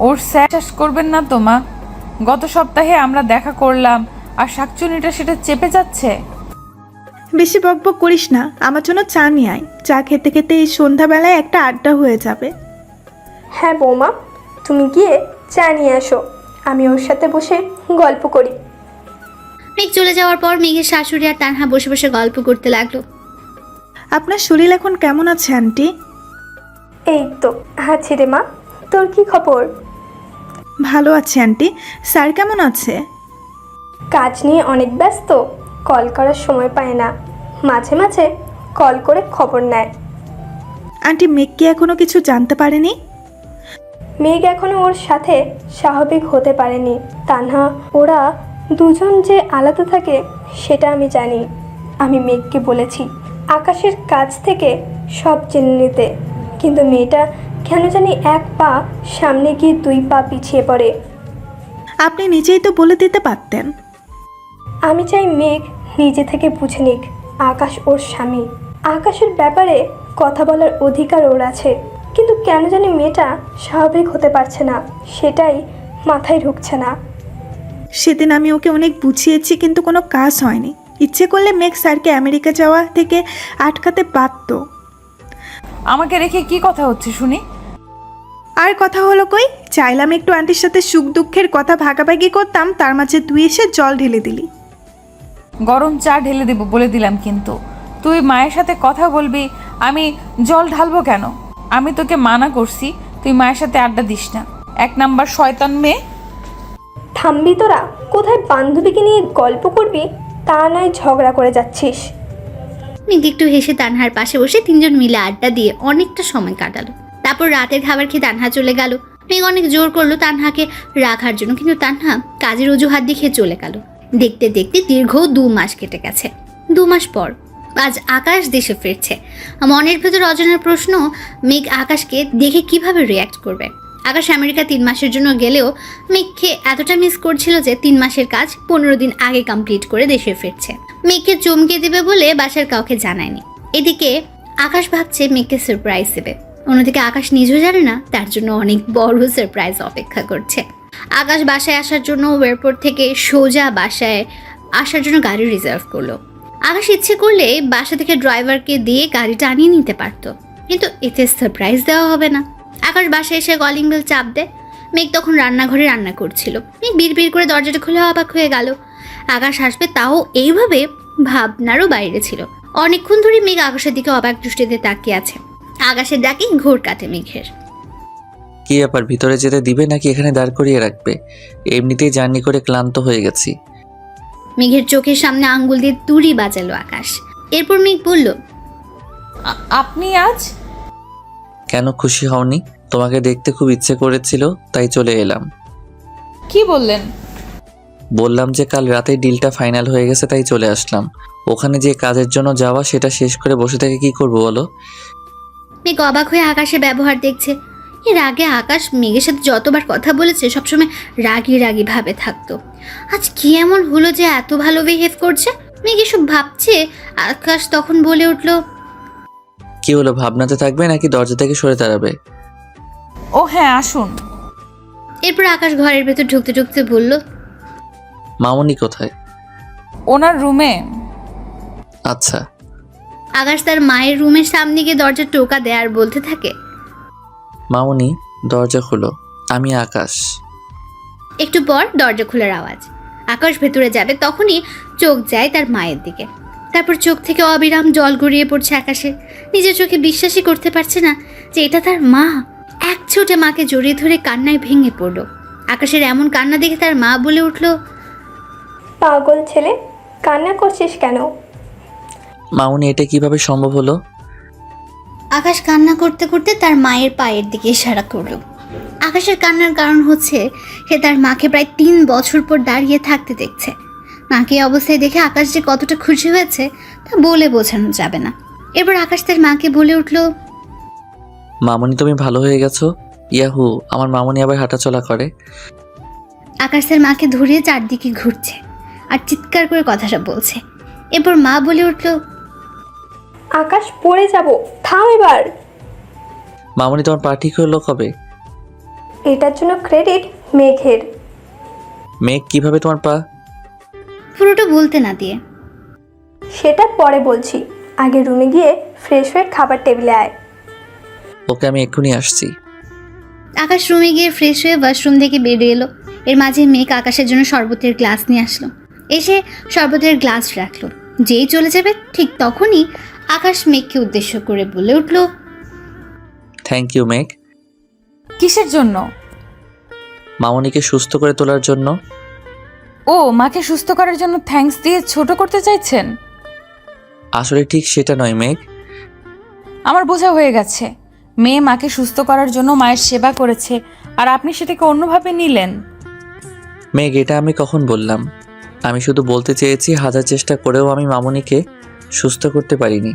ওর স্যাস করবেন না তো মা, গত সপ্তাহে আমরা দেখা করলাম আর শাকচুনিটা সেটা চেপে যাচ্ছে। বেশি বকবক করিস না, আমার জন্য চা নিয়ে আয়। চা খেতে খেতে এই সন্ধ্যাবেলায় একটা আড্ডা হয়ে যাবে। হ্যাঁ বৌমা, তুমি গিয়ে চা নিয়ে আসো, আমি ওর সাথে বসে গল্প করি। মেঘ চলে যাওয়ার পর মেঘের শাশুড়ি আর তানহা বসে বসে গল্প করতে লাগলো। আপনার শরীর এখন কেমন আছে আন্টি? এই তো আছি রে মা, তোর কি খবর? ভালো আছে আন্টি। স্যার কেমন আছে? কাজ নিয়ে অনেক ব্যস্ত, কল করার সময় পায় না, মাঝে মাঝে কল করে খবর নেয়। আন্টি মেঘ কি এখনো কিছু জানতে পারেনি? মেঘ এখনো ওর সাথে স্বাভাবিক হতে পারেনি। তানহা ওরা দুজন যে আলাদা থাকে সেটা আমি জানি। আমি মেঘকে বলেছি আকাশের কাছ থেকে সব জেনে নিতে, কিন্তু মেয়েটা কেন জানি এক পা সামনে গিয়ে 2 পা পিছিয়ে পড়ে। আপনি নিজেই তো বলে দিতে পারতেন। আমি চাই মেঘ নিজে থেকে বুঝে নিক আকাশ ওর স্বামী। আকাশের ব্যাপারে কথা বলার অধিকার ওর আছে, কিন্তু কেন জানি মেয়েটা স্বাভাবিক হতে পারছে না, সেটাই মাথায় ঢুকছে না। সেদিন আমি ওকে অনেক বুঝিয়েছি, কিন্তু কোনো কাজ হয়নি। ইচ্ছে করলে মেঘ স্যারকে আমেরিকা যাওয়া থেকে আটকাতে পারত। আমাকে রেখে কি কথা হচ্ছে শুনি? আর কথা হলো কই? চাইলাম একটু আন্টির সাথে সুখ দুঃখের কথা ভাগাভাগি করতাম, তার মাঝে তুই এসে জল ঢেলে দিলি। গরম চা ঢেলে দেবো বলে দিলাম, কিন্তু তুই মায়ের সাথে কথা বলবি, আমি জল ঢালবো কেন? আমি তোকে মানা করছি তুই মায়ের সাথে আড্ডা দিস না। 1 নাম্বার শয়তান মেয়ে। থামবি তোরা? কোথায় বান্ধবীকে নিয়ে গল্প করবি, তা নয় ঝগড়া করে যাচ্ছিস। মেঘ একটু হেসে তানহার পাশে বসে 3 জন মিলে আড্ডা দিয়ে অনেকটা সময় কাটালো। তারপর রাতের খাবার খেয়ে তানহা চলে গেল। মেঘ অনেক জোর করলো তানহাকে রাখার জন্য, কিন্তু তানহা কাজের অজুহাত দেখিয়ে চলে গেল। দেখতে দেখতে দীর্ঘ 2 মাস কেটে গেছে। 2 মাস পর আজ আকাশ দেশে ফিরছে। মনের ভেতর অজানার প্রশ্ন, মেঘ আকাশকে দেখে কিভাবে রিয়্যাক্ট করবে। আকাশ আমেরিকা 3 মাসের জন্য গেলেও মেঘকে এতটা মিস করছিল যে 3 মাসের কাজ 15 দিন আগে কমপ্লিট করে দেশে ফিরছে। মেঘকে চমকে দেবে বলে বাসার কাউকে জানায়নি। এদিকে আকাশ ভাবছে মেঘকে সারপ্রাইজ দেবে, অন্যদিকে আকাশ নিজেও জানে না তার জন্য অনেক বড় সারপ্রাইজ অপেক্ষা করছে। আকাশ বাসায় আসার জন্য এয়ারপোর্ট থেকে সোজা বাসায় আসার জন্য গাড়ি রিজার্ভ করলো। আকাশ ইচ্ছে করলে বাসা থেকে ড্রাইভারকে দিয়ে গাড়িটা আনিয়ে নিতে পারতো, কিন্তু এতে সারপ্রাইজ দেওয়া হবে না। আকাশ বাসায় এসে কলিং বেল চাপ দেয়। মেঘ তখন রান্নাঘরে রান্না করছিল। মেঘ বিড় করে দরজাটা খুলে অবাক হয়ে গেল। আকাশ আসবে তাও এইভাবে ভাবনারও বাইরে ছিল। অনেকক্ষণ ধরে মেঘ আকাশের দিকে অবাক দৃষ্টিতে তাকিয়ে আছে। আকাশের ডাকে ঘোর কাটে মেঘের। কি ব্যাপার, ভিতরে যেতে দিবে নাকি এখানে দাঁড় করিয়ে রাখবে? এমনিতেই জার্নি করে ক্লান্ত হয়ে গেছি। মেঘের চোখের সামনে আঙ্গুল দিয়ে তুড়ি বাজালো আকাশ। এরপর মেঘ বলল, আপনি আজ? কেন খুশি হওনি? তোমাকে দেখতে খুব ইচ্ছে করেছিল, তাই চলে এলাম। কি বললেন? বললাম যে কাল রাতেই ডিলটা ফাইনাল হয়ে গেছে, তাই চলে আসলাম। ওখানে যে কাজের জন্য যাওয়া সেটা শেষ করে বসে থেকে কি করব বলো? মেঘ অবাক হয়ে আকাশের ব্যবহার দেখছে। এর আগে আকাশ মেঘের সাথে যতবার কথা বলেছে সবসময় রাগি রাগি ভাবে থাকতো। আজ কি এমন হলো যে এত ভালো বিহেভ করছে? মেঘ এসব ভাবছে। আকাশ তখন বলে উঠল, কি হলো, ভাবনাতে থাকবে নাকি দরজা থেকে সরে দাঁড়াবে? ও হ্যাঁ আসুন। এরপর আকাশ ঘরের ভেতর ঢুকতে ঢুকতে বলল, মামুনি কোথায়? ওনার রুমে। আচ্ছা। আকাশ তার মায়ের রুমের সামনে গিয়ে দরজা টোকা দেয় আর বলতে থাকে, মামুনি দরজা খোলো, আমি আকাশ। একটু পর দরজা খোলার আওয়াজ। আকাশ ভেতরে যাবে তখনই চোখ যায় তার মায়ের দিকে। তারপর চোখ থেকে অবিরাম জল গড়িয়ে পড়ছে আকাশের। নিজের চোখে বিশ্বাসই করতে পারছে না যে এটা তার মা। এক ছোটে মাকে জড়িয়ে ধরে কান্নায় ভেঙে পড়ল। আকাশের এমন কান্না দেখে তার মা বলে উঠল, পাগল ছেলে, কান্না করছিস কেন? মামুনি এটা কিভাবে সম্ভব হলো? আকাশ কান্না করতে করতে তার মায়ের পায়ের দিকে ইশারা করল। আকাশের কান্নার কারণ হচ্ছে সে তার মাকে প্রায় 3 বছর পর দাঁড়িয়ে থাকতে দেখছে। মাকে এই অবস্থায় দেখে আকাশ যে কতটা খুশি হয়েছে তা বলে বোঝানো যাবে না। এরপর আকাশ তার মাকে বলে উঠল, মামুনি তুমি ভালো হয়ে গেছো? ইয়াহু, আমার মামুনি আবার হাঁটাচলা করে। আকাশ তার মাকে ধরিয়ে চারদিকে ঘুরছে আর চিৎকার করে কথাটা বলছে। এরপর মা বলে উঠল, আকাশ পড়ে যাব, থাম এবার। মামুনি তোমার পা ঠিক হলো কবে? এটার জন্য ক্রেডিট মেঘের। মেঘ কিভাবে তোমার পা? পুরোটা বলতে না দিয়ে, সেটা পরে বলছি, আগে রুমে গিয়ে ফ্রেশ হয়ে খাবার টেবিলে আয়। ওকে, আমি এক্ষুনি আসছি। আকাশ রুমে গিয়ে ফ্রেশ হয়ে ওয়াশরুম থেকে বেরিয়ে এলো। এর মাঝে মেঘ আকাশের জন্য শরবতের গ্লাস নিয়ে আসলো। এসে শরবতের গ্লাস রাখলো। যেই চলে যাবে ঠিক তখনই আকাশ মেঘকে উদ্দেশ্য করে বলে উঠল, থ্যাংক ইউ মেঘ। কিসের জন্য? মামনিকে সুস্থ করে তোলার জন্য। ও, মাকে সুস্থ করার জন্য থ্যাঙ্কস দিয়ে ছোট করতে চাইছেন? আসলে ঠিক সেটা নয় মেঘ। আমার বোঝা হয়ে গেছে। মেয়ে মাকে সুস্থ করার জন্য মায়ের সেবা করেছে, আর আপনি সেটাকে অন্যভাবে নিলেন। মেঘ, এটা আমি কখন বললাম? আমি শুধু বলতে চেয়েছি হাজার চেষ্টা করেও আমি মামনিকে সুস্থ করতে পারিনি,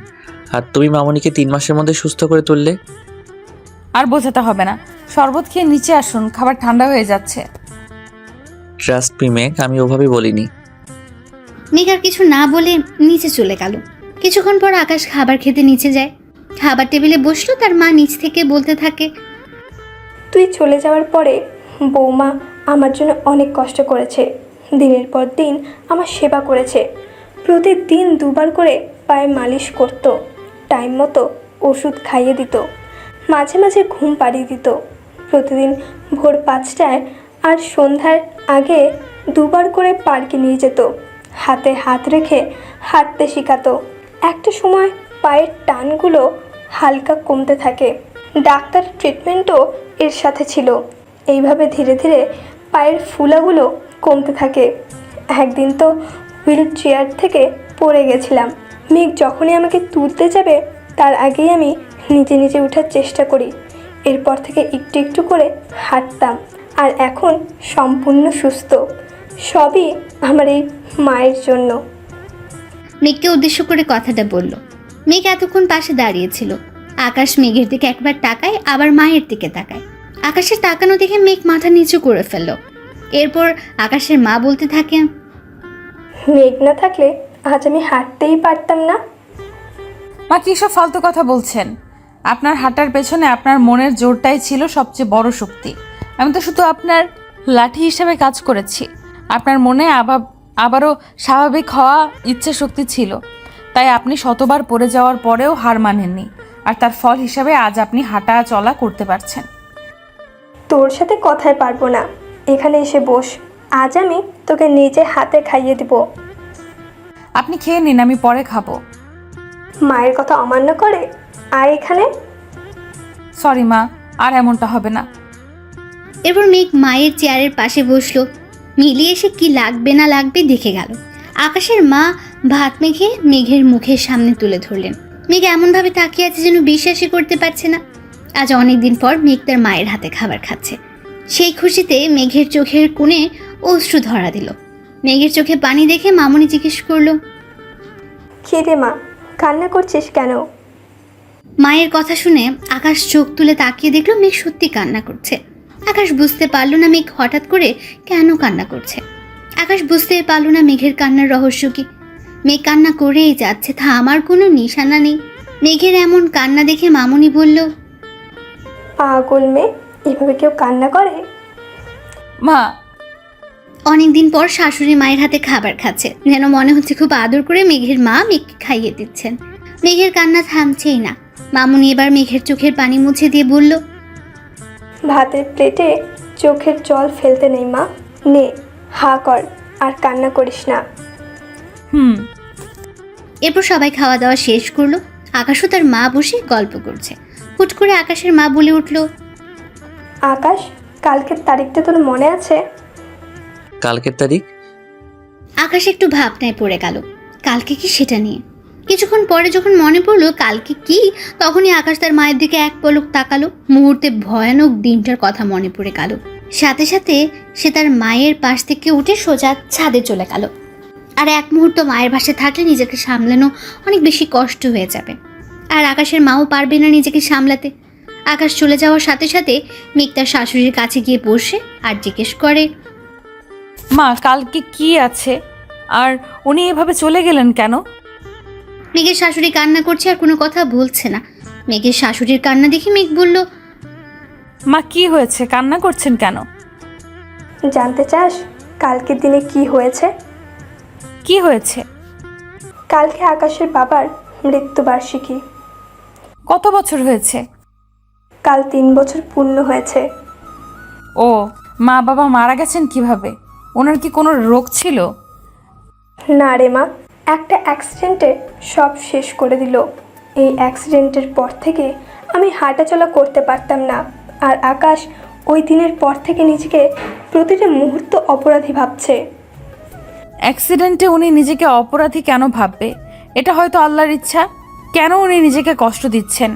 আর তুমি মামনিকে 3 মাসের মধ্যে সুস্থ করে তুললে। আর বোঝাতে হবে না, শরবত খেয়ে নিচে আসুন, খাবার ঠান্ডা হয়ে যাচ্ছে। ট্রাস্ট মি মেঘ, আমি ওভাবে বলিনি। মেঘ আর কিছু না বলে নিচে চলে গেল। কিছুক্ষণ পর আকাশ খাবার খেতে নিচে যায়। খাবার টেবিলে বসলো। তার মা নিচ থেকে বলতে থাকে, তুই চলে যাওয়ার পরে বৌমা আমার জন্য অনেক কষ্ট করেছে। দিনের পর দিন আমার সেবা করেছে। প্রতিদিন 2 বার করে পায়ে মালিশ করত, টাইম মতো ওষুধ খাইয়ে দিত, মাঝে মাঝে ঘুম পাড়িয়ে দিত। প্রতিদিন ভোর 5টায় আর সন্ধ্যার আগে 2 বার করে পার্কে নিয়ে যেত, হাতে হাত রেখে হাঁটতে শেখাতো। একটা সময় পায়ের টানগুলো হালকা কমতে থাকে। ডাক্তার ট্রিটমেন্টও এর সাথে ছিল। এইভাবে ধীরে ধীরে পায়ের ফুলাগুলো কমতে থাকে। একদিন তো হুইল চেয়ার থেকে পড়ে গেছিলাম। মেঘ যখনই আমাকে তুলতে যাবে তার আগেই আমি নিজে নিজে ওঠার চেষ্টা করি। এরপর থেকে একটু একটু করে হাঁটতাম, আর এখন সম্পূর্ণ সুস্থ। সবই আমার এই মায়ের জন্য। মেঘকে উদ্দেশ্য করে কথাটা বলল। মেঘ এতক্ষণ পাশে দাঁড়িয়েছিল। আকাশ মেঘের দিকে একবার তাকায়, আবার মায়ের দিকে তাকায়। আকাশের তাকানো দেখে মেঘ মাথা নিচু করে ফেলল। এরপর আকাশের মা বলতে থাকে, মেঘ না থাকলে আজ আমি হাঁটতেই পারতাম না। মা, কি সব ফালতু কথা বলছেন? আপনার হাঁটার পেছনে আপনার মনের জোরটাই ছিল সবচেয়ে বড় শক্তি। আমি তো শুধু আপনার লাঠি হিসেবে কাজ করেছি। আপনার মনে আবারও স্বাভাবিক হওয়া ইচ্ছে শক্তি ছিল, তাই আপনি শতবার পড়ে যাওয়ার পরেও হার মানেননি, আর তার ফল হিসাবে আজ আপনি হাঁটা চলা করতে পারছেন। তোর সাথে কথায় পারবো না, এখানে এসে বস। আজ আমি তোকে নিজে হাতে খাইয়ে দিব। আপনি খেয়ে নিন, আমি পরে খাবো। মায়ের কথা অমান্য করে? আয় এখানে। সরি মা, আর এমনটা হবে না। এরপর মেঘ মায়ের চেয়ারের পাশে বসলো। মিলিয়ে এসে কি লাগবে না লাগবে দেখে গেল। আকাশের মা ভাত মেখে মেঘের মুখের সামনে তুলে ধরলেন। মেঘ এমনভাবে তাকিয়ে আছে যেন বিশ্বাসই করতে পারছে না। আজ অনেকদিন পর মেঘ তার মায়ের হাতে খাবার খাচ্ছে। সেই খুশিতে মেঘের চোখের কোণে অশ্রু ধরা দিল। মেঘের চোখে পানি দেখে মামনি জিজ্ঞেস করলো, কে রে মা, কান্না করছিস কেন? মায়ের কথা শুনে আকাশ চোখ তুলে তাকিয়ে দেখলো মেঘ সত্যি কান্না করছে। আকাশ বুঝতে পারলো না মেঘ হঠাৎ করে কেন কান্না করছে। আকাশ বুঝতেই পারলো না মেঘের কান্নার রহস্য কি। মেঘ কান্না করেই যাচ্ছে, থামার কোনো নিশানা নেই। মেঘের এমন কান্না দেখে মামনি বলল, পাগল মেয়ে, এভাবে কেউ কান্না করে? মা, অনেকদিন পর শাশুড়ি মায়ের হাতে খাবার খাচ্ছে, যেন মনে হচ্ছে খুব আদর করে মেঘের মা মেঘকে খাইয়ে দিচ্ছেন। মেঘের কান্না থামছেই না। মামুনি এবার মেঘের চোখের পানি মুছে দিয়ে বলল, ভাতের প্লেটে চোখের জল ফেলতে নেই মা, নে হা কর আর কান্না করিস না। এরপর সবাই খাওয়া দাওয়া শেষ করলো। আকাশও তার মা বসে গল্প করছে। হুট করে আকাশের মা বলে উঠল, আকাশ, কালকের তারিখটা তোর মনে আছে? কালকের তারিখ? আকাশ একটু ভাবনায় পড়ে গেল। কালকে কি সেটা নিয়ে। কিছুক্ষণ পরে যখন মনে পড়লো কালকে কি, তখনই আকাশ তার মায়ের দিকে এক পলক তাকালো। মুহূর্তে ভয়ানক দিনটার কথা মনে পড়ে গেল। সাথে সাথে সে তার মায়ের পাশ থেকে উঠে সোজা ছাদে চলে গেল। আর এক মুহূর্ত মায়ের পাশে থাকলে নিজেকে সামলানো অনেক বেশি কষ্ট হয়ে যাবে, আর আকাশের মাও পারবে না নিজেকে সামলাতে। আকাশ চলে যাওয়ার সাথে সাথে মেঘ তার শাশুড়ির কাছে গিয়ে বসে আর জিজ্ঞেস করে, মা, কালকে কি আছে? আর উনি এভাবে চলে গেলেন কেন? মেঘের শাশুড়ি কান্না করছে আর কোনো কথা বলছে না। মেঘের শাশুড়ির কান্না দেখে মেঘ বলল, মা, কি হয়েছে? কান্না করছেন কেন? জানতে চাস কালকের দিনে কি হয়েছে? কি হয়েছে? কালকে আকাশের বাবার মৃত্যুবার্ষিকী। কত বছর হয়েছে? কাল 3 বছর পূর্ণ হয়েছে। ও, মা বাবা মারা গেছেন কিভাবে? ওনার কি কোনো রোগ ছিল? না রে মা, একটা অ্যাক্সিডেন্টে সব শেষ করে দিল। এই অ্যাক্সিডেন্টের পর থেকে আমি হাঁটাচলা করতে পারতাম না। আর আকাশ ওই দিনের পর থেকে নিজেকে প্রতিটা মুহূর্ত অপরাধী ভাবছে। অ্যাক্সিডেন্টে উনি নিজেকে অপরাধী কেন ভাববে? এটা হয়তো আল্লাহর ইচ্ছা। কেন উনি নিজেকে কষ্ট দিচ্ছেন?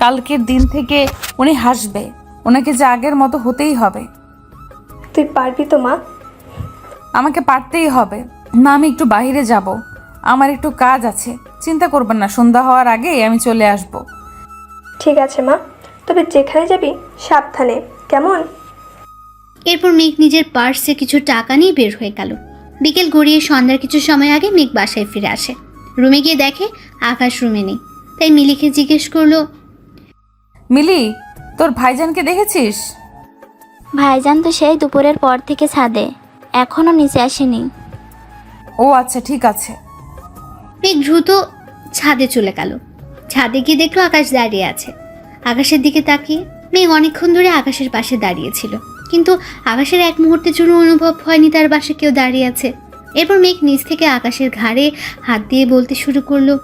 কালকের দিন থেকে উনি হাসবে। ওনাকে যে আগের মতো হতেই হবে। তুই পারবি তো মা? আমাকে পারতেই হবে মা। আমি একটু বাইরে যাব, আমার একটু কাজ আছে। চিন্তা করবেন না, সন্ধ্যা হওয়ার আগেই আমি চলে আসব। ঠিক আছে মা, তবে যেখানে যাবি সাবধানে, কেমন? এরপর মেঘ নিজের পার্সে কিছু টাকা নিয়ে বের হয়ে গেল। বিকেল গড়িয়ে সন্ধ্যার কিছু সময় আগে মেঘ বাসায় ফিরে আসে। রুমে গিয়ে দেখে আকাশ রুমে নেই, তাই মিলিকে জিজ্ঞেস করলো, মিলি, তোর ভাইজানকে দেখেছিস? ভাইজান তো সেই দুপুরের পর থেকে ছাদে, এখনো নিচে আসেনি। ও আচ্ছা, ঠিক আছে। মেঘ দ্রুত ছাদে চলে গেল। ছাদে গিয়ে দেখলো আকাশ দাঁড়িয়ে আছে। আকাশের দিকে তাকিয়ে মেঘ অনেকক্ষণ ধরে আকাশের পাশে দাঁড়িয়েছিল, কিন্তু আকাশের এক মুহূর্তের জন্য অনুভব হয়নি তার পাশে কেউ দাঁড়িয়ে আছে। এরপর মেঘ নিচ থেকে আকাশের ঘাড়ে হাত দিয়ে বলতে শুরু করলো,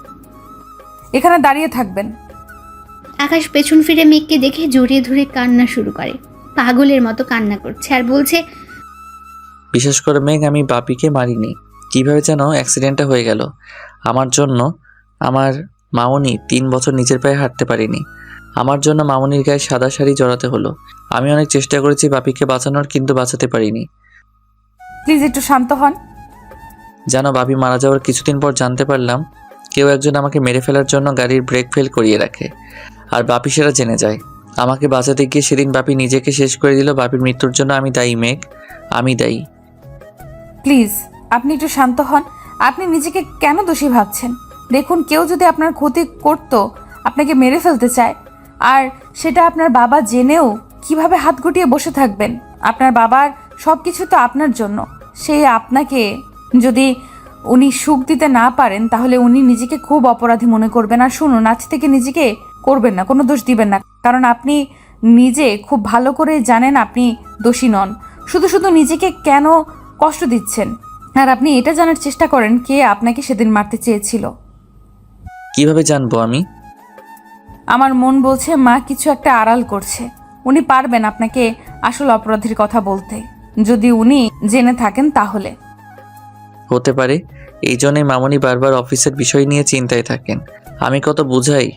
এখানে দাঁড়িয়ে থাকবেন। আকাশ পেছন ফিরে মেঘকে দেখে জড়িয়ে ধরে কান্না শুরু করে। পাগলের মতো কান্না করছে আর বলছে, বিশেষ করে মেঘ, আমি বাপিকে মারিনি। কিভাবে যেন অ্যাক্সিডেন্টটা হয়ে গেল আমার জন্য। আমার মামনি 3 বছর নিজের পায়ে হাঁটতে পারিনি। আমার জন্য মামনির গায়ে সাদা শাড়ি জড়াতে হলো। আমি অনেক চেষ্টা করেছি বাপিকে বাঁচানোর, কিন্তু বাঁচাতে পারিনি। প্লিজ একটু শান্ত হন। জানো, বাপি মারা যাওয়ার কিছুদিন পর জানতে পারলাম কেউ একজন আমাকে মেরে ফেলার জন্য গাড়ির ব্রেক ফেল করিয়ে রাখে, আর বাপি সেটা জেনে যায়। আমাকে বাঁচাতে গিয়ে সেদিন বাপি নিজেকে শেষ করে দিল। বাপির মৃত্যুর জন্য আমি দায়ী মেঘ, আমি দায়ী। প্লিজ আপনি একটু শান্ত হন। আপনি নিজেকে কেন দোষী ভাবছেন? দেখুন, কেউ যদি আপনার ক্ষতি করতো, আপনাকে মেরে ফেলতে চায়, আর সেটা আপনার বাবা জেনেও কিভাবে হাত গুটিয়ে বসে থাকবেন? আপনার বাবার সব কিছু তো আপনার জন্য। সেই আপনাকে যদি উনি সুখ দিতে না পারেন, তাহলে উনি নিজেকে খুব অপরাধী মনে করবেন। আর শুনুন, আজ থেকে নিজেকে করবেন না, কোনো দোষ দিবেন না, কারণ আপনি নিজে খুব ভালো করে জানেন আপনি দোষী নন। শুধু শুধু নিজেকে কেন কষ্ট দিচ্ছেন? আর আপনি এটা জানার চেষ্টা করেন কে আপনাকে সেদিন মারতে চেয়েছিল। কিভাবে জানবো আমি? আমার মন বলছে মা কিছু একটা আড়াল করছে। উনি পারবেন আপনাকে আসল অপরাধীর কথা বলতে, যদি উনি জেনে থাকেন তাহলে। হতে পারে। এই জন্যই মামনি বারবার অফিসের বিষয় নিয়ে চিন্তায় থাকেন। আমি কত বুঝাই,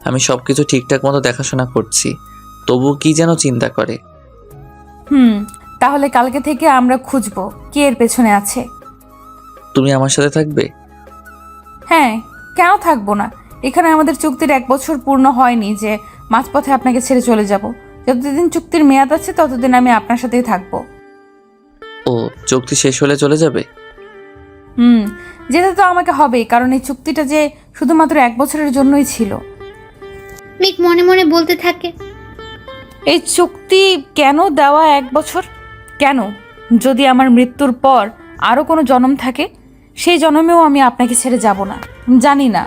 আমি সব কিছু ঠিকঠাক মতো দেখাশোনা করছি, তবু কি যেন চিন্তা করে। তাহলে কালকে থেকে আমরা খুঁজবো কে এর পেছনে আছে। তুমি আমার সাথে থাকবে? হ্যাঁ, কেন থাকবো না? এখানে আমাদের চুক্তির 1 বছর পূর্ণ হয়নি যে মাঝপথে আপনাকে ছেড়ে চলে যাব। যতদিন চুক্তির মেয়াদ আছে ততদিন আমি আপনার সাথেই থাকবো। ও, চুক্তি শেষ হলে চলে যাবে? যেতে তো আমাকে হবেই, কারণ এই চুক্তিটা যে শুধুমাত্র 1 বছরের জন্যই ছিল। মেঘ মনে মনে বলতে থাকে, এই চুক্তি কেন দেওয়া 1 বছর? কেন? যদি আমার মৃত্যুর পর আরও কোনো জন্ম থাকে, সেই জন্মেও আমি আপনাকে ছেড়ে যাব না। জানি না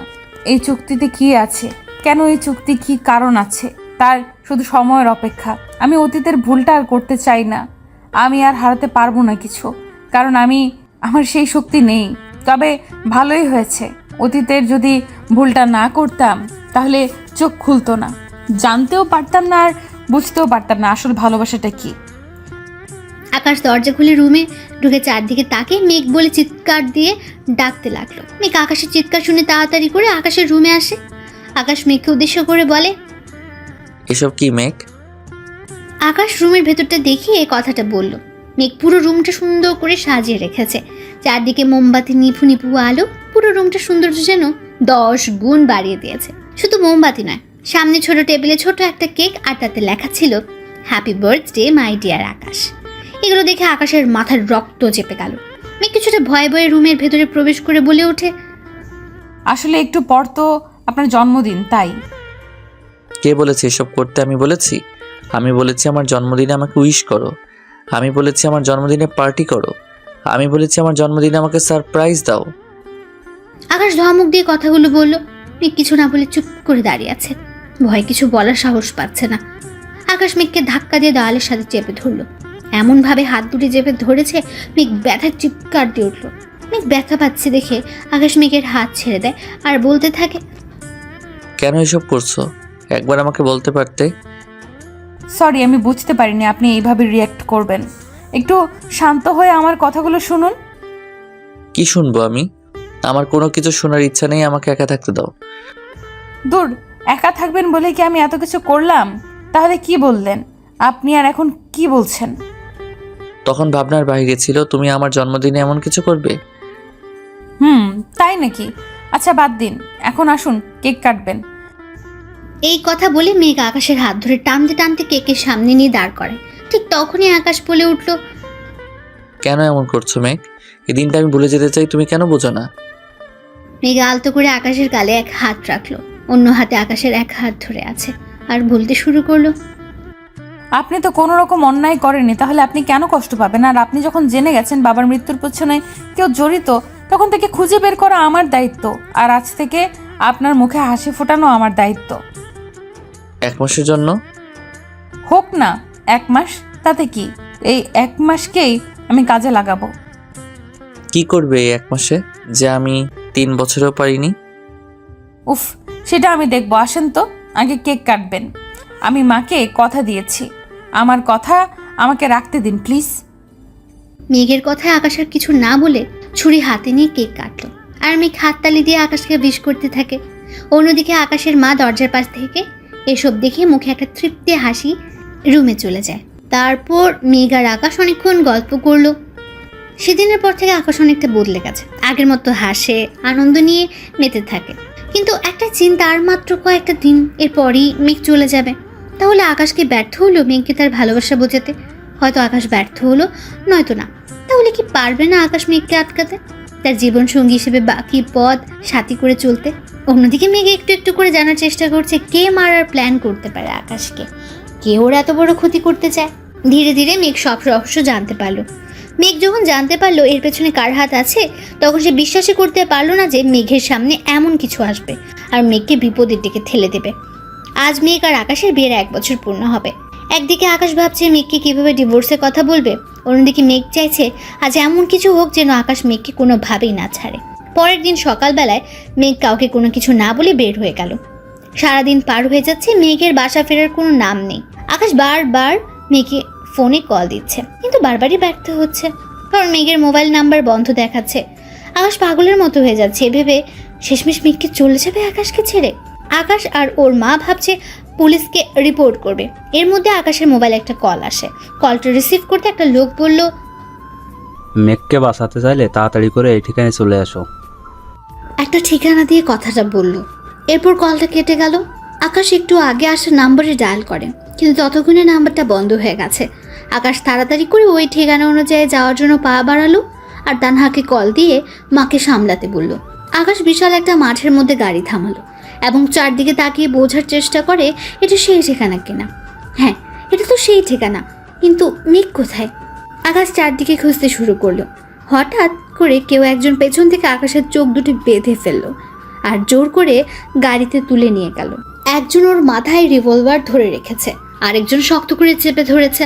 এই চুক্তিতে কি আছে, কেন এই চুক্তি, কি কারণ আছে, তার শুধু সময়ের অপেক্ষা। আমি অতীতের ভুলটা আর করতে চাই না। আমি আর হারাতে পারবো না কিছু, কারণ আমার সেই শক্তি নেই। তবে ভালোই হয়েছে, অতীতের যদি ভুলটা না করতাম তাহলে চোখ খুলতো না, জানতেও পারতাম না আর বুঝতেও পারতাম না আসল ভালোবাসাটা কি। আকাশ দরজা খুলে রুমে ঢুকে চারদিকে তাকে মেঘ বলে চিৎকার দিয়ে ডাকতে লাগলো। মেঘ আকাশের চিৎকার শুনে তাড়াতাড়ি করে আকাশের রুমে আসে। আকাশ মেঘকে উদ্দেশ্য করে বলে, এসব কি মেঘ? আকাশ রুমের ভেতরটা দেখিয়ে এই কথাটা বলল। মেঘ পুরো রুমটা সুন্দর করে সাজিয়ে রেখেছে, চারদিকে মোমবাতি, নিভু নিভু আলো, পুরো রুমটা সৌন্দর্য যেন 10 গুণ বাড়িয়ে দিয়েছে। শুধু মোমবাতি নয়, সামনে ছোট টেবিলে ছোট একটা কেক, আর তাতে লেখা ছিল হ্যাপি বার্থডে মাই ডিয়ার আকাশ। এগুলো দেখে আকাশের মাথার রক্ত চেপে গেল। মেঘ কিছুটা ভয়ে ভয়ে রুমের ভেতরে প্রবেশ করে বলে ওঠে, আসলে একটু পর তো আপনার জন্মদিন, তাই। কে বলেছে এসব করতে? আমি বলেছি? আমি বলেছি আমার জন্মদিনে আমাকে উইশ করো, আমি বলেছি আমার জন্মদিনে পার্টি করো, আমি বলেছি আমার জন্মদিনে আমাকে সারপ্রাইজ দাও। আকাশ ধমক দিয়ে কথাগুলো বলল। মেঘ কিছু না বলে চুপ করে দাঁড়িয়ে আছে, ভয় কিছু বলার সাহস পাচ্ছে না। আকাশ মেঘকে ধাক্কা দিয়ে দেওয়ালের সাথে চেপে ধরল। এমনভাবে হাত দুটি চেপে ধরেছে, মেঘ ব্যথার চিৎকার দিয়ে উঠল। মেঘ ব্যথা পাচ্ছে দেখে আকাশ মেঘের হাত ছেড়ে দেয় আর বলতে থাকে, কেন এসব করছো? একবার আমাকে বলতে পারতে। সরি, আমি বুঝতে পারিনি আপনি এইভাবে রিয়্যাক্ট করবেন। একটু শান্ত হয়ে আমার কথাগুলো শুনুন। কি শুনবো আমি? আমার কোনো কিছু শোনার ইচ্ছা নেই, আমাকে একা থাকতে দাও। দূর, একা থাকবেন বলে কি আমি এত কিছু করলাম? তাহলে কি বললেন আপনি, আর এখন কি বলছেন? তখন ভাবনার বাইরে ছিল তুমি আমার জন্মদিনে এমন কিছু করবে। তাই নাকি? আচ্ছা বাদ দিন, এখন আসুন কেক কাটবেন। এই কথা বলে মেঘ আকাশের হাত ধরে টানতে টানতে কেকের সামনে নিয়ে দাঁড় করে। ঠিক তখনই আকাশ বলে উঠল, কেন এমন করছো মেঘ? এই দিনটা আমি ভুলে যেতে চাই, তুমি কেন বোঝো না? মেঘ আলতো করে আকাশের গালে এক হাত রাখলো, অন্য হাতে আকাশের এক হাত ধরে আছে আর বলতে শুরু করলো, আপনি তো কোনো রকম অন্যায় করেননি, তাহলে আপনি কেন কষ্ট পাবেন? আর আপনি যখন জেনে গেছেন বাবার মৃত্যুর পেছনে কেউ জড়িত, তখন থেকে খুঁজে বের করা আমার দায়িত্ব, আর আজ থেকে আপনার মুখে হাসি ফোটানো আমার দায়িত্ব। 1 মাসের জন্য? হোক না 1 মাস, তাতে কি? এই 1 মাসকেই আমি কাজে লাগাবো। কি করবে এই 1 মাসে যে আমি 3 বছরেও পারিনি? উফ, সেটা আমি দেখবো। আসেন তো, আগে কেক কাটবেন। আমি মাকে কথা দিয়েছি, আমার কথা আমাকে রাখতে দিন প্লিজ। মেঘের কথায় আকাশ আর কিছু না বলে ছুরি হাতে নিয়ে কেক কাটলো আর মেঘ হাততালি দিয়ে আকাশকে উইশ করতে থাকে। অন্যদিকে আকাশের মা দরজার পাশ থেকে এসব দেখে মুখে একটা তৃপ্তি হাসি রুমে চলে যায়। তারপর মেঘ আর আকাশ অনেকক্ষণ গল্প করলো। সেদিনের পর থেকে আকাশ অনেকটা বদলে গেছে, আগের মতো হাসে, আনন্দ নিয়ে মেতে থাকে। কিন্তু একটা চিন্তা, আর মাত্র কয়েকটা দিন এরপরই মেঘ চলে যাবে। তাহলে আকাশকে ব্যর্থ হলো মেঘকে তার ভালোবাসা বোঝাতে? হয়তো আকাশ ব্যর্থ হলো, নয়তো না। তাহলে কি পারবে না আকাশ মেঘকে আটকাতে, তার জীবন সঙ্গী হিসেবে বাকি পথ সাথী করে চলতে? অন্যদিকে মেঘ একটু একটু করে জানার চেষ্টা করছে কে মারার প্ল্যান করতে পারে আকাশকে, কে ওর এত বড় ক্ষতি করতে চায়। ধীরে ধীরে মেঘ সব রহস্য জানতে পারলো। মেঘ যখন জানতে পারলো এর পেছনে কার হাত আছে, তখন সে বিশ্বাসই করতে পারলো না যে মেঘের সামনে এমন কিছু আসবে আর মেঘকে বিপদের দিকে ঠেলে দেবে। আজ মেঘ আর আকাশের বিয়ের 1 বছর পূর্ণ হবে। একদিকে আকাশ ভাবছে মেঘকে কিভাবে ডিভোর্সের কথা বলবে, অন্যদিকে মেঘ চাইছে আজ এমন কিছু হোক যেন আকাশ মেঘকে কোনোভাবেই না ছাড়ে। পরের দিন সকালবেলায় মেঘ কাউকে কোনো কিছু না বলে বের হয়ে গেল। সারাদিন পার হয়ে যাচ্ছে, মেঘের বাসা ফেরার কোনো নাম নেই। আকাশ বারবার মেঘে ফোনে কল দিচ্ছে, কিন্তু বারবারই ব্যর্থ হচ্ছে, কারণ মেঘের মোবাইল নাম্বার বন্ধ দেখাচ্ছে। আকাশ পাগলের মতো হয়ে যাচ্ছে, ভেবে শেষমেশ মেঘকে চলে যাবে আকাশকে ছেড়ে। আকাশ আর ওর মা ভাবছে পুলিশকে রিপোর্ট করবে। এর মধ্যে আকাশের মোবাইলে একটা কল আসে। কলটা রিসিভ করতে একটা লোক বলল, মেঘকে বাঁচাতে চাইলে তাড়াতাড়ি করে এই ঠিকানায় চলে আসো। একটা ঠিকানা দিয়ে কথাটা বলল। এরপর কলটা কেটে গেল। আকাশ একটু আগে আসা নাম্বারে ডায়াল করে, কিন্তু ততক্ষণে নাম্বারটা বন্ধ হয়ে গেছে। আকাশ তাড়াতাড়ি করে ওই ঠিকানা অনুযায়ী যাওয়ার জন্য পা বাড়ালো আর তানহাকে কল দিয়ে মাকে সামলাতে বলল। আকাশ বিশাল একটা মাঠের মধ্যে গাড়ি থামালো এবং চারদিকে তাকিয়ে বোঝার চেষ্টা করে এটা সেই ঠিকানা কিনা। হ্যাঁ, এটা তো সেই ঠিকানা, কিন্তু মেঘ কোথায়? আকাশ চারদিকে খুঁজতে শুরু করলো। হঠাৎ করে কেউ একজন পেছন থেকে আকাশের চোখ দুটি বেঁধে ফেললো আর জোর করে গাড়িতে তুলে নিয়ে গেল। একজন ওর মাথায় রিভলভার ধরে রেখেছে, আরেকজন শক্ত করে চেপে ধরেছে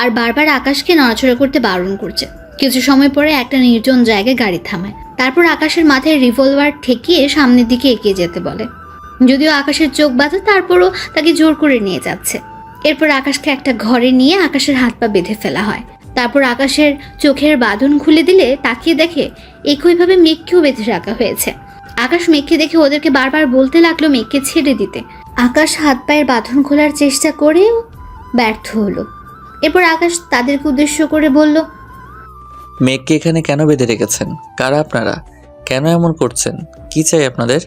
আর বারবার আকাশকে নড়াচড়া করতে বারণ করছে। কিছু সময় পরে একটা নির্জন জায়গায় গাড়ি থামায়। তারপর আকাশের মাথায় রিভলভার ঠেকিয়ে সামনের দিকে এগিয়ে যেতে বলে। যদিও আকাশের চোখ বাঁধা, তারপরও তাকে জোর করে নিয়ে যাচ্ছে। এরপর আকাশকে একটা ঘরে নিয়ে আকাশের হাত পা বেঁধে ফেলা হয়। তারপর আকাশের চোখের বাঁধন খুলে দিলে তাকিয়ে দেখে একইভাবে মেঘকেও বেঁধে রাখা হয়েছে। আকাশ মেঘকে দেখে ওদেরকে বারবার বলতে লাগলো মেঘকে ছেড়ে দিতে। আকাশ হাত পায়ের বাঁধন খোলার চেষ্টা করেও ব্যর্থ হলো। এরপর আকাশ তাদেরকে উদ্দেশ্য করে বলল, মেঘকে এখানে কেন বেঁধে রেখেছেন? কারা আপনারা? কেন এমন করছেন? কি চাই আপনাদের?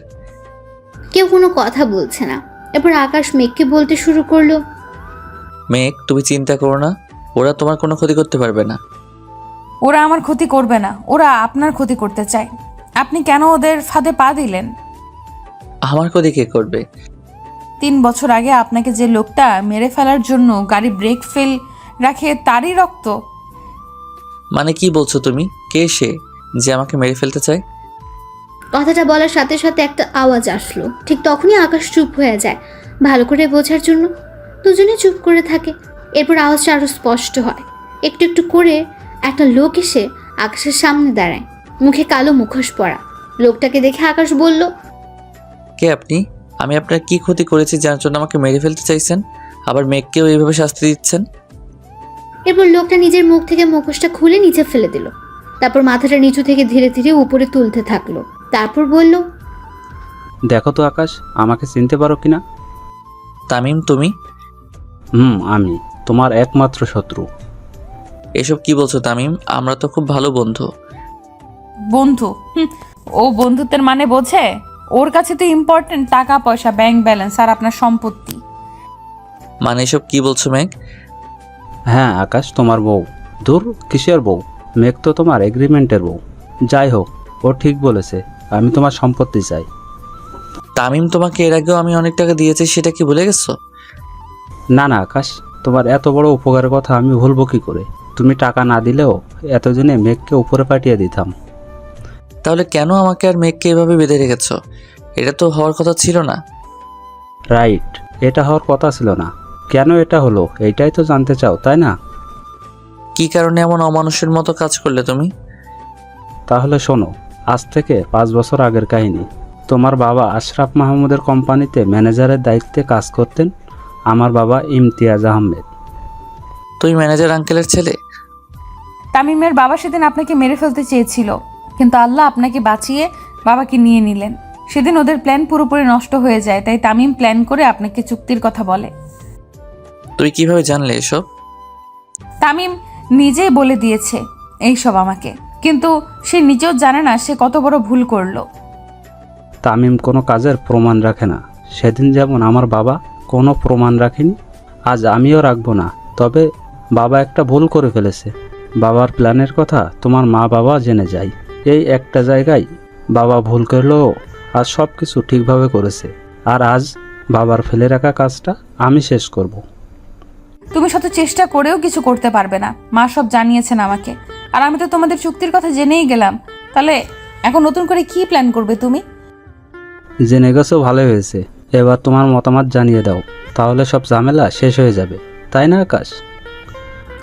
কেউ কোনো কথা বলছে না। এরপর আকাশ মেঘকে বলতে শুরু করলো, মেঘ, তুমি চিন্তা করো না, ওরা তোমার কোনো ক্ষতি করতে পারবে না। ওরা আমার ক্ষতি করবে না, ওরা আপনার ক্ষতি করতে চায়। আপনি কেন ওদের ফাঁদে পা দিলেন? আমার ক্ষতি কে করবে? 3 বছর আগে আপনাকে যে লোকটা মেরে ফেলার জন্য গাড়ি ব্রেক ফেল রাখে, তারই রক্ত। মানে কি বলছো তুমি? কে সে যে আমাকে মেরে ফেলতে চায়? কথাটা বলার সাথে সাথে একটা আওয়াজ আসলো। ঠিক তখনই আকাশ চুপ হয়ে যায়। ভালো করে বোঝার জন্য দুজনে চুপ করে থাকে। এরপর আওয়াজটা আরো স্পষ্ট হয়। একটু একটু করে একটা লোক এসে আকাশের সামনে দাঁড়ায়, মুখে কালো মুখোশ পরা। লোকটাকে দেখে আকাশ বলল, কে আপনি? আমি আপনার কি ক্ষতি করেছি যার জন্য আমাকে মেরে ফেলতে চাইছেন, আবার মেঘকেও এইভাবে শাস্তি দিচ্ছেন? এরপর লোকটা নিজের মুখ থেকে মুখোশটা খুলে নিচে ফেলে দিল। তারপর মাথাটা নিচু থেকে ধীরে ধীরে উপরে তুলতে থাকলো। তারপর বলল, দেখো তো আকাশ, আমাকে চিনতে পারো কিনা? তামিম তুমি? আমি তোমার একমাত্র শত্রু। এসব কি বলছো তামিম? আমরা তো খুব ভালো বন্ধু। বন্ধু? ও বন্ধুত্বের মানে বোঝে? ওর কাছে তো ইম্পর্টেন্ট টাকা পয়সা, ব্যাংক ব্যালেন্স আর আপনার সম্পত্তি। মানে এসব কি বলছো মেঘ? হ্যাঁ আকাশ তোমার বউ। দূর, কিসের বউ? মেঘ তো তোমার এগ্রিমেন্টের বউ। যাই হোক, ও ঠিক বলেছে, আমি তোমার সম্পত্তি চাই। তামিম, তোমাকে এর আগেও আমি অনেক টাকা দিয়েছি, সেটা কি ভুলে গেছো? না না আকাশ, তোমার এত বড় উপকারের কথা আমি ভুলবো কি করে? তুমি টাকা না দিলেও এতদিনে মেঘকে উপরে পাঠিয়ে দিতাম। তাহলে কেন আমাকে আর মেঘকে এভাবে বেঁধে রেখেছো? এটা তো হওয়ার কথা ছিল না। রাইট, এটা হওয়ার কথা ছিল না। কেন এটা হলো এইটাই তো জানতে চাও, তাই না? কি কারণে এমন অমানুষের মতো কাজ করলে তুমি? তাহলে শোনো, আজ থেকে 5 বছর আগের কাহিনী। তোমার বাবা আশরাফ মাহমুদের কোম্পানিতে ম্যানেজারের দায়িত্বে কাজ করতেন। আমার বাবা ইমতিয়াজ আহমেদ। তুই ম্যানেজার আঙ্কেলের ছেলে? তামিমের বাবা সেদিন আপনাকে মেরে ফেলতে চেয়েছিল, কিন্তু আল্লাহ আপনাকে বাঁচিয়ে বাবাকে নিয়ে নিলেন। সেদিন ওদের প্ল্যান পুরোপুরি নষ্ট হয়ে যায়, তাই তামিম প্ল্যান করে আপনাকে চুক্তির কথা বলে। তুই কিভাবে জানলে এসব? তামিম নিজেই বলে দিয়েছে এইসব আমাকে, কিন্তু সে নিজেও জানে না সে কত বড় ভুল করলো। তামিম কোনো কাজের প্রমাণ রাখে না। সেদিন যেমন আমার বাবা কোনো প্রমাণ রাখেনি, আজ আমিও রাখবো না। তবে বাবা একটা ভুল করে ফেলেছে। বাবার প্ল্যানের কথা তোমার মা বাবা জেনে যায়। এই একটা জায়গায় বাবা ভুল করলেও আজ সব কিছু ঠিকভাবে করেছে। আর আজ বাবার ফেলে রাখা কাজটা আমি শেষ করব। তুমি শত চেষ্টা করেও কিছু করতে পারবে না। মা সব জানিয়েছেন আমাকে, আর আমি তো তোমাদের চুক্তির কথা জেনেই গেলাম। তাহলে এখন নতুন করে কি প্ল্যান করবে তুমি? জেনে গেছো, ভালো হয়েছে। এবার তোমার মতামত জানিয়ে দাও, তাহলে সব ঝামেলা শেষ হয়ে যাবে, তাই না আকাশ?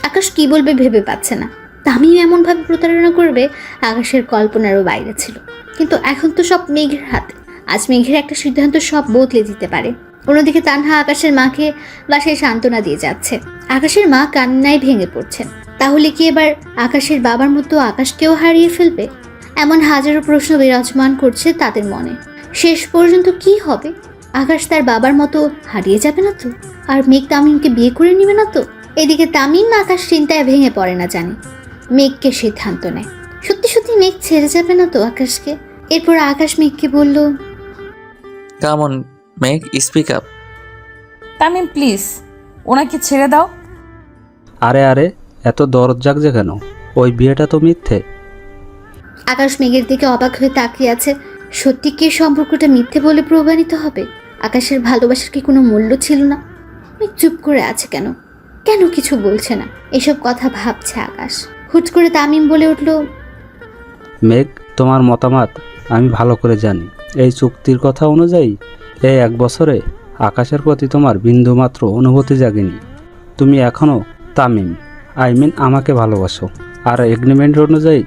আকাশ কি বলবে ভেবে পাচ্ছে না। তামিম এমনভাবে প্রতারণা করবে আকাশের কল্পনারও বাইরে ছিল। কিন্তু এখন তো সব মেঘের হাতে। আজ মেঘের একটা সিদ্ধান্ত সব বদলে দিতে পারে। অন্যদিকে তানহা আকাশের মাকে বাসায় সান্ত্বনা দিয়ে যাচ্ছে। আকাশের মা কান্নায় ভেঙে পড়ছেন। তাহলে কি এবার আকাশের বাবার মতো আকাশকেও হারিয়ে ফেলবে? এমন হাজারো প্রশ্ন বিরাজমান করছে তাদের মনে। শেষ পর্যন্ত কি হবে? আকাশ তার বাবার মতো হারিয়ে যাবে না তো? আর মেঘ তামিমকে বিয়ে করে নেবে না তো? এদিকে তামিম আকাশ চিন্তায় ভেঙে পড়ে না জানে। মেঘকে সিদ্ধান্ত নেয়। সত্যি সত্যি মেঘ ছেড়ে যাবে না তো আকাশকে? এরপর আকাশ মেঘকে বলল, কেমন মেঘ, স্পিক আপ। তামিম প্লিজ, ওনাকে ছেড়ে দাও। আরে আরে, এত দরদ জাগছে কেন? ওই বিয়েটা তো মিথ্যে। আকাশ মেঘের দিকে অবাক হয়ে তাকিয়ে আছে। সত্যি কি সম্পর্কটা মিথ্যে বলে প্রমাণিত হবে? আকাশের ভালোবাসার কি কোনো মূল্য ছিল না? মেঘ চুপ করে আছে কেন? কেন কিছু বলছে না? এসব কথা ভাবছে আকাশ। হুট করে তামিম বলে উঠল, মেঘ, তোমার মতামত আমি ভালো করে জানি। এই চুক্তির কথা অনুযায়ী এই 1 বছরে আকাশের প্রতি তোমার বিন্দুমাত্র অনুভূতি জাগেনি। তুমি এখনও তামিম, আমাকে ভালোবাসো। আর এগ্রিমেন্ট অনুযায়ী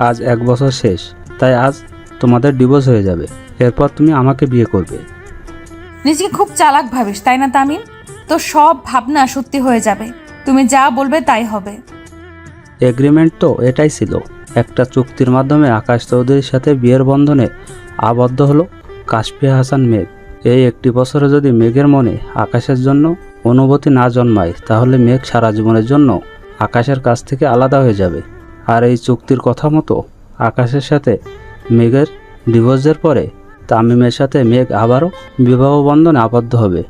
আজ 1 বছর শেষ, তাই আজ তোমাদের ডিভোর্স হয়ে যাবে। এরপর তুমি আমাকে বিয়ে করবে। নিজেকে খুব চালাক ভাবিস, তাই না তামিম? তো সব ভাবনা সত্যি হয়ে যাবে। তুমি যা বলবে তাই হবে। এগ্রিমেন্ট তো এটাই ছিল। একটা চুক্তির মাধ্যমে আকাশ চৌধুরীর সাথে বিয়ের বন্ধনে আবদ্ধ হলো কাশফিয়া হাসান মেঘ। এই 1 বছরে যদি মেঘের মনে আকাশের জন্য অনুভূতি না জন্মায়, তাহলে মেঘ সারা জীবনের জন্য আকাশের কাছ থেকে আলাদা হয়ে যাবে। আর এই চুক্তির কথা মতো আকাশের সাথে মেঘের ডিভোর্সের পরে তামিমের সাথে মেঘ আবারও বিবাহ বন্ধনে আবদ্ধ হবে।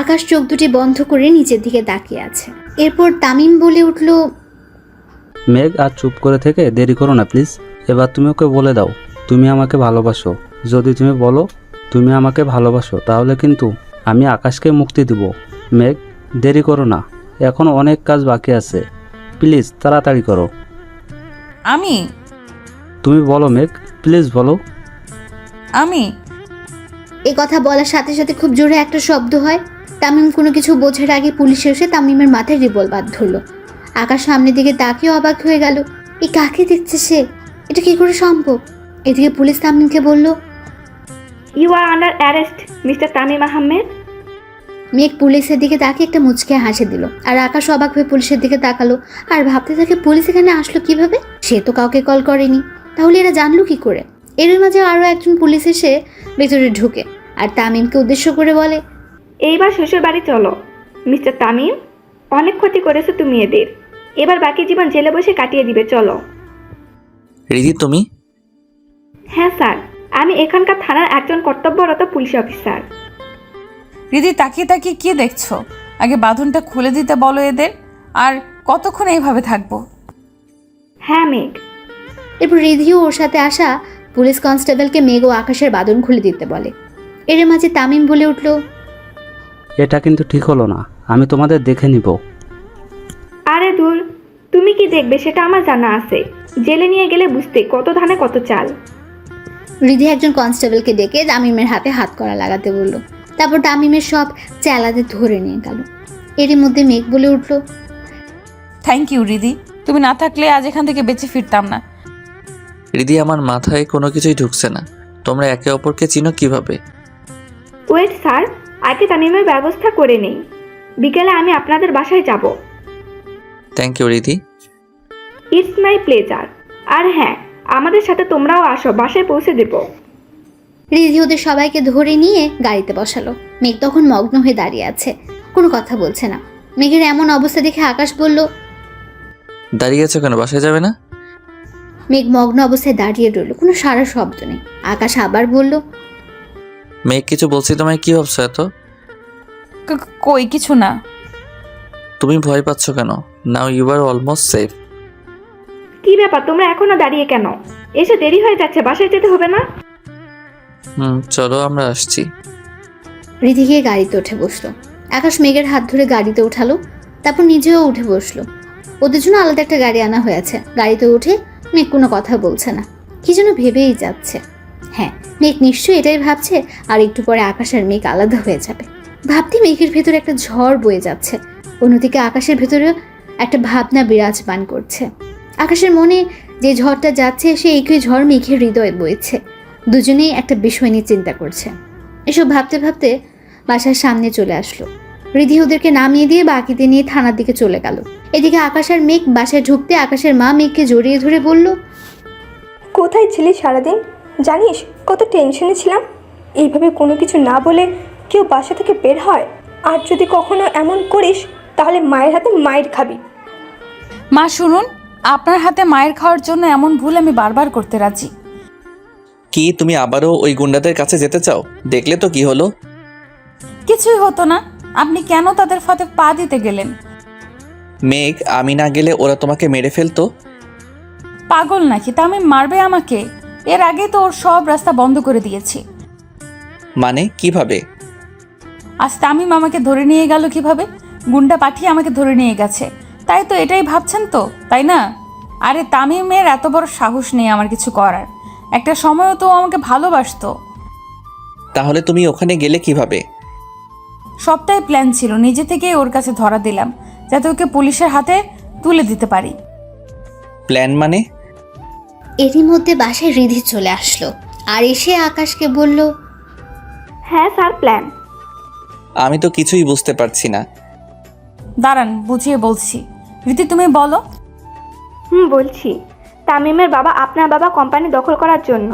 আকাশ চোখ দুটি বন্ধ করে নিচের দিকে তাকিয়ে আছে। এরপর তামিম বলে উঠল, মেঘ, আর চুপ করে থেকে দেরি করো না প্লিজ। এবার তুমি ওকে বলে দাও তুমি আমাকে ভালোবাসো। যদি তুমি বলো তুমি আমাকে ভালোবাসো, তাহলে কিন্তু আমি আকাশকে মুক্তি দিব। মেঘ, দেরি করো না, এখনো অনেক কাজ বাকি আছে। প্লিজ তাড়াতাড়ি করো। আমি তুমি বলো মেঘ, প্লিজ বলো। এই কথা বলার সাথে সাথে খুব জোরে একটা শব্দ হয়। তামিম কোনো কিছু বোঝার আগে পুলিশ এসে তামিমের মাথায় রিভলভার ধরল। আকাশ সামনের দিকে তাকিয়ে অবাক হয়ে গেল। এই কাকে দেখছে সে? এটা কি করে সম্ভব? এদিকে পুলিশ তামিমকে বলল, you are under arrest mister Tamim Ahmed. Megh পুলিশের দিকে তাকিয়ে একটা মুচকে হাসি দিল, আর আকাশ অবাক হয়ে পুলিশের দিকে তাকালো আর ভাবতে থাকে পুলিশ এখানে আসলো কিভাবে? সে তো কাউকে কল করেনি, তাহলে এরা জানলো কি করে? এর মাঝে আরও একজন পুলিশ এসে ভেতরে ঢুকে আর তামিমকে উদ্দেশ্য করে বলে, এইবার শ্বশুর বাড়ি চলো মিস্টার তামিম, অনেক ক্ষতি করেছো তুমি এদের, এবার বাকি জীবন জেলে বসে কাটিয়ে দিবে, চলো। রিধি তুমি? হ্যাঁ স্যার, আমি এখানকার থানার একজন কর্তব্যরত পুলিশ অফিসার। রিদি তাকিয়ে তাকিয়ে কি দেখছো? আগে বাঁধনটা খুলে দিতে বলো এদের। আর কতক্ষণ এইভাবে থাকবো? হ্যাঁ মেঘ। এরপর রিধিও ওর সাথে আসা পুলিশ কনস্টেবলকে মেঘ ও আকাশের বাঁধন খুলে দিতে বলে। এর মাঝে তামিম বলে উঠল, এটা কিন্তু ঠিক হলো না, আমি তোমাদের দেখে নিব। আরে দূর, তুমি কি দেখবে সেটা আমার জানা আছে, জেলে নিয়ে গেলে বুঝতে কত ধানে কত চাল। রিধি একজন কনস্টেবলকে ডেকে তামিমের হাতে হাত করা লাগাতে বলল। তারপর তামিমের সব চেলাদের ধরে নিয়ে গেল। এরই মধ্যে মেঘ বলে উঠল, থ্যাংক ইউ রিদি, তুমি না থাকলে আজ এখান থেকে বেঁচে ফিরতাম না। রিধি আমার মাথায় কোনো কিছুই ঢুকছে না, তোমরা একে অপরকে চিনো কিভাবে? ওয়েট স্যার, আগে তামিমের ব্যবস্থা করে নেই, বিকেলে আমি আপনাদের বাসায় যাব। Thank you Riddhi. It's my pleasure. আর হ্যাঁ, আমাদের সাথে তোমরাও আসো, বাসায় পৌঁছে দেবো। রিধি ওদের সবাইকে ধরে নিয়ে গাড়িতে বসালো। মেঘ তখন মগ্ন হয়ে দাঁড়িয়ে আছে, কোনো কথা বলছে না। মেঘের এমন অবস্থা দেখে আকাশ বলল, দাঁড়িয়ে আছো কেন, বাসায় যাবে না? মেঘ মগ্ন অবস্থায় দাঁড়িয়ে রইল, কোনো সারা শব্দ নেই। আকাশ আবার বলল, মেঘ কিছু বলছি তোমায়, কি ভাবছো এত? কই কিছু না। তুমি ভয় পাচ্ছ কেন? Now you are almost safe. কি ব্যাপার, তোমরা এখনো দাঁড়িয়ে কেন? এসে দেরি হয়ে যাচ্ছে, বাসায় যেতে হবে না? চলো আমরা আসছি। রিধি গিয়ে গাড়িতে উঠে বসলো। আকাশ মেঘের হাত ধরে গাড়িতে উঠালো, তারপর নিজেও উঠে বসলো। ওদের জন্য আলাদা একটা গাড়ি আনা হয়েছে। গাড়িতে উঠে মেঘ কোনো কথা বলছে না, কি যেন ভেবেই যাচ্ছে। হ্যাঁ, মেঘ নিশ্চয়ই এটাই ভাবছে, আর একটু পরে আকাশ আর মেঘ আলাদা হয়ে যাবে। ভাবতে মেঘের ভেতরে একটা ঝড় বয়ে যাচ্ছে, অন্যদিকে আকাশের ভেতরে একটা ভাবনা বিরাজমান করছে। আকাশের মনে যে ঝড়টা যাচ্ছে, সে একই ঝড় মেঘের হৃদয়ে বইছে। দুজনেই একটা বিষয় নিয়ে চিন্তা করছে। এসব ভাবতে ভাবতে বাসার সামনে চলে আসলো। রিধি ওদেরকে নামিয়ে দিয়ে বাকিতে নিয়ে থানার দিকে চলে গেল। এদিকে আকাশ আর মেঘ বাসায় ঢুকতে আকাশের মা মেঘকে জড়িয়ে ধরে বলল, কোথায় ছিলি সারাদিন? জানিস কত টেনশনে ছিলাম। এইভাবে কোনো কিছু না বলে কেউ বাসা থেকে বের হয়? আর যদি কখনো এমন করিস তাহলে মায়ের হাতে মায়ের খাবি। মা শুনুন, আপনার হাতে মায়ের খাওয়ার জন্য এমন ভুল আমি বারবার করতে রাজি। কি তুমি আবারও ওই গুন্ডাদের কাছে যেতে চাও? দেখলে তো কি হলো। কিছুই হতো না, আপনি কেন তাদের ফাঁদে পা দিতে গেলেন? মেঘ, আমি না গেলে ওরা তোমাকে মেরে ফেলতো। পাগল নাকি? তামিম মারবে আমাকে? এর আগে তো ওর সব রাস্তা বন্ধ করে দিয়েছি। মানে কিভাবে? আজ তামিম আমাকে ধরে নিয়ে গেল কিভাবে? গুন্ডা পাঠিয়ে আমাকে ধরে নিয়ে গেছে, তাই তো এটাই ভাবছেন তো, তাই না? আরে তামিমের এত বড় সাহস নেই আমার কিছু করার। একটা সময়ও তো ও আমাকে ভালোবাসতো। তাহলে তুমি ওখানে গেলে কিভাবে? সবটাই প্ল্যান ছিল, নিজে থেকেই ওর কাছে ধরা দিলাম যাতে ওকে পুলিশের হাতে তুলে দিতে পারি। প্ল্যান মানে? এরই মধ্যে বাসায় রিধি চলে আসলো আর এসে আকাশকে বলল, হ্যাঁ স্যার, প্ল্যান। আমি তো কিছুই বুঝতে পারছি না। দাঁড়ান, বুঝিয়ে বলছি। রীতি তুমি বলো। বলছি। তামিমের বাবা আপনার বাবা কোম্পানি দখল করার জন্য,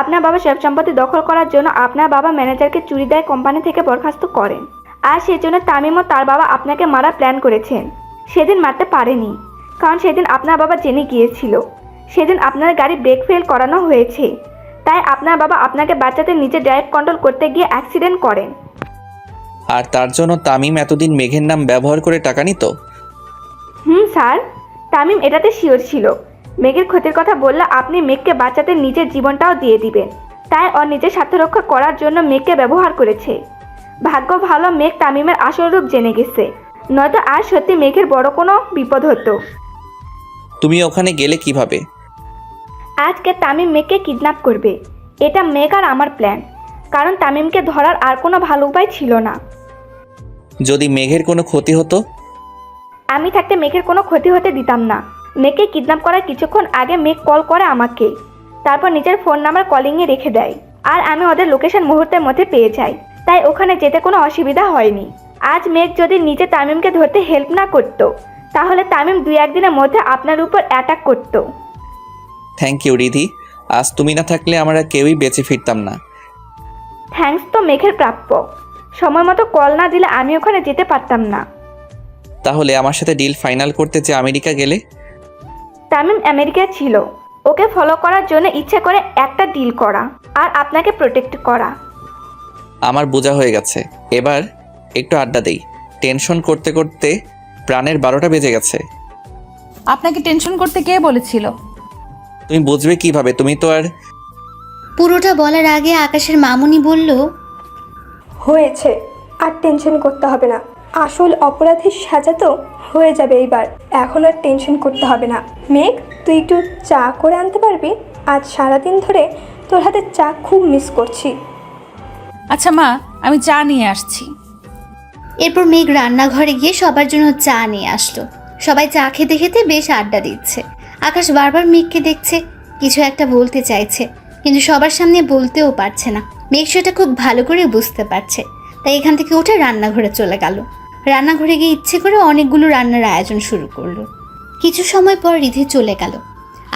আপনার বাবা সব সম্পত্তি দখল করার জন্য আপনার বাবা ম্যানেজারকে চুরি দেয় কোম্পানি থেকে বরখাস্ত করেন। আর সেজন্য তামিম ও তার বাবা আপনাকে মারার প্ল্যান করেছেন। সেদিন মারতে পারেনি, কারণ সেদিন আপনার বাবা জেনে গিয়েছিল। সেদিন আপনার গাড়ি ব্রেক ফেল করানো হয়েছে, তাই আপনার বাবা আপনাকে বাঁচাতে নিজে ড্রাইভ কন্ট্রোল করতে গিয়ে অ্যাক্সিডেন্ট করেন। আর তার জন্য তামিম এতদিন মেঘের নাম ব্যবহার করে টাকা নিত? স্যার, তামিম এটাতে শিওর ছিল মেঘের ক্ষতির কথা বললে আপনি মেঘকে বাঁচাতে নিজের জীবনটাও দিয়ে দিবেন, তাই ওর নিজের স্বার্থ রক্ষা করার জন্য মেঘকে ব্যবহার করেছে। ভাগ্য ভালো মেঘ তামিমের আসল রূপ জেনে গেছে, নয়তো আর সত্যি মেঘের বড় কোনো বিপদ হতো। তুমি ওখানে গেলে কিভাবে? আজকে তামিম মেঘকে কিডন্যাপ করবে, এটা মেঘ আর আমার প্ল্যান, কারণ তামিমকে ধরার আর কোনো ভালো উপায় ছিল না। যদি মেঘের কোনো ক্ষতি হতো? আমি থাকতে মেঘের কোনো ক্ষতি হতে দিতাম না। মেঘকে কিডন্যাপ করার কিছুক্ষণ আগে মেঘ কল করে আমাকে, তারপর নিজের ফোন নাম্বার কলিংয়ে রেখে দেয়, আর আমি ওদের লোকেশন মুহূর্তের মধ্যে পেয়ে যাই, তাই ওখানে যেতে কোনো অসুবিধা হয়নি। আজ মেঘ যদি নিজে তামিমকে ধরতে হেল্প না করতো, তাহলে তামিম 2-1 দিনের মধ্যে আপনার উপর অ্যাটাক করতো। থ্যাংক ইউ রিধি, আজ তুমি না থাকলে আমরা কেউই বেঁচে ফিরতাম না। থ্যাঙ্কস তো মেঘের প্রাপ্য। সময় মতো কল না দিলে আমি ওখানে যেতে পারতাম না। তাহলে আমার সাথে ডিল ফাইনাল করতে যে আমেরিকা গেলে? তামিম আমেরিকায় ছিল, ওকে ফলো করার জন্য ইচ্ছে করে একটা ডিল করা আর আপনাকে প্রোটেক্ট করা। আমার বোঝা হয়ে গেছে, এবার একটু আড্ডা দেই। টেনশন করতে করতে প্রাণের 12টা বেজে গেছে। আপনাকে টেনশন করতে কে বলেছিল? তুমি বুঝবে কিভাবে? তুমি তো আর... পুরোটা বলার আগে আকাশের মামুনি বলল, হয়েছে, আর টেনশন করতে হবে না। আসল অপরাধীর সাজা তো হয়ে যাবে এইবার, এখন আর টেনশন করতে হবে না। মেঘ, তুই একটু চা করে আনতে পারবি? আজ সারাদিন ধরে তোর হাতে চা খুব মিস করছি। আচ্ছা মা, আমি চা নিয়ে আসছি। এরপর মেঘ রান্নাঘরে গিয়ে সবার জন্য চা নিয়ে আসলো। সবাই চা খেতে খেতে বেশ আড্ডা দিচ্ছে। আকাশ বারবার মেঘকে দেখছে, কিছু একটা বলতে চাইছে, কিন্তু সবার সামনে বলতেও পারছে না। মেঘ সেটা খুব ভালো করে বুঝতে পারছে, তাই এখান থেকে উঠে রান্নাঘরে চলে গেল। রান্নাঘরে গিয়ে ইচ্ছে করে অনেকগুলো রান্নার আয়োজন শুরু করলো। কিছু সময় পর রিধি চলে গেল।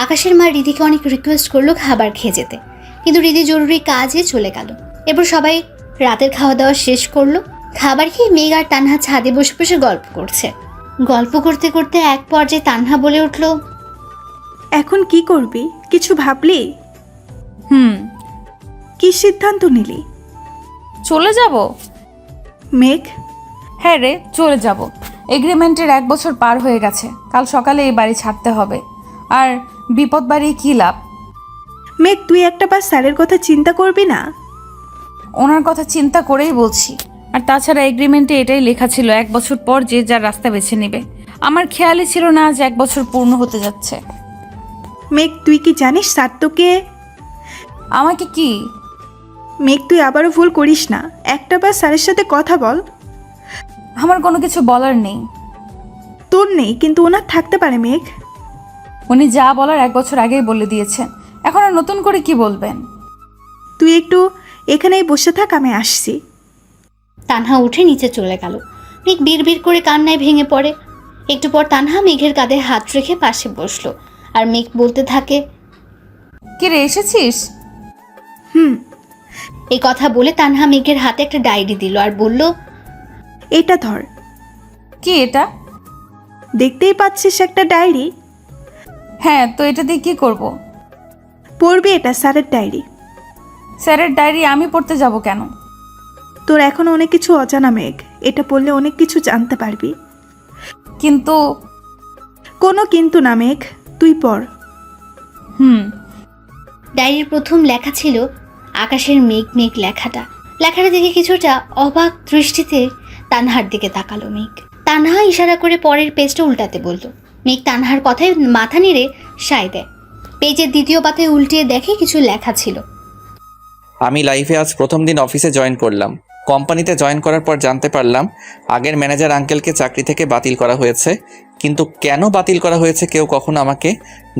আকাশের মা রিধিকে অনেক রিকোয়েস্ট করলো খাবার খেয়ে যেতে, কিন্তু রিধি জরুরি কাজে চলে গেল। এরপর সবাই রাতের খাওয়া দাওয়া শেষ করলো। খাবার খেয়ে মেঘ আর তানহা ছাদে বসে বসে গল্প করছে। গল্প করতে করতে এক পর্যায়ে তানহা বলে উঠল, এখন কি করবি? কিছু ভাবলি? কি সিদ্ধান্ত নিলি? চলে যাব। মেঘ, হ্যাঁ রে, চলে যাব। এগ্রিমেন্টের 1 বছর পার হয়ে গেছে, কাল সকালে এই বাড়ি ছাড়তে হবে। আর বিপদ বাড়িয়ে কী লাভ? মেঘ, তুই একটা বার স্যারের কথা চিন্তা করবি না? ওনার কথা চিন্তা করেই বলছি। আর তাছাড়া এগ্রিমেন্টে এটাই লেখা ছিল 1 বছর পর যে যার রাস্তা বেছে নেবে। আমার খেয়ালই ছিল না আজ 1 বছর পূর্ণ হতে যাচ্ছে। মেঘ, তুই কি জানিস স্যার তোকে... আমাকে কি? মেঘ, তুই আবারও ভুল করিস না। একটা বার স্যারের সাথে কথা বল। আমার কোনো কিছু বলার নেই। তোর নেই, কিন্তু ওনার থাকতে পারে মেঘ। উনি যা বলার 1 বছর আগেই বলে দিয়েছেন, এখন আর নতুন করে কি বলবেন? তুই একটু এখানেই বসে থাক, আমি আসছি। তানহা উঠে নিচে চলে গেল। মেঘ বিড়বিড় করে কান্নায় ভেঙে পড়ে। একটু পর তানহা মেঘের কাঁধে হাত রেখে পাশে বসলো, আর মেঘ বলতে থাকে, কি রে, এসেছিস? এই কথা বলে তানহা মেঘের হাতে একটা ডায়েরি দিল আর বলল, এটা ধর। কি এটা? দেখতেই পাচ্ছিস একটা ডায়েরি। হ্যাঁ, তো এটা দিয়ে কি করব? পড়বি, এটা স্যারের ডায়েরি। স্যারের ডায়েরি আমি পড়তে যাব কেন? তোর এখনো অনেক কিছু অজানা মেঘ, এটা পড়লে অনেক কিছু জানতে পারবি। কিন্তু... কোনো কিন্তু না মেঘ, তুই পড়। ডায়েরির প্রথম লেখা ছিল আকাশের মেঘ মেঘ। লেখাটা দেখে কিছুটা অবাক দৃষ্টিতে তানহার দিকে তাকালো মেঘ। তানহা ইশারা করে পরের পেজটা উল্টাতে বলল। মেঘ তানহার কথায় মাথা নেড়ে সায় দেয়। পেজের দ্বিতীয় পাতায় উল্টিয়ে দেখে কিছু লেখা ছিল, আমি লাইফে আজ প্রথম দিন অফিসে জয়েন করলাম। কোম্পানিতে জয়েন করার পর জানতে পারলাম আগের ম্যানেজার আঙ্কেলকে চাকরি থেকে বাতিল করা হয়েছে, কিন্তু কেন বাতিল করা হয়েছে কেউ কখনো আমাকে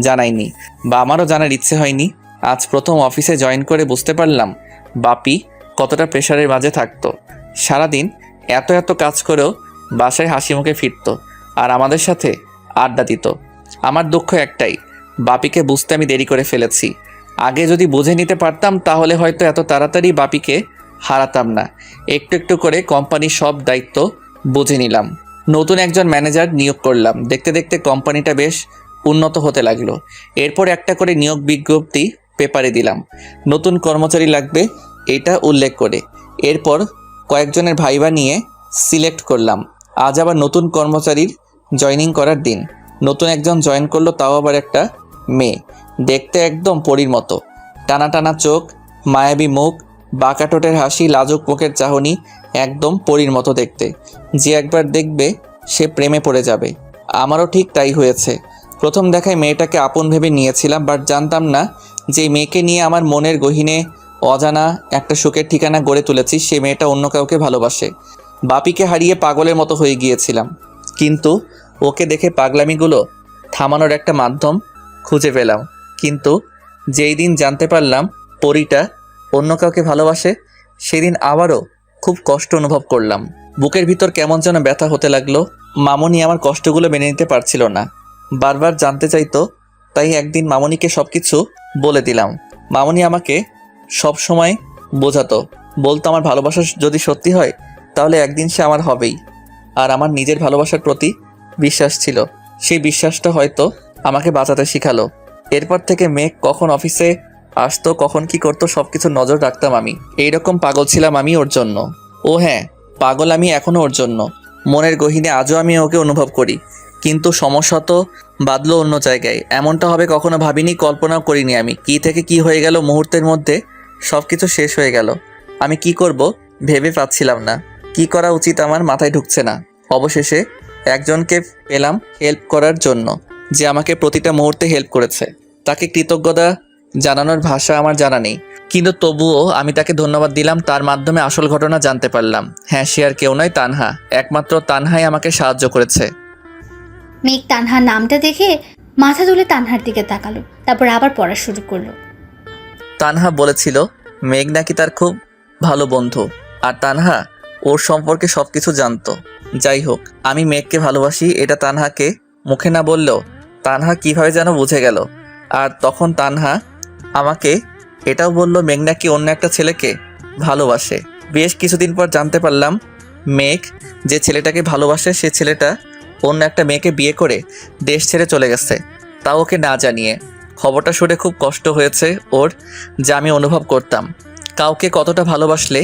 জানায়নি বা আমারও জানার ইচ্ছে হয়নি। আজ প্রথম অফিসে জয়েন করে বুঝতে পারলাম বাপি কতটা প্রেশারের মাঝে থাকতো। সারাদিন এত এত কাজ করেও বাসায় হাসি মুখে ফিরতো আর আমাদের সাথে আড্ডা দিত। আমার দুঃখ একটাই, বাপিকে বুঝতে আমি দেরি করে ফেলেছি। আগে যদি বুঝে নিতে পারতাম তাহলে হয়তো এত তাড়াতাড়ি বাপিকে হারাতাম না। একটু একটু করে কোম্পানির সব দায়িত্ব বুঝে নিলাম। নতুন একজন ম্যানেজার নিয়োগ করলাম। দেখতে দেখতে কোম্পানিটা বেশ উন্নত হতে লাগলো। এরপর একটা করে নিয়োগ বিজ্ঞপ্তি পেপারে দিলাম, নতুন কর্মচারী লাগবে এটা উল্লেখ করে। এরপর কয়েকজনের ভাইবা নিয়ে সিলেক্ট করলাম। আজ আবার নতুন কর্মচারীর জয়েনিং করার দিন। নতুন একজন জয়েন করলো, তাও আবার একটা মেয়ে, দেখতে একদম পরীর মতো। টানা টানা চোখ, মায়াবী মুখ, বাঁকা ঠোঁটের হাসি, লাজুক মুখের চাহনি, একদম পরীর মতো দেখতে। যে একবার দেখবে সে প্রেমে পড়ে যাবে। আমারও ঠিক তাই হয়েছে। প্রথম দেখায় মেয়েটাকে আপন ভেবে নিয়েছিলাম, বাট জানতাম না যে মেয়েকে নিয়ে আমার মনের গহীনে অজানা একটা সুখের ঠিকানা গড়ে তুলেছি, সে মেয়েটা অন্য কাউকে ভালোবাসে। বাপিকে হারিয়ে পাগলের মতো হয়ে গিয়েছিলাম, কিন্তু ওকে দেখে পাগলামিগুলো থামানোর একটা মাধ্যম খুঁজে পেলাম। কিন্তু যেই দিন জানতে পারলাম পরীটা অন্য কাউকে ভালোবাসে, সেদিন আবারও খুব কষ্ট অনুভব করলাম। বুকের ভিতর কেমন যেন ব্যথা হতে লাগলো। মামনি আমার কষ্টগুলো মেনে নিতে পারছিল না, বারবার জানতে চাইতো। তাই একদিন মামনিকে সব কিছু বলে দিলাম। মামনি আমাকে সব সময় বোঝাতো, বলতো আমার ভালোবাসা যদি সত্যি হয় তাহলে একদিন সে আমার হবেই। আর আমার নিজের ভালোবাসার প্রতি বিশ্বাস ছিল, সেই বিশ্বাসটা হয়তো আমাকে বাঁচাতে শিখালো। এরপর থেকে মেঘ কখন অফিসে আসতো, কখন কি করতো, সব কিছু নজর রাখতাম আমি। এইরকম পাগল ছিলাম আমি ওর জন্য। ও হ্যাঁ, পাগল আমি এখনও ওর জন্য। মনের গহীনে আজও আমি ওকে অনুভব করি। কিন্তু সমস্যা তো বাদলো অন্য জায়গায়। এমনটা হবে কখনো ভাবিনি, কল্পনাও করিনি আমি। কি থেকে কি হয়ে গেল, মুহূর্তের মধ্যে সব কিছু শেষ হয়ে গেল। আমি কি করব ভেবে পাচ্ছিলাম না, কি করা উচিত আমার মাথায় ঢুকছে না। অবশেষে একজনকে পেলাম হেল্প করার জন্য, যে আমাকে প্রতিটা মুহূর্তে হেল্প করেছে। তাকে কৃতজ্ঞতা জানানোর ভাষা আমার জানা নেই, কিন্তু তবুও আমি তাকে ধন্যবাদ দিলাম। তার মাধ্যমে আসল ঘটনা জানতে পারলাম। হ্যাঁ, সে আর কেউ নয়, তানহা। একমাত্র তানহাই আমাকে সাহায্য করেছে। মেঘ তানহার নামটা দেখে মাথা তুলে তানহার দিকে তাকালো, তারপর আবার পড়া শুরু করলো। তানহা বলেছিল মেঘ নাকি তার খুব ভালো বন্ধু, আর তানহা ওর সম্পর্কে সব কিছু জানতো। যাই হোক, আমি মেঘকে ভালোবাসি এটা তানহাকে মুখে না বললেও তানহা কিভাবে যেন বুঝে গেল। আর তখন তানহা আমাকে এটাও বলল মেঘ নাকি অন্য একটা ছেলেকে ভালোবাসে। বেশ কিছুদিন পর জানতে পারলাম মেঘ যে ছেলেটাকে ভালোবাসে সে ছেলেটা অন্য একটা মেয়েকে বিয়ে করে দেশ ছেড়ে চলে গেছে, তাও ওকে না জানিয়ে। খবরটা শুনে খুব কষ্ট হয়েছে ওর, যা আমি অনুভব করতাম। কাউকে কতটা ভালোবাসলে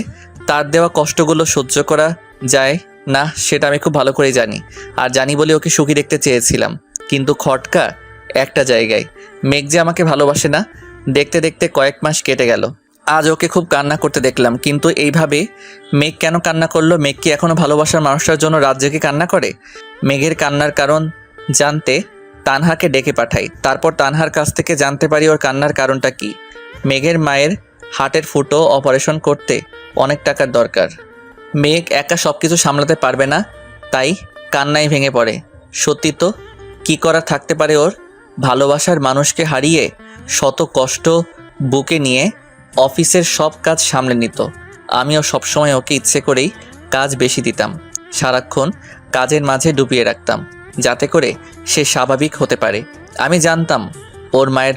তার দেওয়া কষ্টগুলো সহ্য করা যায় না সেটা আমি খুব ভালো করেই জানি। আর জানি বলে ওকে সুখী দেখতে চেয়েছিলাম। কিন্তু খটকা একটা জায়গায়, মেঘ যে আমাকে ভালোবাসে না। দেখতে দেখতে কয়েক মাস কেটে গেল। আজ ওকে খুব কান্না করতে দেখলাম। কিন্তু এইভাবে মেঘ কেন কান্না করলো? মেঘ কি এখনও ভালোবাসার মানুষটার জন্য রাত জেগে কান্না করে? মেঘের কান্নার কারণ জানতে তানহাকে ডেকে পাঠাই। তারপর তানহার কাছ থেকে জানতে পারি ওর কান্নার কারণটা কি। মেঘের মায়ের হার্টের ফুটো অপারেশন করতে অনেক টাকার দরকার। মেঘ একা সব কিছু সামলাতে পারবে না, তাই কান্নায় ভেঙে পড়ে। সত্যি তো, কি করার থাকতে পারে ওর? ভালোবাসার মানুষকে হারিয়ে শত কষ্ট বুকে নিয়ে অফিসের সব কাজ সামলে নিত। আমিও সবসময় ওকে ইচ্ছে করেই কাজ বেশি দিতাম, সারাক্ষণ কাজের মাঝে ডুবিয়ে রাখতাম, যাতে করে সে স্বাভাবিক হতে পারে। আমি জানতাম ওর মায়ের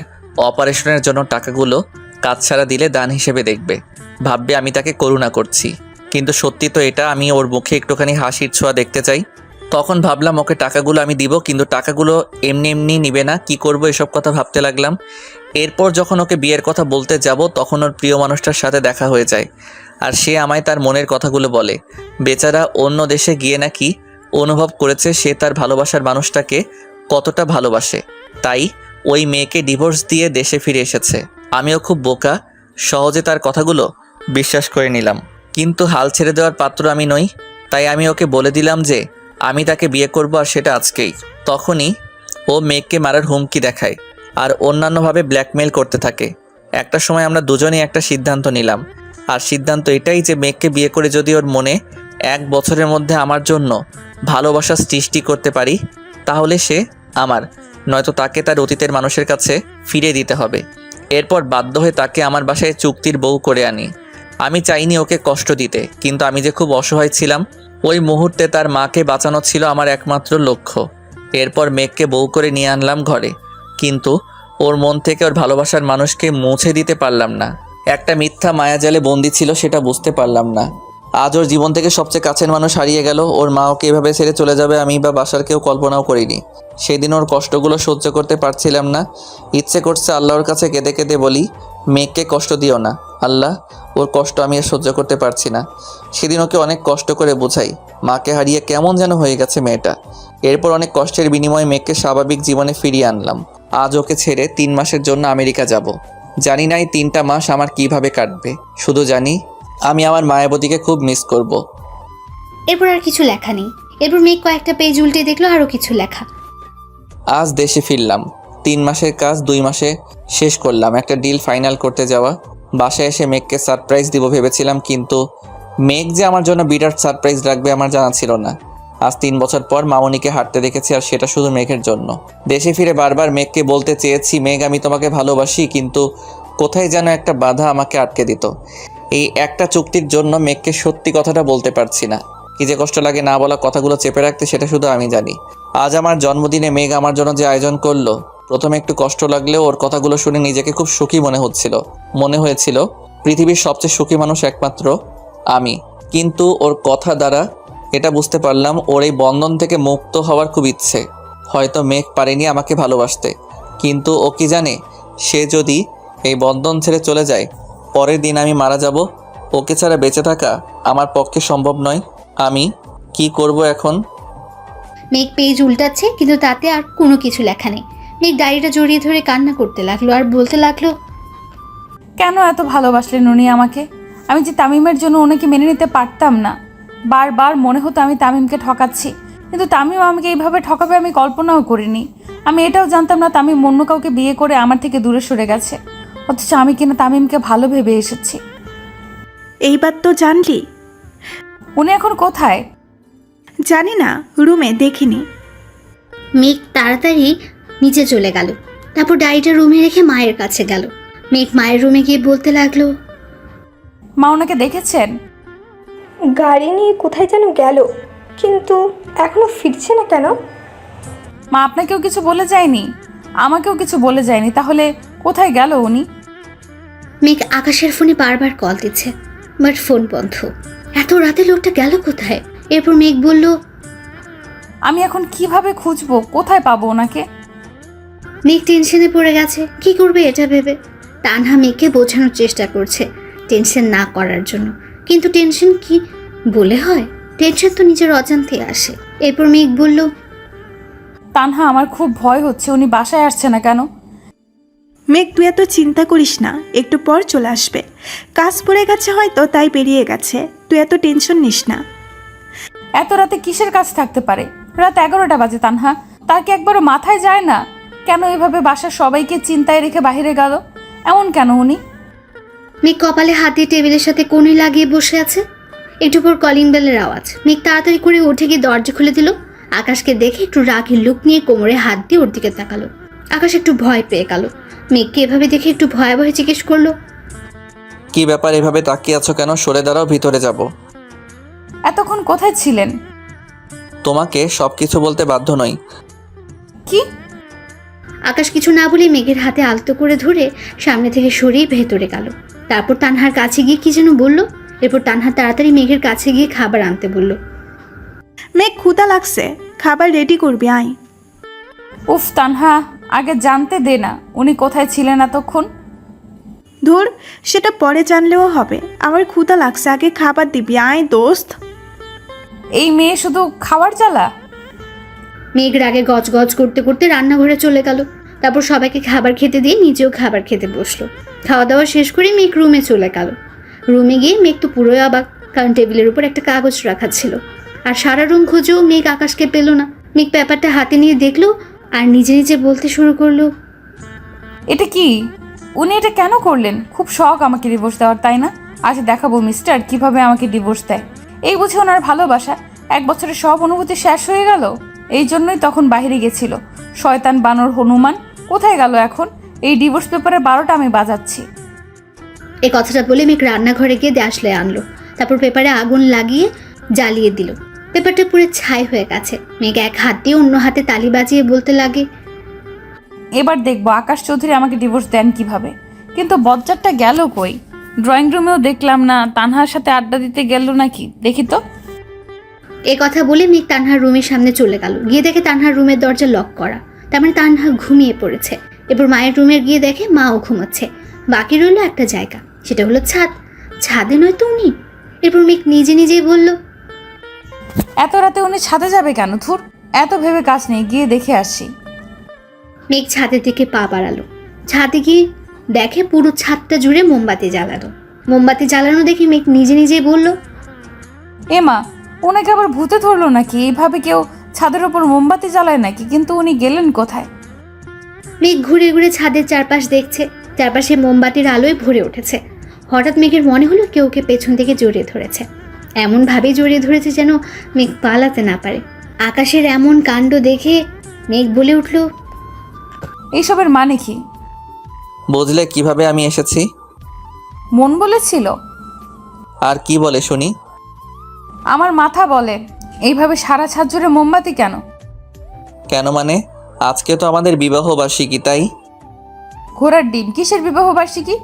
অপারেশনের জন্য টাকাগুলো কাজ ছাড়া দিলে দান হিসেবে দেখবে, ভাববে আমি তাকে করুণা করছি। কিন্তু সত্যি তো এটা, আমি ওর মুখে একটুখানি হাসির ছোঁয়া দেখতে চাই। তখন ভাবলাম ওকে টাকাগুলো আমি দিব, কিন্তু টাকাগুলো এমনি এমনি নিবে না। কি করব এসব কথা ভাবতে লাগলাম। এরপর যখন ওকে বিয়ের কথা বলতে যাব তখন ওর প্রিয় মানুষটার সাথে দেখা হয়ে যায়, আর সে আমায় তার মনের কথাগুলো বলে। বেচারা অন্য দেশে গিয়ে নাকি অনুভব করেছে সে তার ভালোবাসার মানুষটাকে কতটা ভালোবাসে, তাই ওই মেয়েকে ডিভোর্স দিয়ে দেশে ফিরে এসেছে। আমিও খুব বোকা, সহজে তার কথাগুলো বিশ্বাস করে নিলাম। কিন্তু হাল ছেড়ে দেওয়ার পাত্র আমি নই, তাই আমি ওকে বলে দিলাম যে আমি তাকে বিয়ে করব, আর সেটা আজকেই। তখনই ও মেঘকে মারার হুমকি দেখায় আর অন্যান্যভাবে ব্ল্যাকমেল করতে থাকে। একটা সময় আমরা দুজনেই একটা সিদ্ধান্ত নিলাম, আর সিদ্ধান্ত এটাই যে মেঘকে বিয়ে করে যদি ওর মনে 1 বছরের মধ্যে আমার জন্য ভালোবাসা সৃষ্টি করতে পারি তাহলে সে আমার, নয়তো তাকে তার অতীতের মানুষের কাছে ফিরে দিতে হবে। এরপর বাধ্য হয়ে তাকে আমার বাসায় চুক্তির বউ করে আনি। আমি চাইনি ওকে কষ্ট দিতে, কিন্তু আমি যে খুব অসহায় ছিলাম ওই মুহূর্তে তার মাকে বাঁচানো ছিল আমার একমাত্র লক্ষ্য। এরপর মেঘকে বউ করে নিয়ে আনলাম ঘরে, কিন্তু ওর মন থেকে ওর ভালোবাসার মানুষকে মুছে দিতে পারলাম না। একটা মিথ্যা মায়াজালে বন্দি ছিল, সেটা বুঝতে পারলাম না। আজ ওর জীবন থেকে সবচেয়ে কাছের মানুষ হারিয়ে গেল। ওর মা ওকে এভাবে ছেড়ে চলে যাবে আমি বা বাসার কেউ কল্পনাও করিনি। সেদিন ওর কষ্টগুলো সহ্য করতে পারছিলাম না। ইচ্ছে করছে আল্লাহর কাছে কেঁদে কেঁদে বলি, মেঘকে কষ্ট দিও না আল্লাহ, ওর কষ্ট আমি আর সহ্য করতে পারছি না। সেদিন ওকে অনেক কষ্ট করে বোঝাই, মাকে হারিয়ে কেমন যেন হয়ে গেছে মেয়েটা। এরপর অনেক কষ্টের বিনিময়ে মেঘকে স্বাভাবিক জীবনে ফিরিয়ে আনলাম। আজ ওকে ছেড়ে 3 মাসের জন্য আমেরিকা যাব। জানি না এই 3টা মাস আমার কিভাবে কাটবে, শুধু জানি আমি আমার মায়াবতীকে খুব মিস করব। এরপর আর কিছু লেখা নেই। এরপর মেঘ কয়েকটা পেজ উল্টে দেখলো আরও কিছু লেখা। আজ দেশে ফিরলাম। 3 মাসের কাজ 2 মাসে শেষ করলাম। একটা ডিল ফাইনাল করতে যাওয়া। বাসায় এসে মেঘকে সারপ্রাইজ দিব ভেবেছিলাম, কিন্তু মেঘ যে আমার জন্য বিরাট সারপ্রাইজ রাখবে আমার জানা ছিল না। আজ 3 বছর পর মামনিকে হাঁটতে দেখেছি, আর সেটা শুধু মেঘের জন্য। দেশে ফিরে বারবার মেঘকে বলতে চেয়েছি, মেঘ আমি তোমাকে ভালোবাসি, কিন্তু কোথায় যেন একটা বাধা আমাকে আটকে দিত। এই একটা চুক্তির জন্য মেঘকে সত্যি কথাটা বলতে পারছি না। কি যে কষ্ট লাগে না বলা কথাগুলো চেপে রাখতে, সেটা শুধু আমি জানি। আজ আমার জন্মদিনে মেঘ আমার জন্য যে আয়োজন করলো, প্রথমে একটু কষ্ট লাগলেও ওর কথাগুলো শুনে নিজেকে খুব সুখী মনে হয়েছিল পৃথিবীর সবচেয়ে সুখী মানুষ একমাত্র আমি। কিন্তু ওর কথা দ্বারা এটা বুঝতে পারলাম ওর এই বন্ধন থেকে মুক্ত হওয়ার খুব ইচ্ছে। হয়তো মেঘ পারেনি আমাকে ভালোবাসতে, কিন্তু ও কি জানে, সে যদি এই বন্ধন ছেড়ে চলে যায়, পরের দিন আমি মারা যাব। ওকে ছাড়া বেঁচে থাকা আমার পক্ষে সম্ভব নয়। আমি কি করব এখন? মেঘ পেজ উল্টাচ্ছে, কিন্তু তাতে আর কোনো কিছু লেখা নেই। মেঘ ডায়েরিটা জড়িয়ে ধরে কান্না করতে লাগলো আর বলতে লাগলো, কেন এত ভালোবাসলেন উনি আমাকে? আমি যে তামিমের জন্য ওনাকে মেনে নিতে পারতাম না। বারবার মনে হতো আমি তামিমকে ঠকাচ্ছি, কিন্তু তামিম আমাকে এইভাবে ঠকাবে আমি কল্পনাও করিনি। আমি এটাও জানতাম না তামিম অন্য কাউকে বিয়ে করে আমার থেকে দূরে সরে গেছে, অথচ আমি কিনা তামিমকে ভালো ভেবে এসেছি। এইবার তো জানলি। উনি এখন কোথায়? জানি না, রুমে দেখিনি। মেঘ তাড়াতাড়ি নিচে চলে গেল। তারপর ডায়েরিটা রুমে রেখে মায়ের কাছে গেল। মেঘ মায়ের রুমে গিয়ে বলতে লাগলো, মা ওনাকে দেখেছেন? গাড়ি নিয়ে কোথায় যেন গেল, কিন্তু এখনো ফিরছে না কেন? মা আপনাকেও কিছু বলে যায়নি? আমাকেও কিছু বলে যায়নি, তাহলে কোথায় গেল উনি? মেঘ আকাশের ফোনে বারবার কল দিচ্ছে, বাট ফোন বন্ধ। এত রাতে লোকটা গেল কোথায়? এরপর মেঘ বলল, আমি এখন কিভাবে খুঁজবো, কোথায় পাবো ওনাকে? মেঘ টেনশনে পড়ে গেছে, কি করবে এটা ভেবে। তানহা মেঘকে বোঝানোর চেষ্টা করছে টেনশন না করার জন্য, কিন্তু টেনশন কি বলে হয়? টেনশন তো নিজের অজান্তে আসে। এরপর মেঘ বলল, তানহা আমার খুব ভয় হচ্ছে, উনি বাসায় আসছে না কেন? মেঘ তুই এত চিন্তা করিস না, একটু পর চলে আসবে। কাজ পড়ে গেছে হয়তো, তাই বেরিয়ে গেছে। তুই এত টেনশন নিস না। এত রাতে কিসের কাজ থাকতে পারে? রাত 11টা বাজে তানহা, তার কি একবারও মাথায় যায় না? কেন এভাবে বাসার সবাইকে চিন্তায় রেখে বাইরে গেল? এমন কেন উনি? মেঘ কপালে হাত দিয়ে টেবিলের সাথে কোণে লাগিয়ে বসে আছে। একটু পর কলিং বেলের আওয়াজ। মেঘ তাড়াতাড়ি করে উঠে গিয়ে দরজা খুলে দিল। আকাশকে দেখে একটু রাগী লুক নিয়ে কোমরে হাত দিয়ে ওর দিকে তাকালো। আকাশ একটু ভয় পেয়ে গেল। মেঘকে এভাবে দেখে একটু ভয়ে ভয়ে জিজ্ঞেস করলো, কি ব্যাপার, এভাবে তাকিয়ে আছো কেন? সরে দাঁড়াও, ভিতরে যাব। এতক্ষণ কোথায় ছিলেন? তোমাকে সবকিছু বলতে বাধ্য নই। কি? আকাশ কিছু না বলে মেঘের হাতে আলতো করে ধরে সামনে থেকে সরিয়ে ভেতরে গেল। তারপর তানহার কাছে গিয়ে কি যেন বলল। এরপর তানহা তাড়াতাড়ি মেঘের কাছে গিয়ে খাবার আনতে বলল। মেঘ ক্ষুধা লাগছে, খাবার রেডি করবি, আয়। উফ তানহা, আগে জানতে দে না উনি কোথায় ছিলেন এতক্ষণ। ধুর, সেটা পরে জানলেও হবে। আমার ক্ষুধা লাগছে, আগে খাবার দিবি, আয় দোস্ত। এই মেয়ে শুধু খাওয়ার জ্বালা। মেঘ রাগে গজগজ করতে করতে রান্নাঘরে চলে গেল। তারপর সবাইকে খাবার খেতে দিয়ে নিজেও খাবার খেতে বসলো। খাওয়া দাওয়া শেষ করে মেঘ রুমে চলে গেল। রুমে গিয়ে মেঘ তো পুরোই অবাক, কারণ টেবিলের উপর একটা কাগজ রাখা ছিল। আর সারা রুম খুঁজেও মেঘ আকাশকে পেল না। মেঘ পেপারটা হাতে নিয়ে দেখলো আর নিজে নিজে বলতে শুরু করলো, এটা কি? উনি এটা কেন করলেন? খুব শখ আমাকে ডিভোর্স দেওয়ার, তাই না? আজ দেখাবো মিস্টার কিভাবে আমাকে ডিভোর্স দেয়। এই বুঝে ওনার ভালোবাসা 1 বছরের সব অনুভূতি শেষ হয়ে গেল। এই জন্যই তখন বাইরে গেছিল। শয়তান বানর হনুমান কোথায় গেল এখন? এই ডিভোর্স পেপারে 12টা আমি বাজাচ্ছি। এই কথাটা বলে মেঘ রান্নাঘরে গিয়ে দেশলে আনলো। তারপর পেপারে আগুন লাগিয়ে জ্বালিয়ে দিল। পেপারটা পুরো ছাই হয়ে গেছে। মেঘ এক হাত দিয়ে অন্য হাতে তালি বাজিয়ে বলতে লাগে, এবার দেখবো আকাশ চৌধুরী আমাকে ডিভোর্স দেন কিভাবে। কিন্তু বজ্জারটা গেল কই? ড্রয়িং রুমেও দেখলাম না। তানহার সাথে আড্ডা দিতে গেল নাকি, দেখি তো। এই কথা বলে মেঘ তানহার রুমের সামনে চলে গেল। গিয়ে দেখে তানহার রুমের দরজা লক করা, তার মানে তানহা ঘুমিয়ে পড়েছে। এরপর মায়ের রুমের গিয়ে দেখে মাও ঘুমাচ্ছে। বাকি রইল একটা জায়গা, সেটা হলো ছাদ। ছাদে নয় তো উনি। এরপর মেঘ নিজে নিজেই বলল, এত রাতে উনি ছাদে যাবে কেন? ধুর, এত ভেবে কাজ নেই, গিয়ে দেখে আসি। মেঘ ছাদের দিকে পা বাড়ালো। ছাদে গিয়ে দেখে পুরো ছাদটা জুড়ে মোমবাতি জ্বালানো। মোমবাতি জ্বালানো দেখে মেঘ নিজে নিজেই বলল, এমা, ওনাকে আবার ভূতে ধরলো নাকি? এইভাবে কেউ ছাদের ওপর মোমবাতি জ্বালায় নাকি? কিন্তু উনি গেলেন কোথায়? মেঘ ঘুরে ঘুরে ছাদের চারপাশ দেখছে। চারপাশে মোমবাতির আলোয় ভরে উঠেছে। হঠাৎ মেঘের মনে হলো কেউ ওকে পেছন থেকে জড়িয়ে ধরেছে। এমনভাবেই জড়িয়ে ধরেছে যেন মেঘ পালাতে না পারে। আকাশের এমন কাণ্ড দেখে মেঘ বলে উঠল, এইসবের মানে কি? বুঝলে কিভাবে আমি এসেছি? মন বলেছিল? আর কি বলে শুনি? আমার মাথা বলে। এইভাবে সারা ছাদ জুড়ে মোমবাতি কেন? কেন মানে? আজকে তো আমাদের বিবাহ বার্ষিকী, তাই? ঘোড়ার ডিম, কিসের বিবাহ বার্ষিকী?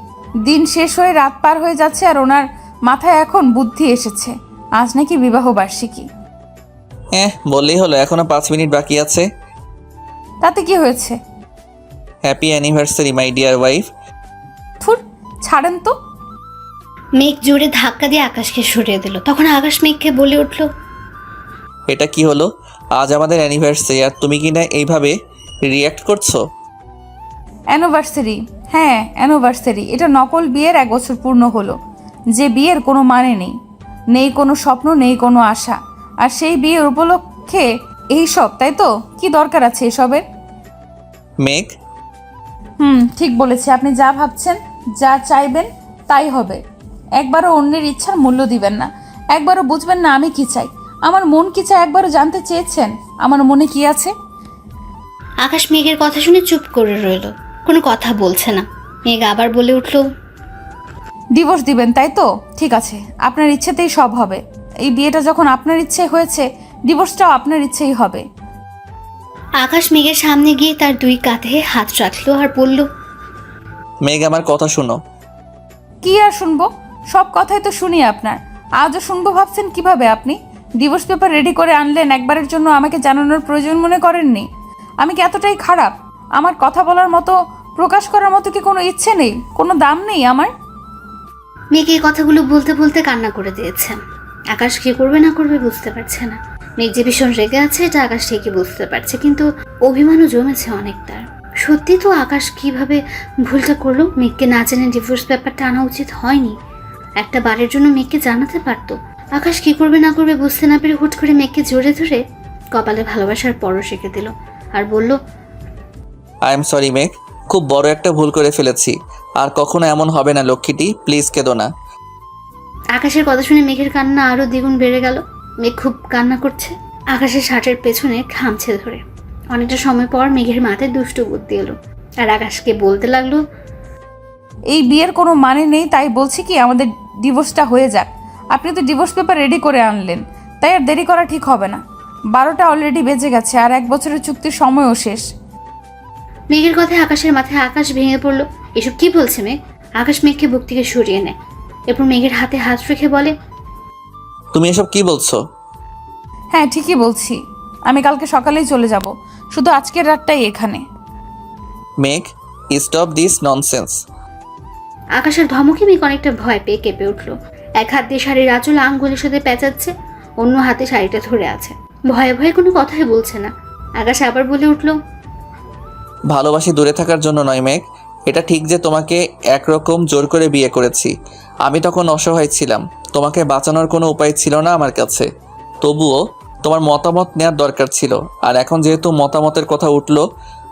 দিন শেষ হয়ে রাত পার হয়ে যাচ্ছে আর ওনার মাথায় এখন বুদ্ধি এসেছে আজ নাকি বিবাহ বার্ষিকী। বললেই হলো, এখনো 5 মিনিট বাকি আছে। তাতে কি হয়েছে? Happy anniversary my dear wife. থুর, ছাড়েন তো। মেঘ জোরে ধাক্কা দিয়ে আকাশকে সরিয়ে দিল। তখন আকাশ মেঘকে বলে উঠল, এটা কি হলো? আজ আমাদের অ্যানিভার্সারি আর তুমি কি না এইভাবে রিয়্যাক্ট করছো? অ্যানিভার্সারি? হ্যাঁ অ্যানিভার্সারি। এটা নকল বিয়ের 1 বছর পূর্ণ হলো, যে বিয়ের কোনো মানে নেই, নেই কোনো স্বপ্ন, নেই কোনো আশা। আর সেই বিয়ের উপলক্ষে এই সব, তাই তো? কি দরকার আছে এসবের? মেঘ, ঠিক বলেছি। আপনি যা ভাবছেন, যা চাইবেন তাই হবে। একবারও অন্যের ইচ্ছার মূল্য দিবেন না, একবারও বুঝবেন না আমি কি চাই, আমার মন কি চাই। একবারও জানতে চেয়েছেন আমার মনে কি আছে? আকাশ মেঘের কথা শুনে চুপ করে রইল, কোনো কথা বলছে না। মেঘ আবার বলে উঠল, ডিভোর্স দিবেন তাই তো? ঠিক আছে, আপনার ইচ্ছেতেই সব হবে। এই বিয়েটা যখন আপনার ইচ্ছে হয়েছে, ডিভোর্সটাও আপনার ইচ্ছেই হবে। আকাশ মেঘের সামনে গিয়ে তার 2 কাঁধে হাত রাখলো আর বলল, মেঘ আমার কথা শোনো। কি আর শুনবো? সব কথাই তো শুনি আপনার। আজও শুনবো ভাবছেন কিভাবে? আপনি ডিভোর্স পেপার রেডি করে আনলেন, একবারের জন্য আমাকে জানানোর প্রয়োজন মনে করেননি? আমি কি এতটাই খারাপ? আমার কথা বলার মতো, প্রকাশ করার মতো কি কোনো ইচ্ছে নেই, কোনো দাম নেই আমার? মেঘ এই কথাগুলো বলতে বলতে কান্না করে দিয়েছে। আকাশ কি করবে না করবে বুঝতে পারছে না। মেঘ যে ভীষণ রেগে আছে এটা আকাশ ঠিকই বুঝতে পারছে, কিন্তু অভিমানও জমেছে অনেক তার। সত্যি তো আকাশ কিভাবে ভুলটা করলো? মেঘকে না জেনে ডিভোর্স পেপারটা আনা উচিত হয়নি। একটা বারের জন্য মেঘকে জানাতে পারতো। আকাশ কি করবে না করবে বুঝতে না পেরে হুট করে মেঘকে জোরে ধরে কপালে ভালোবাসার পরশ রেখে দিল আর বলল, আই এম সরি মেঘ, খুব বড় একটা ভুল করে ফেলেছি। আর কখনো এমন হবে না লক্ষ্মীটি, প্লিজ কেঁদো না। আকাশের কথা শুনে মেঘের কান্না আরো দ্বিগুণ বেড়ে গেল। মেঘ খুব কান্না করছে, আকাশের শার্টের পেছনে খামছে ধরে। অনেকটা সময় পর মেঘের মাথায় দুষ্টু বুদ্ধি এলো আর আকাশকে বলতে লাগলো, এই বিয়ের কোনো মানে নেই, তাই বলছি কি আমাদের ডিভোর্সটা হয়ে যাক। আপনি তো ডিভোর্স পেপার রেডি করে আনলেন, তাই আর দেরি করা ঠিক হবে না। 12টা অলরেডি বেজে গেছে আর 1 বছরের চুক্তির সময়ও শেষ। মেঘের কথায় আকাশের মাথায় আকাশ ভেঙে পড়লো। এসব কি বলছে মেঘ? আকাশ মেঘকে বুক থেকে সরিয়ে নেয়, এরপর মেঘের হাতে হাত রেখে বলে, তুমি এসব কি বলছো? হ্যাঁ ঠিকই বলছি, আমি কালকে সকালেই চলে যাব, শুধু আজকের রাতটাই এখানে। মেঘ, স্টপ দিস ননসেন্স। আকাশের ধমকে মেঘ অনেকটা ভয় পেয়ে কেঁপে উঠলো। এক হাত দিয়ে শাড়ির আঁচল আঙ্গুলের সাথে পেঁচাচ্ছে, অন্য হাতে শাড়িটা ধরে আছে। ভয়ে ভয়ে কোনো কথাই বলছে না। আকাশ আবার বলে উঠলো, ভালোবাসি দূরে থাকার জন্য নয় মেঘ। এটা ঠিক যে তোমাকে একরকম জোর করে বিয়ে করেছি। আমি তখন অসহায় ছিলাম, তোমাকে বাঁচানোর কোনো উপায় ছিল না আমার কাছে। তবুও তোমার মতামত নেওয়ার দরকার ছিল। আর এখন যেহেতু মতামতের কথা উঠলো,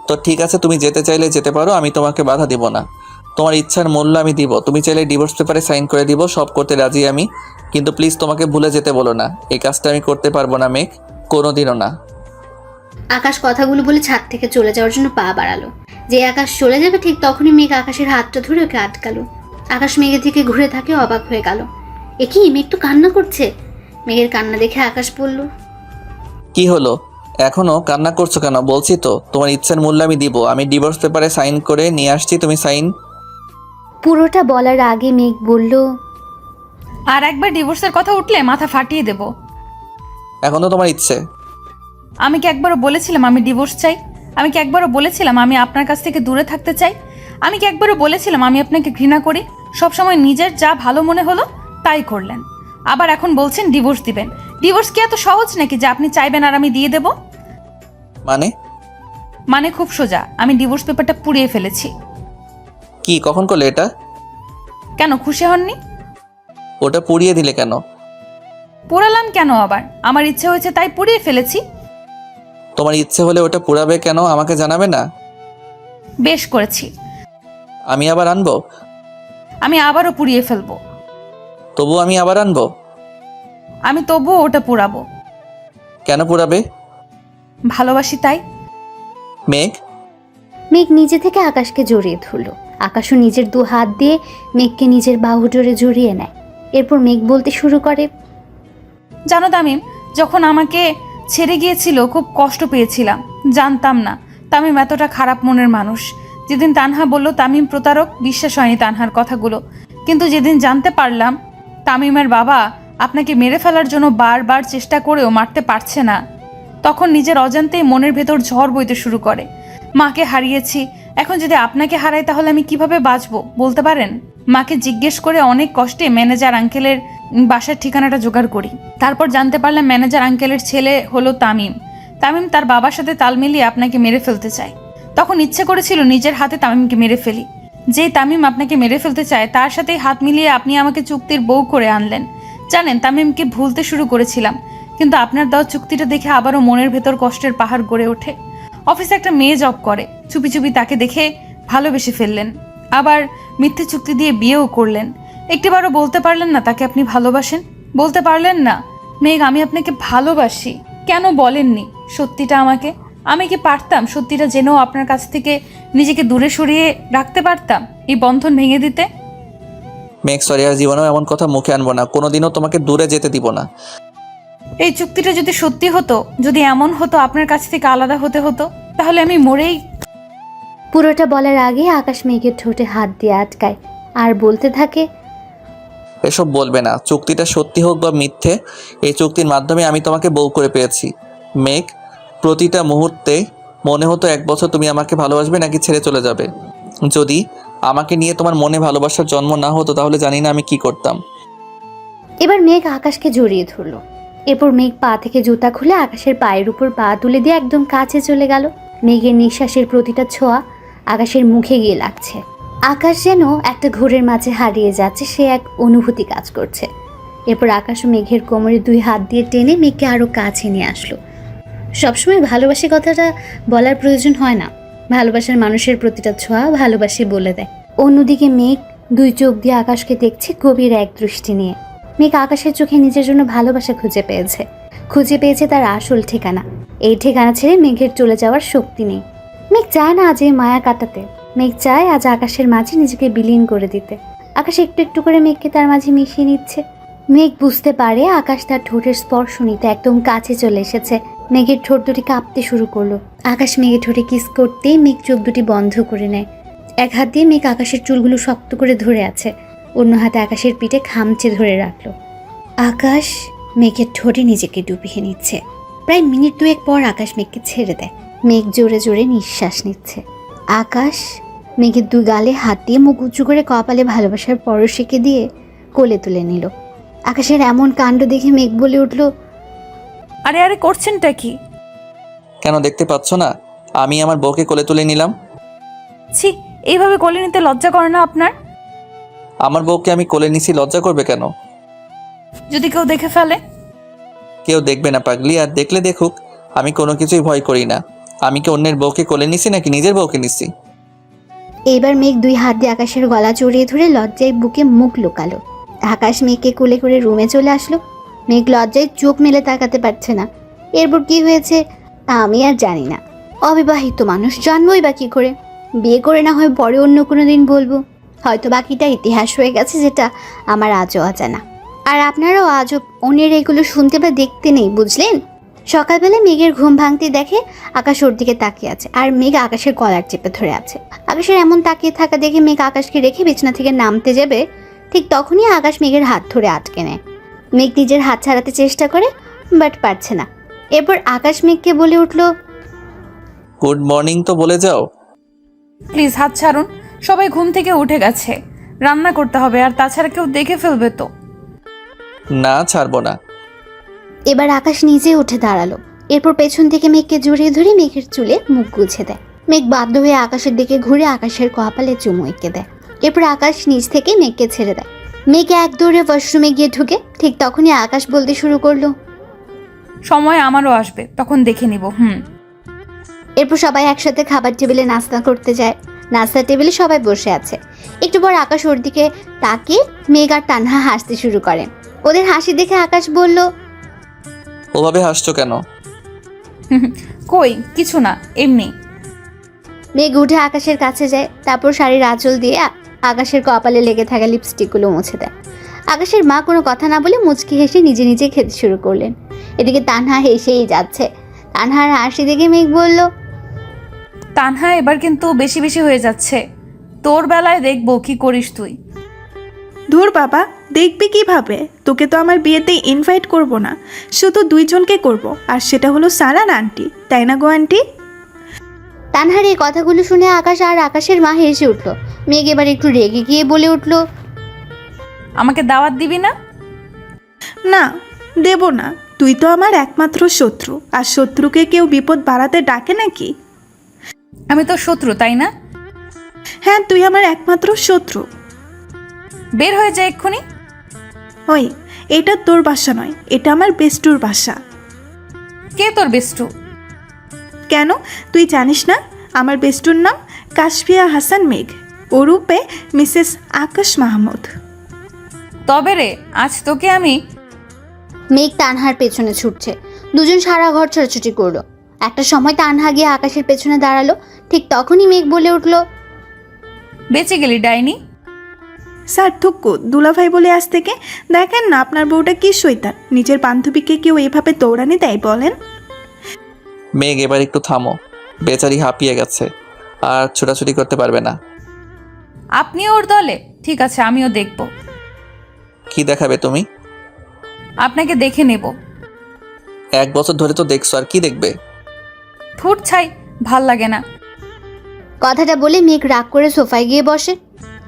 তো ঠিক আছে, তুমি যেতে চাইলে যেতে পারো, আমি তোমাকে বাধা দিব না। তোমার ইচ্ছার মূল্য আমি দিব। তুমি চাইলে ডিভোর্স পেপারে সাইন করে দিব, সব করতে রাজি আমি। কিন্তু প্লিজ তোমাকে ভুলে যেতে বলো না, এই কাজটা আমি করতে পারবো না মেঘ, কোনোদিনও না। আকাশ কথাগুলো বলে ছাদ থেকে চলে যাওয়ার জন্য পা বাড়ালো। যে আকাশ চলে যাবে ঠিক তখনই মেঘ আকাশের হাতটা ধরে ওকে আটকালো। আকাশ মেঘের দিকে ঘুরে থাকে অবাক হয়ে গেল। এ কি, মেঘ তো কান্না করছে। মেঘের কান্না দেখে আকাশ বলল, কি হলো, এখনো কান্না করছো কেন? বলছি তো তোমার ইচ্ছার মূল্য আমি দিব। আমি ডিভোর্স পেপারে সাইন করে নিয়ে আসছি, তুমি সাইন। পুরোটা বলার আগে মেঘ বলল, আর একবার ডিভোর্সের কথা উঠলে মাথা ফাটিয়ে দেব। এখন তো তোমার ইচ্ছে। আমি কি একবারও বলেছিলাম আমি ডিভোর্স চাই? আমি কি একবারও বলেছিলাম আমি আপনার কাছ থেকে দূরে থাকতে চাই? আমি কি একবারও বলেছিলাম আমি আপনাকে ঘৃণা করি? সবসময় নিজের যা ভালো মনে হলো তাই করলেন, আবার এখন বলছেন ডিভোর্স দিবেন। ডিভোর্স কি এত সহজ নাকি যে আপনি চাইবেন আর আমি দিয়ে দেব? মানে খুব সোজা, আমি ডিভোর্স পেপারটা পুড়িয়ে ফেলেছি। কি, কখন করলে এটা? কেন খুশি হননি? ওটা পুড়িয়ে দিলে কেন? পোড়ালাম কেন আবার? আমার ইচ্ছে হয়েছে তাই পুড়িয়ে ফেলেছি। তোমার ইচ্ছে হলে ওটা পুড়াবে কেন, আমাকে জানাবে না? বেশ করেছি। আমি আবার আনবো? আমি আবারও পুড়িয়ে ফেলবো। তবু আমি আবার আনবো? আমি তবুও ওটা পোড়াবো। কেন পুড়াবে? ভালোবাসি তাই। মেঘ, মেঘ নিজে থেকে আকাশকে জড়িয়ে ধরল। আকাশও নিজের 2 হাত দিয়ে মেঘকে নিজের বাহু জোরে জড়িয়ে নেয়। এরপর মেঘ বলতে শুরু করে, জানো তামিম, যখন আমাকে ছেড়ে গিয়েছিল খুব কষ্ট পেয়েছিলাম। জানতাম না তামিম এতটা খারাপ মনের মানুষ। যেদিন তানহা বলল তামিম প্রতারক, বিশ্বাস হয়নি তানহার কথাগুলো। কিন্তু যেদিন জানতে পারলাম তামিমের বাবা আপনাকে মেরে ফেলার জন্য বারবার চেষ্টা করেও মারতে পারছে না, তখন নিজের অজান্তেই মনের ভেতর ঝড় বইতে শুরু করে। মাকে হারিয়েছি, এখন যদি আপনাকে হারাই তাহলে আমি কিভাবে বাঁচবো বলতে পারেন? মাকে জিজ্ঞেস করে অনেক কষ্টে ম্যানেজার আঙ্কেলের বাসার ঠিকানাটা জোগাড় করি। তারপর জানতে পারলাম ম্যানেজার আঙ্কেলের ছেলে হলো তামিম। তামিম তার বাবার সাথে তাল মিলিয়ে আপনাকে মেরে ফেলতে চায়। তখন ইচ্ছে করেছিল নিজের হাতে তামিমকে মেরে ফেলি। যেই তামিম আপনাকে মেরে ফেলতে চায় তার সাথেই হাত মিলিয়ে আপনি আমাকে চুক্তির বউ করে আনলেন। জানেন, তামিমকে ভুলতে শুরু করেছিলাম, কিন্তু আপনার দেওয়া চুক্তিটা দেখে আবারও মনের ভেতর কষ্টের পাহাড় গড়ে ওঠে। অফিসে একটা মেয়ে জব করে, চুপি চুপি তাকে দেখে ভালোবেসে ফেললেন, আবার মিথ্যে চুক্তি দিয়ে বিয়েও করলেন। একটিবারও বলতে পারলেন না তাকে আপনি ভালোবাসেন? বলতে পারলেন না, মেঘ আমি আপনাকে ভালোবাসি? কেন বলেননি সত্যিটা আমাকে? আমি কি পারতাম সত্যিটা জেনেও আপনার কাছ থেকে নিজেকে দূরে সরিয়ে রাখতে পারতাম, এই বন্ধন ভেঙে দিতে? মেঘ সরি, আর জীবনেও এমন কথা মুখে আনবো না, কোনোদিনও তোমাকে দূরে যেতে দিব না। এই চুক্তিটা যদি সত্যি হতো, যদি এমন হতো আপনার কাছ থেকে আলাদা হতে হতো, তাহলে আমি মরেই। পুরোটা বলার আগে আকাশ মেঘের ঠোঁটে হাত দিয়ে আটকায় আর বলতে থাকে, এসব বলবে না, চুক্তিটা সত্যি হোক বা মিথ্যে, এই চুক্তির মাধ্যমে আমি তোমাকে বউ করে পেয়েছি। মেঘ, প্রতিটা মুহূর্তে মনে হতো 1 বছর তুমি আমাকে ভালোবাসবে নাকি ছেড়ে চলে যাবে। যদি আমাকে নিয়ে তোমার মনে ভালোবাসার জন্ম না হতো তাহলে জানি না আমি কি করতাম। এবার মেঘ আকাশকে জড়িয়ে ধরলো। এরপর মেঘ পা থেকে জুতা খুলে আকাশের পায়ের উপর পা তুলে দিয়ে একদম কাছে চলে গেল। মেঘের নিঃশ্বাসের প্রতিটা ছোঁয়া আকাশের মুখে গিয়ে লাগছে। আকাশ যেন একটা ঘোরের মাঝে হারিয়ে যাচ্ছে, সে এক অনুভূতি কাজ করছে। এরপর আকাশ ও মেঘের কোমরে 2 হাত দিয়ে টেনে মেঘকে আরো কাছে নিয়ে আসলো। সবসময় ভালোবাসি কথাটা বলার প্রয়োজন হয় না, ভালোবাসার মানুষের প্রতিটা ছোঁয়া ভালোবাসি বলে দেয়। অন্যদিকে মেঘ 2 চোখ দিয়ে আকাশকে দেখছে গভীর এক দৃষ্টি নিয়ে। মেঘ আকাশের চোখে নিজের জন্য ভালোবাসা খুঁজে পেয়েছে তার আসল ঠিকানা। এই ঠিকানা ছেড়ে মেঘের চলে যাওয়ার শক্তি নেই। মেঘ চায় না আজ এই মায়া কাটাতে, মেঘ চায় আজ আকাশের মাঝে নিজেকে বিলীন করে দিতে। আকাশ একটু একটু করে মেঘকে তার মাঝে মিশিয়ে নিচ্ছে। মেঘ বুঝতে পারে আকাশ তার ঠোঁটের স্পর্শ নিতে একদম কাছে চলে এসেছে। মেঘের ঠোঁট দুটি কাঁপতে শুরু করলো। আকাশ মেঘের ঠোঁটে কিস করতেই মেঘ চোখ দুটি বন্ধ করে নেয়। এক হাত দিয়ে মেঘ আকাশের চুলগুলো শক্ত করে ধরে আছে, অন্য হাতে আকাশের পিঠে খামচে ধরে রাখলো। আকাশ মেঘের ঠোঁটে নিজেকে ডুবিয়ে নিচ্ছে। প্রায় মিনিট 2 পর আকাশ মেঘকে ছেড়ে দেয়। মেঘ জোরে জোরে নিঃশ্বাস নিচ্ছে। আকাশ মেঘের 2 গালে হাত দিয়ে মুখ উঁচু করে কপালে ভালোবাসার পরশিকে দিয়ে কোলে তুলে নিল। আকাশের এমন কাণ্ড দেখে মেঘ বলে উঠল, আরে আরে করছেনটা কি? কেন দেখতে পাচ্ছ না আমি আমার বউকে কোলে তুলে নিলাম? ছি, এইভাবে কোলে নিতে লজ্জা করে না আপনার? আমার বউকে আমি কোলে নিছি, লজ্জা করবে কেন? যদি কেউ দেখে ফেলে? কেউ দেখবে না পাগলি, আর দেখলে দেখুক, আমি কোনো কিছুই ভয় করি না। আমি কি অন্যের বউকে কোলে নিছি নাকি নিজের বউকে নিছি? এইবার মেঘ 2 হাত দিয়ে আকাশের গলা জড়িয়ে ধরে লজ্জায় বুকে মুখ লুকালো। আকাশ মেঘকে কোলে করে রুমে চলে আসলো। মেঘ লজ্জায় চোখ মেলে তাকাতে পারছে না। এরপর কি হয়েছে আমি আর জানি না। অবিবাহিত মানুষ, জানবই বা কি করে? বিয়ে করে না হয় পরে অন্য কোনো দিন বলবো, হয়তো বাকিটা ইতিহাস হয়ে গেছে যেটা আমার আজও অজানা। আর আপনারাও আজও অন্যের এগুলো শুনতে বা দেখতে নেই, বুঝলেন? সকালবেলা মেঘের ঘুম ভাঙতে দেখে আকাশ ওর দিকে তাকিয়ে আছে, আর মেঘ আকাশের কলার চেপে ধরে আছে। আকাশের এমন তাকিয়ে থাকা দেখে মেঘ আকাশকে রেখে বিছানা থেকে নামতে যাবে, ঠিক তখনই আকাশ মেঘের হাত ধরে আটকে নেয়। মেঘ নিজের হাত ছাড়াতে চেষ্টা করে, বাট পারছে না। এরপর আকাশ মেঘকে বলে উঠল, গুড মর্নিং তো বলে যাও। প্লিজ হাত ছাড়ুন, সবাই ঘুম থেকে উঠে গেছে, রান্না করতে হবে, আর তাছাড়া কেউ দেখে ফেলবে তো। না, ছাড়বো না। এবার আকাশ নিজে উঠে দাঁড়ালো। এরপর পেছন থেকে মেঘকে জড়িয়ে ধরে মেঘের চুলে মুখ গুছে দেয়। মেঘ বাধ্য হয়ে আকাশের দিকে ঘুরে আকাশের কপালে চুমু এঁকে দেয়। এরপর আকাশ নিচ থেকে মেঘকে ছেড়ে দেয়। মেঘ এক দৌড়ে ওয়াশরুমে গিয়ে ঢুকে। ঠিক তখনই আকাশ বলতে শুরু করলো, সময় আমারও আসবে, তখন দেখে নিব। এরপর সবাই একসাথে খাবার টেবিলে নাস্তা করতে যায়। নাস্তা টেবিলে সবাই বসে আছে। একটু পর আকাশ ওর দিকে তাকিয়ে মেঘ আর তানহা হাসতে শুরু করে। ওদের হাসি দেখে আকাশ বলল, ওভাবে হাসছো কেন? কই কিছু না, এমনি। মেঘ উঠে আকাশের কাছে যায়, তারপর শাড়ির আঁচল দিয়ে আকাশের কপালে লেগে থাকা লিপস্টিকগুলো মুছে দেয়। আকাশের মা কোনো কথা না বলে মুচকি হেসে নিজে নিজে খেতে শুরু করলেন। এদিকে তানহা হেসেই যাচ্ছে। তানহার হাসি দেখে মেঘ বলল, তানহা এবার কিন্তু বেশি বেশি হয়ে যাচ্ছে। তোর বেলায় দেখবো কি করিস তুই। ধুর বাবা, দেখবি কিভাবে? তোকে তো আমার বিয়েতে ইনভাইট করব না, শুধু দুইজনকে করব, আর সেটা হলো সারার আন্টি, তাই না গো আন্টি? তানহার এই কথাগুলো শুনে আকাশ আর আকাশের মা হেসে উঠল। মেঘ এবার একটু রেগে গিয়ে বলে উঠল, আমাকে দাওয়াত দিবি না? না, দেব না। তুই তো আমার একমাত্র শত্রু, আর শত্রুকে কেউ বিপদ বাড়াতে ডাকে নাকি? আমি তো শত্রু, তাই না? হ্যাঁ, তুই আমার একমাত্র শত্রু। বের হয়ে যায় এক্ষুনি। ওই, এটা তোর বাসা নয়, এটা আমার বেস্টুর বাসা। কে তোর বেষ্টু? কেন, তুই জানিস না? আমার বেস্টুর নাম কাশফিয়া হাসান মেঘ, ওরূপে মিসেস আকাশ মাহমুদ। তবে রে, আজ তোকে আমি। মেঘ তানহার পেছনে ছুটছে। দুজন সারা ঘর ছোটাছুটি করলো। একটা সময় তানহা গিয়ে আকাশের পেছনে দাঁড়ালো। ঠিক তখনই মেঘ বলে উঠল, বেঁচে গেলি ডাইনি। স্যার থুক্কু, দুলাভাই বলে আজ থেকে। দেখেন না আপনার বউটা কি শৈতান, নিজের বান্ধবীকে কেউ এইভাবে দৌড়ানি দেয় বলেন? মেঘ এবার একটু থামো, বেচারি হাঁপিয়ে গেছে, আর ছোটাছুটি করতে পারবে না। আপনি ওর দলে? ঠিক আছে, আমিও দেখব। কি দেখাবে তুমি? আপনাকে দেখে নেব। 1 বছর ধরে তো দেখছো, আর কি দেখবে? ঠুট ছাই, ভাল লাগে না। কথাটা বলে মেঘ রাগ করে সোফায় গিয়ে বসে।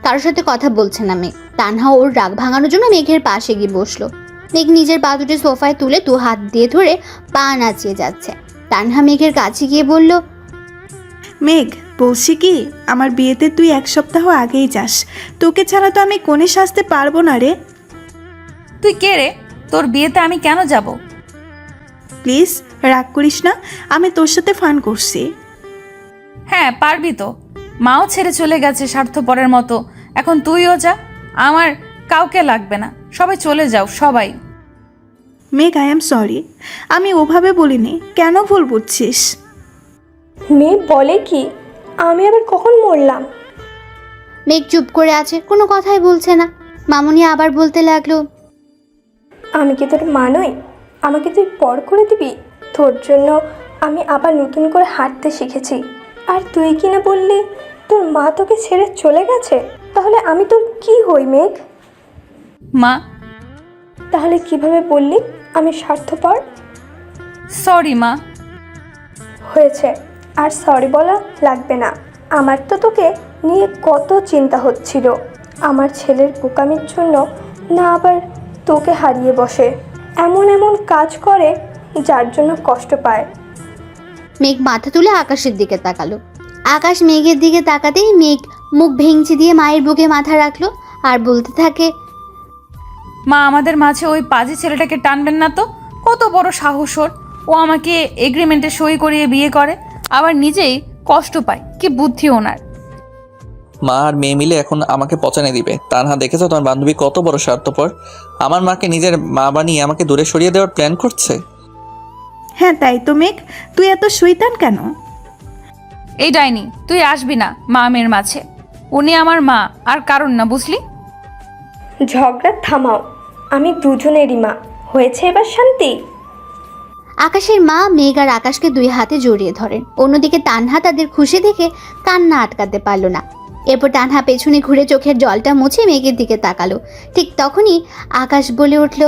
কারোর সাথে কথা বলছে না মেঘ। তানহা ওর রাগ ভাঙানোর জন্য মেঘের পাশে গিয়ে বসলো। মেঘ নিজের পা দুটি সোফায় তুলে 2 হাত দিয়ে ধরে পা নাচিয়ে যাচ্ছে। তানহা মেঘের কাছে গিয়ে বলল, মেঘ, বলছি কি, আমার বিয়েতে তুই 1 সপ্তাহ আগেই যাস। তোকে ছাড়া তো আমি কোণে সাজতে পারবো না রে। তুই কে রে? তোর বিয়েতে আমি কেন যাব? প্লিজ রাগ করিস না, আমি তোর সাথে ফান করছি। হ্যাঁ পারবি তো, মাও ছেড়ে চলে গেছে স্বার্থপরের মতো, এখন তুইও যা। আমার কাউকে লাগবে না, সবাই চলে যাও, সবাই। মেঘ, আই এম সরি, আমি ওভাবে বলিনি, কেন ভুল বুঝছিস? মেয়ে বলে কি? আমি আবার কখন মরলাম? মেঘ চুপ করে আছে, কোনো কথাই বলছে না। মামুনি আবার বলতে লাগলো, আমি কি তোর মা নই? আমাকে তুই পর করে দিবি? তোর জন্য আমি আবার নতুন করে হাঁটতে শিখেছি, আর তুই কি না বললি তোর মা তোকে ছেড়ে চলে গেছে? তাহলে আমি তোর কি হই মেঘ? মা। তাহলে কিভাবে বললি আমি স্বার্থপর? সরি মা। হয়েছে, আর সরি বলা লাগবে না। আমার তো তোকে নিয়ে কত চিন্তা হচ্ছিল, আমার ছেলের বোকামির জন্য না আবার তোকে হারিয়ে বসে, এমন এমন কাজ করে যার জন্য কষ্ট পায়। মেঘ মাথা তুলে আকাশের দিকে তাকালো। আকাশ মেঘের দিকে তাকাতেই মেঘ মুখ ভেঙচি দিয়ে মায়ের বুকে মাথা রাখলো আর বলতে থাকে, মা, আমাদের মাঝে ওই পাজি ছেলেটাকে টানবেন না তো। কত বড় সাহস ওর! ও আমাকে এগ্রিমেন্টে সই করিয়ে বিয়ে করে, আবার নিজেই কষ্ট পায়। কি বুদ্ধি ওনার! মা আর মেয়ে মিলে এখন আমাকে পচানে দিবে। তানহা, দেখেছো তোমার বান্ধবী কত বড় স্বার্থপর? আমার মাকে নিজের মা বানিয়ে আমাকে দূরে সরিয়ে দেওয়ার প্ল্যান করছে। হ্যাঁ তাই তো মেঘ, তুই এত শৈতান কেন? এই ডাইনি, তুই আসবি না মা মেয়ের মাঝে। উনি আমার মা, আর কারণ না, বুঝলি? ঝগড়া থামাও, আমি দুজনেরই মা। হয়েছে এবার শান্তি? আকাশের মা মেঘ আর আকাশকে 2 হাতে জড়িয়ে ধরেন। অন্যদিকে তানহা তাদের খুশি দেখে কান্না আটকাতে পারল না। এরপর তানহা পেছনে ঘুরে চোখের জলটা মুছে মেঘের দিকে তাকালো। ঠিক তখনই আকাশ বলে উঠল,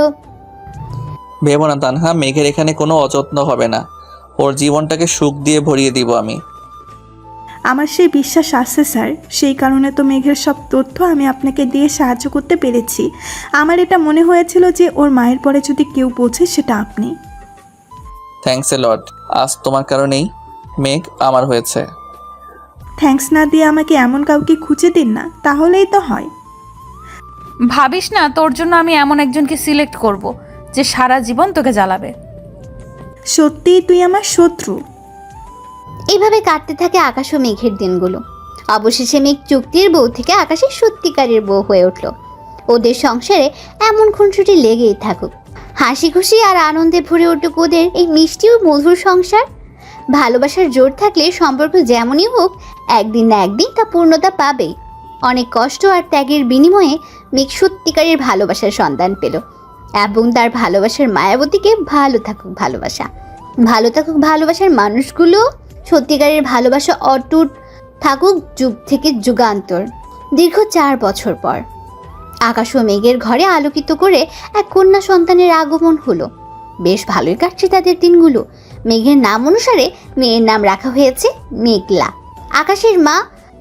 ভেবো না তানহা, মেঘের এখানে কোনো অযত্ন হবে না। ওর জীবনটাকে সুখ দিয়ে ভরিয়ে দিব আমি। আমার সেই বিশ্বাস আছে স্যার, সেই কারণে তো মেঘের সব তথ্য আমি আপনাকে দিয়ে সাহায্য করতে পেরেছি। আমার এটা মনে হয়েছিল যে ওর মায়ের পরে যদি কেউ বোঝে সেটা আপনি। থ্যাঙ্কস এ লট। আজ তোমার কারণেই মেঘ আমার হয়েছে। থ্যাঙ্কস না দিয়ে আমাকে এমন কাউকে খুঁজে দিন না, তাহলেই তো হয়। ভাবিস না তোর জন্য আমি এমন একজনকে সিলেক্ট করব যে সারা জীবন তোকে জ্বালাবে। সত্যিই তুই আমার শত্রু। এইভাবে কাটতে থাকে আকাশ ও মেঘের দিনগুলো। অবশেষে মেঘ চুক্তির বউ থেকে আকাশের সত্যিকারের বউ হয়ে উঠল। ওদের সংসারে এমন খুনসুটি লেগেই থাকুক, হাসি খুশি আর আনন্দে ভরে উঠুক ওদের এই মিষ্টি ও মধুর সংসার। ভালোবাসার জোর থাকলে সম্পর্ক যেমনই হোক একদিন না একদিন তা পূর্ণতা পাবেই। অনেক কষ্ট আর ত্যাগের বিনিময়ে মেঘ সত্যিকারের ভালোবাসার সন্ধান পেল এবং তার ভালোবাসার মায়াবতীকে ভালো থাকুক ভালোবাসা, ভালো থাকুক ভালোবাসার মানুষগুলো, সত্যিকারের ভালোবাসা অটুট থাকুক যুগ থেকে যুগান্তর। দীর্ঘ 4 বছর পর আকাশ ও মেঘের ঘরে আলোকিত করে এক কন্যা সন্তানের আগমন হলো। বেশ ভালোই কাটছে তাদের দিনগুলো। মেঘের নাম অনুসারে মেয়ের নাম রাখা হয়েছে মেঘলা। আকাশের মা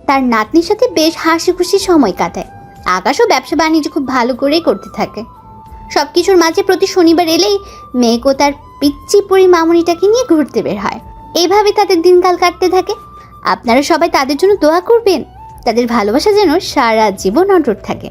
তার নাতনির সাথে বেশ হাসি খুশি সময় কাটায়। আকাশও ব্যবসা বাণিজ্য খুব ভালো করেই করতে থাকে। সবকিছুর মাঝে প্রতি শনিবার এলেই মেঘ ও তার পিচ্চি পরি মামুনিটাকে নিয়ে ঘুরতে বের হয়। এইভাবে তাদের দিনকাল কাটতে থাকে। আপনারা সবাই তাদের জন্য দোয়া করবেন, তাদের ভালোবাসা যেন সারা জীবন অটুট থাকে।